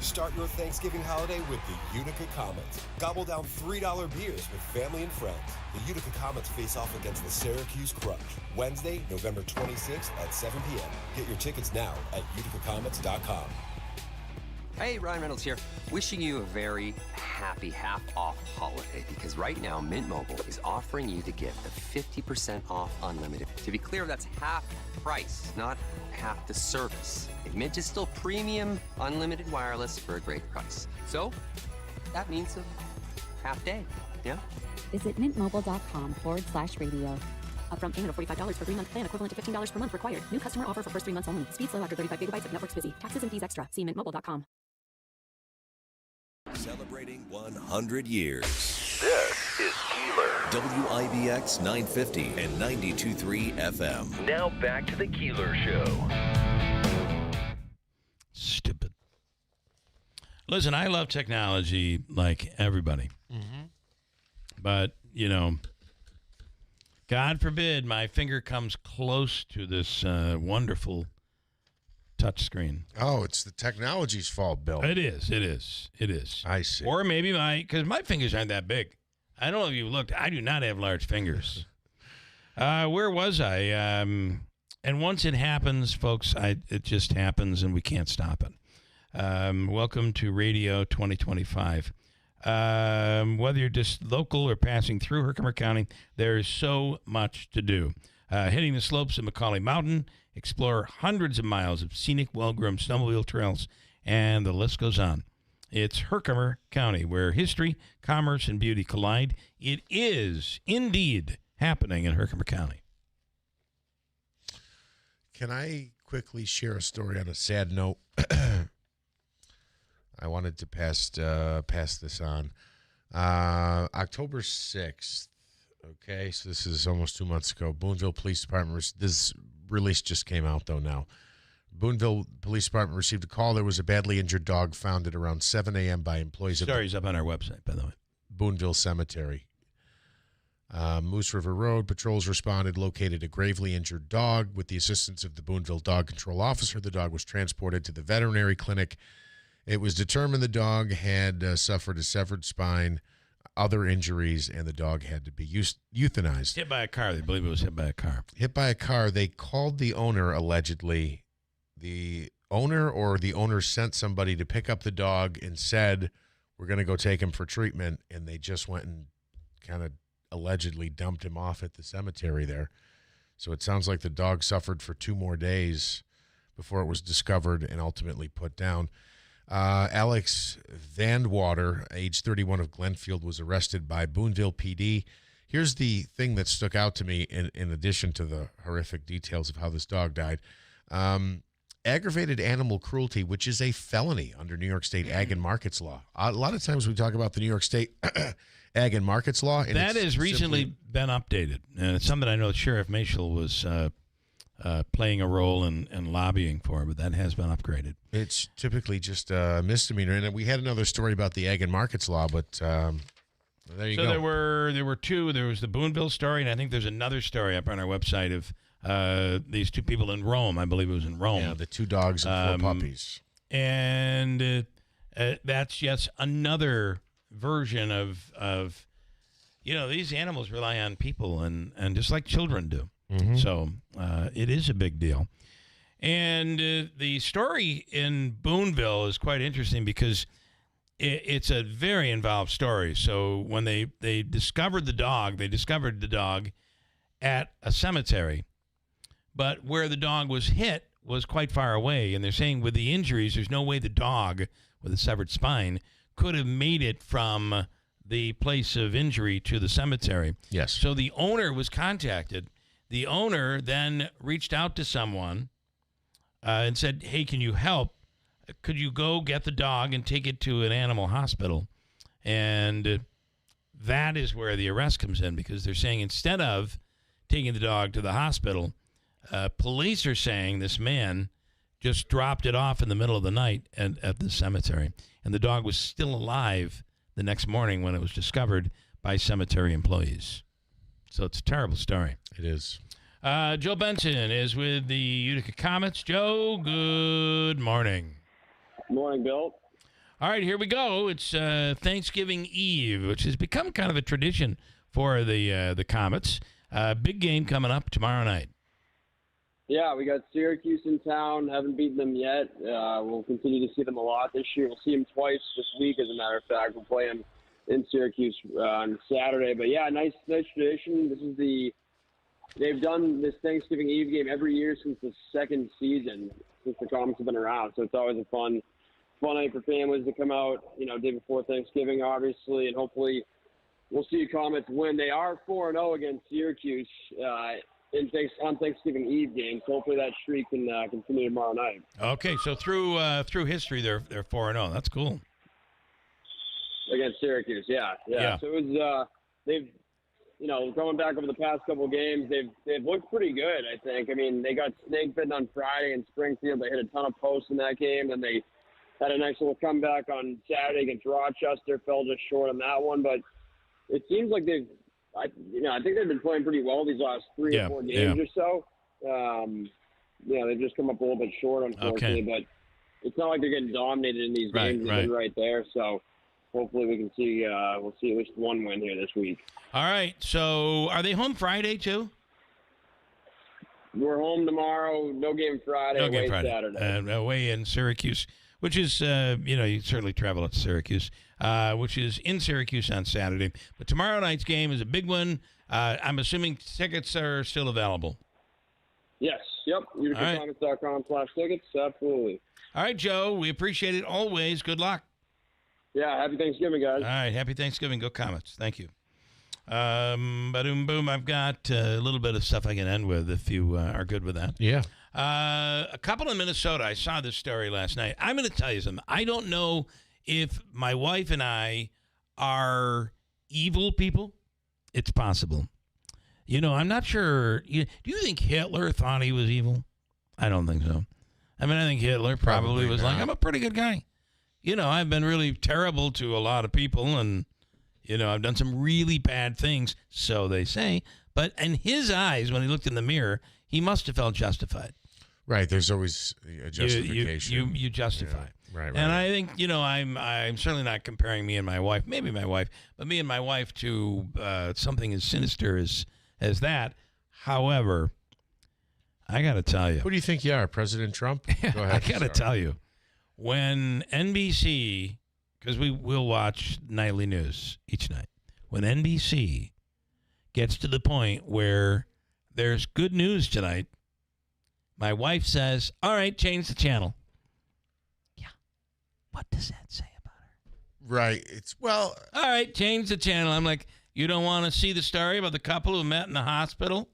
Start your Thanksgiving holiday with the Utica Comets. Gobble down $3 beers with family and friends. The Utica Comets face off against the Syracuse Crush. Wednesday, November 26th at 7 p.m. Get your tickets now at uticacomets.com. Hey, Ryan Reynolds here. Wishing you a very happy half-off holiday because right now Mint Mobile is offering you to get the 50% off unlimited. To be clear, that's half price, not half the service. Mint is still premium, unlimited wireless for a great price. So, that means a half day, yeah? Visit mintmobile.com/radio. Upfront payment of $45 for 3-month plan equivalent to $15 per month required. New customer offer for first 3 months only. Speed slow after 35 gigabytes if network's busy. Taxes and fees extra. See mintmobile.com. Celebrating 100 years. This is Keeler. WIBX 950 and 92.3 FM. Now back to the Keeler Show. Stupid. Listen, I love technology like everybody. Mm-hmm. But, God forbid my finger comes close to this wonderful touch screen. Oh, it's the technology's fault, Bill. It is. I see. Or maybe because my fingers aren't that big. I don't know if you looked. I do not have large fingers. Where was I? And once it happens, folks, it just happens and we can't stop it. Welcome to Radio 2025. Whether you're just local or passing through Herkimer County, there's so much to do. Hitting the slopes of Macaulay Mountain, explore hundreds of miles of scenic, well-groomed snowmobile trails, and the list goes on. It's Herkimer County, where history, commerce, and beauty collide. It is indeed happening in Herkimer County. Can I quickly share a story on a sad note? I wanted to pass this on. October 6th, okay, so this is almost 2 months ago. Boonville Police Department, this release just came out, though, now. Boonville Police Department received a call. There was a badly injured dog found at around 7 a.m. by employees Story's up on our website, by the way. Boonville Cemetery. Moose River Road, patrols responded, located a gravely injured dog. With the assistance of the Boonville Dog Control Officer, the dog was transported to the veterinary clinic. It was determined the dog had suffered a severed spine, other injuries, and the dog had to be euthanized. Hit by a car. They believe it was hit by a car. Hit by a car. They called the owner, allegedly. The owner sent somebody to pick up the dog and said, we're going to go take him for treatment, and they just went and kind of allegedly dumped him off at the cemetery there. So it sounds like the dog suffered for 2 more days before it was discovered and ultimately put down. Alex Vandwater, age 31 of Glenfield, was arrested by Boonville PD. Here's the thing that stuck out to me in addition to the horrific details of how this dog died. Aggravated animal cruelty, which is a felony under New York State Ag and Markets Law. A lot of times we talk about the New York State Ag and Markets Law. And that has recently been updated. And it's something I know Sheriff Mashel was playing a role in lobbying for, but that has been upgraded. It's typically just a misdemeanor. And we had another story about the Ag and Markets Law, but there you go. So there were 2. There was the Boonville story, and I think there's another story up on our website of these 2 people in Rome. I believe it was in Rome. Yeah, the 2 dogs and 4 puppies. And that's just another version of these animals rely on people and just like children do. Mm-hmm. So it is a big deal. And the story in Boonville is quite interesting because it's a very involved story. So when they discovered the dog at a cemetery, but where the dog was hit was quite far away. And they're saying with the injuries, there's no way the dog with a severed spine could have made it from the place of injury to the cemetery. Yes. So the owner was contacted. The owner then reached out to someone and said, hey, can you help? Could you go get the dog and take it to an animal hospital? And that is where the arrest comes in, because they're saying instead of taking the dog to the hospital, police are saying this man just dropped it off in the middle of the night at the cemetery. And the dog was still alive the next morning when it was discovered by cemetery employees. So it's a terrible story. It is. Joe Benson is with the Utica Comets. Joe, good morning. Morning, Bill. All right, here we go. It's Thanksgiving Eve, which has become kind of a tradition for the Comets. Big game coming up tomorrow night. Yeah, we got Syracuse in town. Haven't beaten them yet. We'll continue to see them a lot this year. We'll see them twice this week, as a matter of fact. We'll play them in Syracuse on Saturday. But yeah, nice tradition. They've done this Thanksgiving Eve game every year since the second season, since the Comets have been around. So it's always a fun night for families to come out, day before Thanksgiving, obviously, and hopefully we'll see Comets win. They are 4-0 against Syracuse on Thanksgiving Eve game, so hopefully that streak can continue tomorrow night. Okay, so through history, they're 4-0. That's cool. Against Syracuse, yeah. So it was they've going back over the past couple of games, they've looked pretty good. I think. I mean, they got snake bitten on Friday in Springfield. They hit a ton of posts in that game, and they had a nice little comeback on Saturday against Rochester. Fell just short on that one, but it seems like I think they've been playing pretty well these last 3 or 4 games or so. They've just come up a little bit short, unfortunately. But it's not like they're getting dominated in these games. They've been right there. So hopefully we can see we'll see at least one win here this week. All right. So are they home Friday too? We're home tomorrow. No game Friday. No game Friday. Saturday. Away in Syracuse, which is you certainly travel up to Syracuse, which is in Syracuse on Saturday. But tomorrow night's game is a big one. I'm assuming tickets are still available. Yes. Yep. UticaComets.com/tickets. Absolutely. All right, Joe. We appreciate it always. Good luck. Yeah. Happy Thanksgiving, guys. All right. Happy Thanksgiving. Go Comets. Thank you. Ba-doom, boom. I've got a little bit of stuff I can end with if you are good with that. Yeah. A couple in Minnesota. I saw this story last night. I'm going to tell you something. I don't know if my wife and I are evil people. It's possible. I'm not sure. Do you think Hitler thought he was evil? I don't think so. I mean, I think Hitler probably was like, I'm a pretty good guy. I've been really terrible to a lot of people, and I've done some really bad things, so they say. But in his eyes, when he looked in the mirror, he must have felt justified. Right. There's always a justification. You justify. Yeah. Right. And I think, I'm certainly not comparing me and my wife, maybe my wife, but me and my wife to something as sinister as that. However, I got to tell you. Who do you think you are, President Trump? Go ahead. I got to tell you, when NBC, because we'll watch nightly news each night, when NBC gets to the point where there's good news tonight, my wife says, all right, change the channel. Yeah. What does that say about her? Right. All right, change the channel. I'm like, you don't want to see the story about the couple who met in the hospital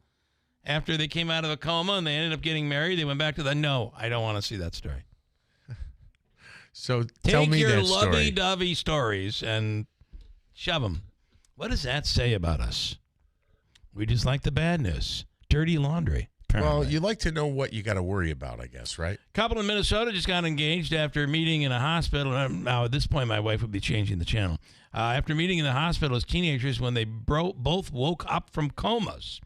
after they came out of a coma and they ended up getting married? They went back to no, I don't want to see that story. So tell me that story. Take your lovey-dovey stories and shove them. What does that say about us? We just like the bad news. Dirty laundry. Apparently. Well, you like to know what you got to worry about, I guess, right? Couple in Minnesota just got engaged after meeting in a hospital. Now, at this point, my wife would be changing the channel. After meeting in the hospital as teenagers when they both woke up from comas.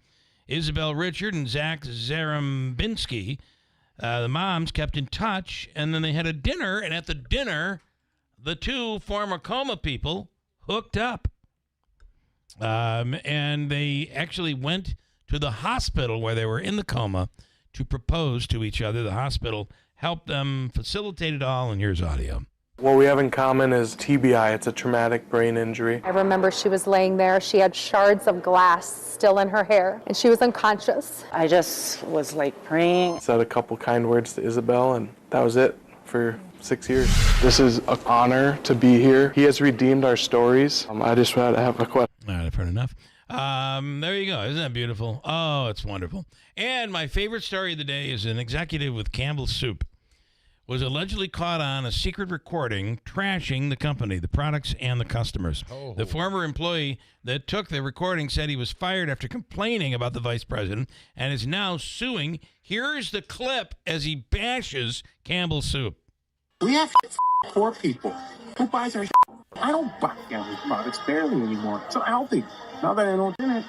Isabel Richard and Zach Zarambinski, the moms, kept in touch, and then they had a dinner, and at the dinner, the two former coma people hooked up. And they actually went to the hospital where they were in the coma to propose to each other. The hospital helped them facilitate it all, and here's audio. What we have in common is TBI. It's a traumatic brain injury. I remember she was laying there. She had shards of glass still in her hair, and she was unconscious. I just was praying. Said a couple kind words to Isabel, and that was it for 6 years. This is an honor to be here. He has redeemed our stories. I just wanted to have a question. All right, I've heard enough. There you go. Isn't that beautiful? Oh, it's wonderful. And my favorite story of the day is an executive with Campbell's Soup was allegedly caught on a secret recording trashing the company, the products, and the customers. Oh. The former employee that took the recording said he was fired after complaining about the vice president and is now suing. Here's the clip as he bashes Campbell's Soup. We have poor people. Who buys our I don't buy Campbell's products barely anymore. So healthy. Now that I don't do it,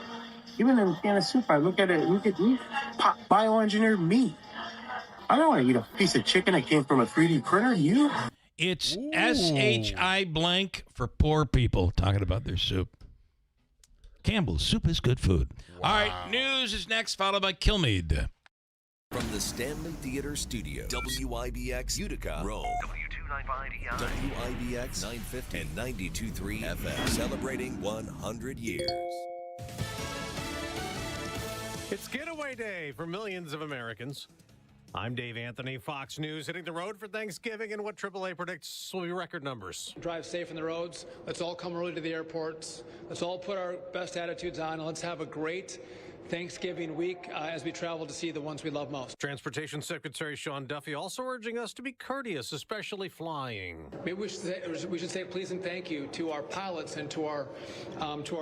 Even in a can of soup, I look at meat, bioengineered meat. I don't want to eat a piece of chicken that came from a 3D printer. You? It's SHI blank for poor people talking about their soup. Campbell's soup is good food. Wow. All right, news is next, followed by Kilmeade. From the Stanley Theater Studio, WIBX Utica, Rome. W295EI. WIBX 950 and 92.3 FM. Celebrating 100 years. It's Getaway Day for millions of Americans. I'm Dave Anthony, Fox News, hitting the road for Thanksgiving and what AAA predicts will be record numbers. Drive safe on the roads. Let's all come early to the airports. Let's all put our best attitudes on, and let's have a great Thanksgiving week as we travel to see the ones we love most. Transportation Secretary Sean Duffy also urging us to be courteous, especially flying. Maybe we should say please and thank you to our pilots and to our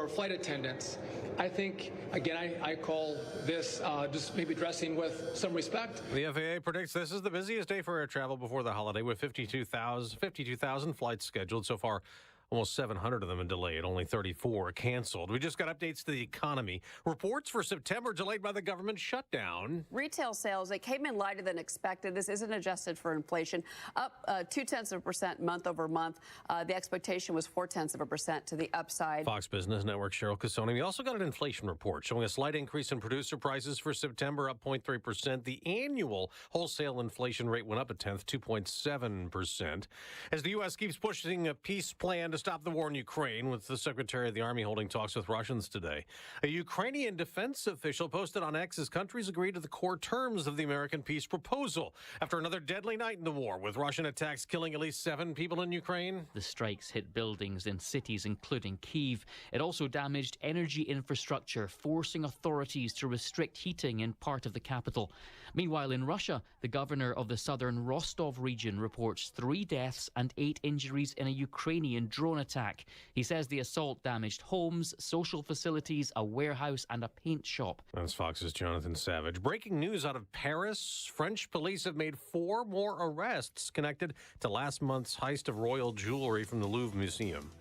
flight attendants. I think, again, I call this just maybe dressing with some respect. The FAA predicts this is the busiest day for air travel before the holiday, with 52,000 flights scheduled. So far, almost 700 of them are delayed, only 34 are canceled. We just got updates to the economy. Reports for September delayed by the government shutdown. Retail sales, they came in lighter than expected. This isn't adjusted for inflation, up 0.2% month over month. The expectation was 0.4% to the upside. Fox Business Network Cheryl Casoni. We also got an inflation report showing a slight increase in producer prices for September, up 0.3%. The annual wholesale inflation rate went up 0.1%, 2.7%. As the U.S. keeps pushing a peace plan to stop the war in Ukraine, with the Secretary of the Army holding talks with Russians today. A Ukrainian defense official posted on X as countries agree to the core terms of the American peace proposal after another deadly night in the war, with Russian attacks killing at least 7 people in Ukraine. The strikes hit buildings in cities including Kyiv. It also damaged energy infrastructure, forcing authorities to restrict heating in part of the capital. Meanwhile, in Russia, the governor of the southern Rostov region reports 3 deaths and 8 injuries in a Ukrainian drone attack. He says the assault damaged homes, social facilities, a warehouse, and a paint shop. That's Fox's Jonathan Savage. Breaking news out of Paris. French police have made 4 more arrests connected to last month's heist of royal jewelry from the Louvre Museum.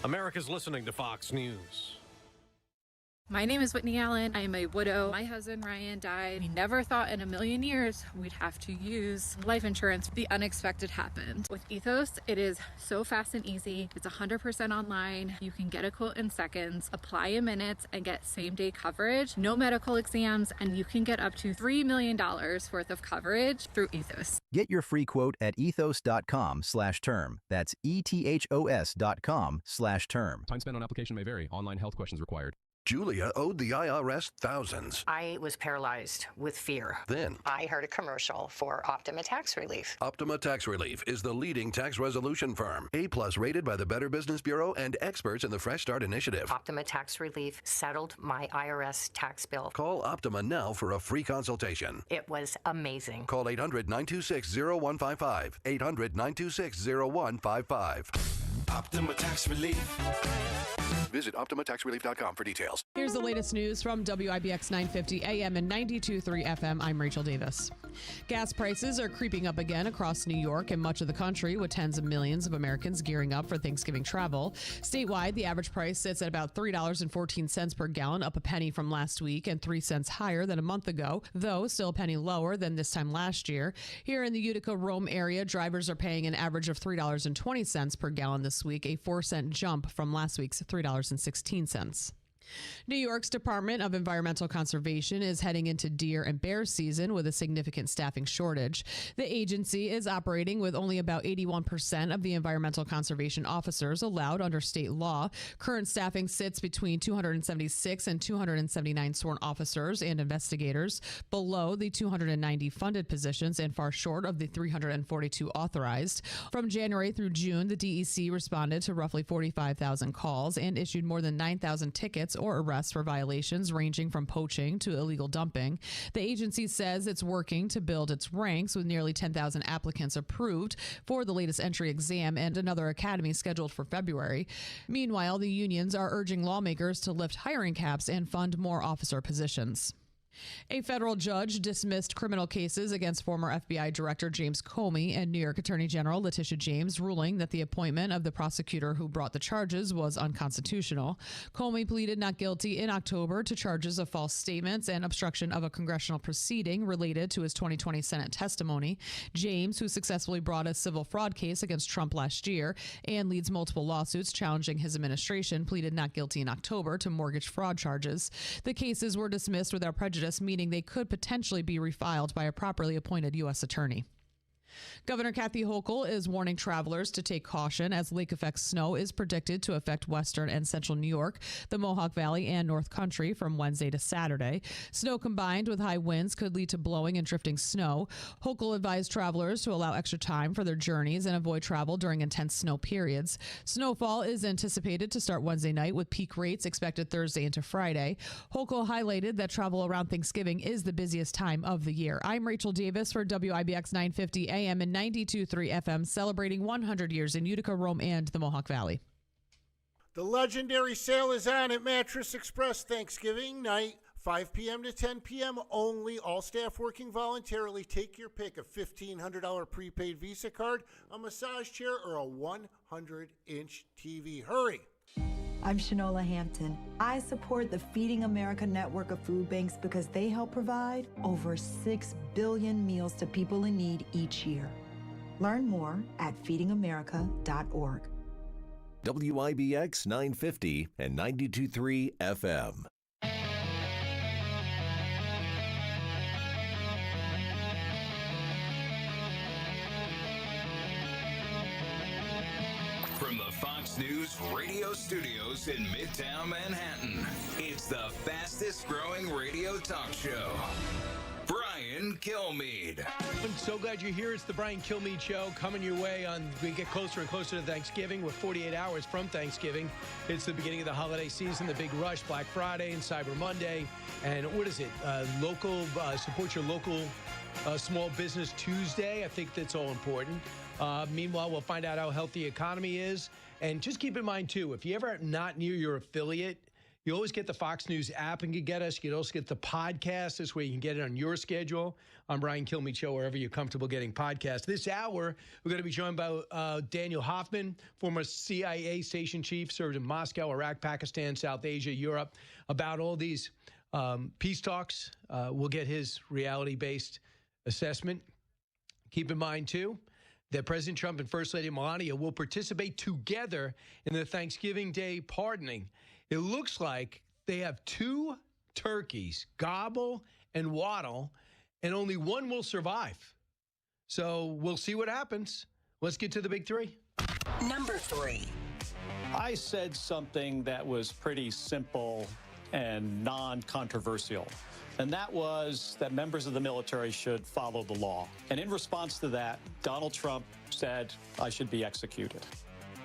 America's listening to Fox News. My name is Whitney Allen. I am a widow. My husband Ryan died. We never thought in a million years we'd have to use life insurance. The unexpected happened. With Ethos, it is so fast and easy. It's 100% online. You can get a quote in seconds, apply in minutes, and get same-day coverage. No medical exams, and you can get up to $3 million worth of coverage through Ethos. Get your free quote at ethos.com/term. That's ethos.com/term. Time spent on application may vary. Online health questions required. Julia owed the IRS thousands. I was paralyzed with fear. Then I heard a commercial for Optima Tax Relief. Optima Tax Relief is the leading tax resolution firm. A+ rated by the Better Business Bureau and experts in the Fresh Start Initiative. Optima Tax Relief settled my IRS tax bill. Call Optima now for a free consultation. It was amazing. Call 800-926-0155. 800-926-0155. Optima Tax Relief. Visit OptimaTaxRelief.com for details. Here's the latest news from WIBX 950 AM and 92.3 FM. I'm Rachel Davis. Gas prices are creeping up again across New York and much of the country, with tens of millions of Americans gearing up for Thanksgiving travel. Statewide, the average price sits at about $3.14 per gallon, up a penny from last week and 3 cents higher than a month ago, though still a penny lower than this time last year. Here in the Utica-Rome area, drivers are paying an average of $3.20 per gallon this week, a 4-cent jump from last week's $3.16. New York's Department of Environmental Conservation is heading into deer and bear season with a significant staffing shortage. The agency is operating with only about 81% of the environmental conservation officers allowed under state law. Current staffing sits between 276 and 279 sworn officers and investigators, below the 290 funded positions and far short of the 342 authorized. From January through June, the DEC responded to roughly 45,000 calls and issued more than 9,000 tickets or arrests for violations ranging from poaching to illegal dumping. The agency says it's working to build its ranks, with nearly 10,000 applicants approved for the latest entry exam and another academy scheduled for February. Meanwhile, the unions are urging lawmakers to lift hiring caps and fund more officer positions. A federal judge dismissed criminal cases against former FBI Director James Comey and New York Attorney General Letitia James, ruling that the appointment of the prosecutor who brought the charges was unconstitutional. Comey pleaded not guilty in October to charges of false statements and obstruction of a congressional proceeding related to his 2020 Senate testimony. James, who successfully brought a civil fraud case against Trump last year and leads multiple lawsuits challenging his administration, pleaded not guilty in October to mortgage fraud charges. The cases were dismissed without prejudice, meaning they could potentially be refiled by a properly appointed U.S. attorney. Governor Kathy Hochul is warning travelers to take caution as lake-effect snow is predicted to affect western and central New York, the Mohawk Valley, and North Country from Wednesday to Saturday. Snow combined with high winds could lead to blowing and drifting snow. Hochul advised travelers to allow extra time for their journeys and avoid travel during intense snow periods. Snowfall is anticipated to start Wednesday night with peak rates expected Thursday into Friday. Hochul highlighted that travel around Thanksgiving is the busiest time of the year. I'm Rachel Davis for WIBX 950 AM and 92.3 FM, celebrating 100 years in Utica, Rome, and the Mohawk Valley. The legendary sale is on at Mattress Express Thanksgiving night, 5 p.m. to 10 p.m. only. All staff working voluntarily. Take your pick: a $1,500 prepaid Visa card, a massage chair, or a 100-inch TV. Hurry! I'm Shanola Hampton. I support the Feeding America network of food banks because they help provide over 6 billion meals to people in need each year. Learn more at feedingamerica.org. WIBX 950 and 92.3 FM. From the Fox News radio studios in Midtown Manhattan, it's the fastest growing radio talk show. Brian Kilmeade. I'm so glad you're here. It's the Brian Kilmeade Show coming your way on. We get closer and closer to Thanksgiving. We're 48 hours from Thanksgiving. It's the beginning of the holiday season, the big rush, Black Friday and Cyber Monday. And what is it? Support your local Small Business Tuesday. I think that's all important. Meanwhile, we'll find out how healthy the economy is. And just keep in mind, too, if you ever not near your affiliate, you always get the Fox News app and you get us. You can also get the podcast. This way you can get it on your schedule. I'm Brian Kilmeade Show, wherever you're comfortable getting podcasts. This hour, we're going to be joined by Daniel Hoffman, former CIA station chief, served in Moscow, Iraq, Pakistan, South Asia, Europe, about all these peace talks. We'll get his reality-based assessment. Keep in mind, too, that President Trump and First Lady Melania will participate together in the Thanksgiving Day pardoning. It looks like they have 2 turkeys, gobble and waddle, and only one will survive. So we'll see what happens. Let's get to the big 3. Number 3. I said something that was pretty simple and non-controversial. And that was that members of the military should follow the law. And in response to that, Donald Trump said I should be executed.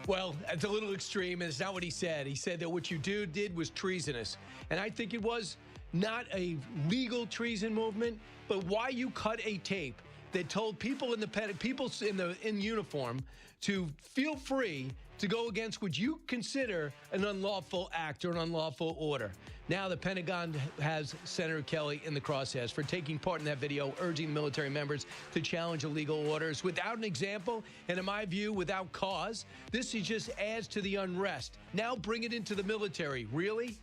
Well, it's a little extreme, and it's not what he said. He said that what you did was treasonous. And I think it was not a legal treason movement, but why you cut a tape that told people in uniform to feel free to go against what you consider an unlawful act or an unlawful order. Now the Pentagon has Senator Kelly in the crosshairs for taking part in that video, urging military members to challenge illegal orders without an example, and in my view, without cause. This just adds to the unrest. Now bring it into the military. Really?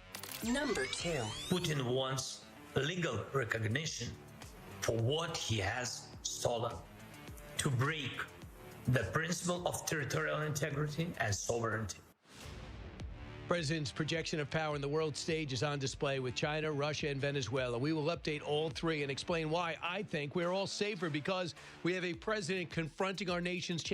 Number 2. Putin wants legal recognition for what he has stolen, to break the principle of territorial integrity and sovereignty. President's projection of power in the world stage is on display with China, Russia, and Venezuela. We will update all 3 and explain why I think we're all safer, because we have a president confronting our nation's challenges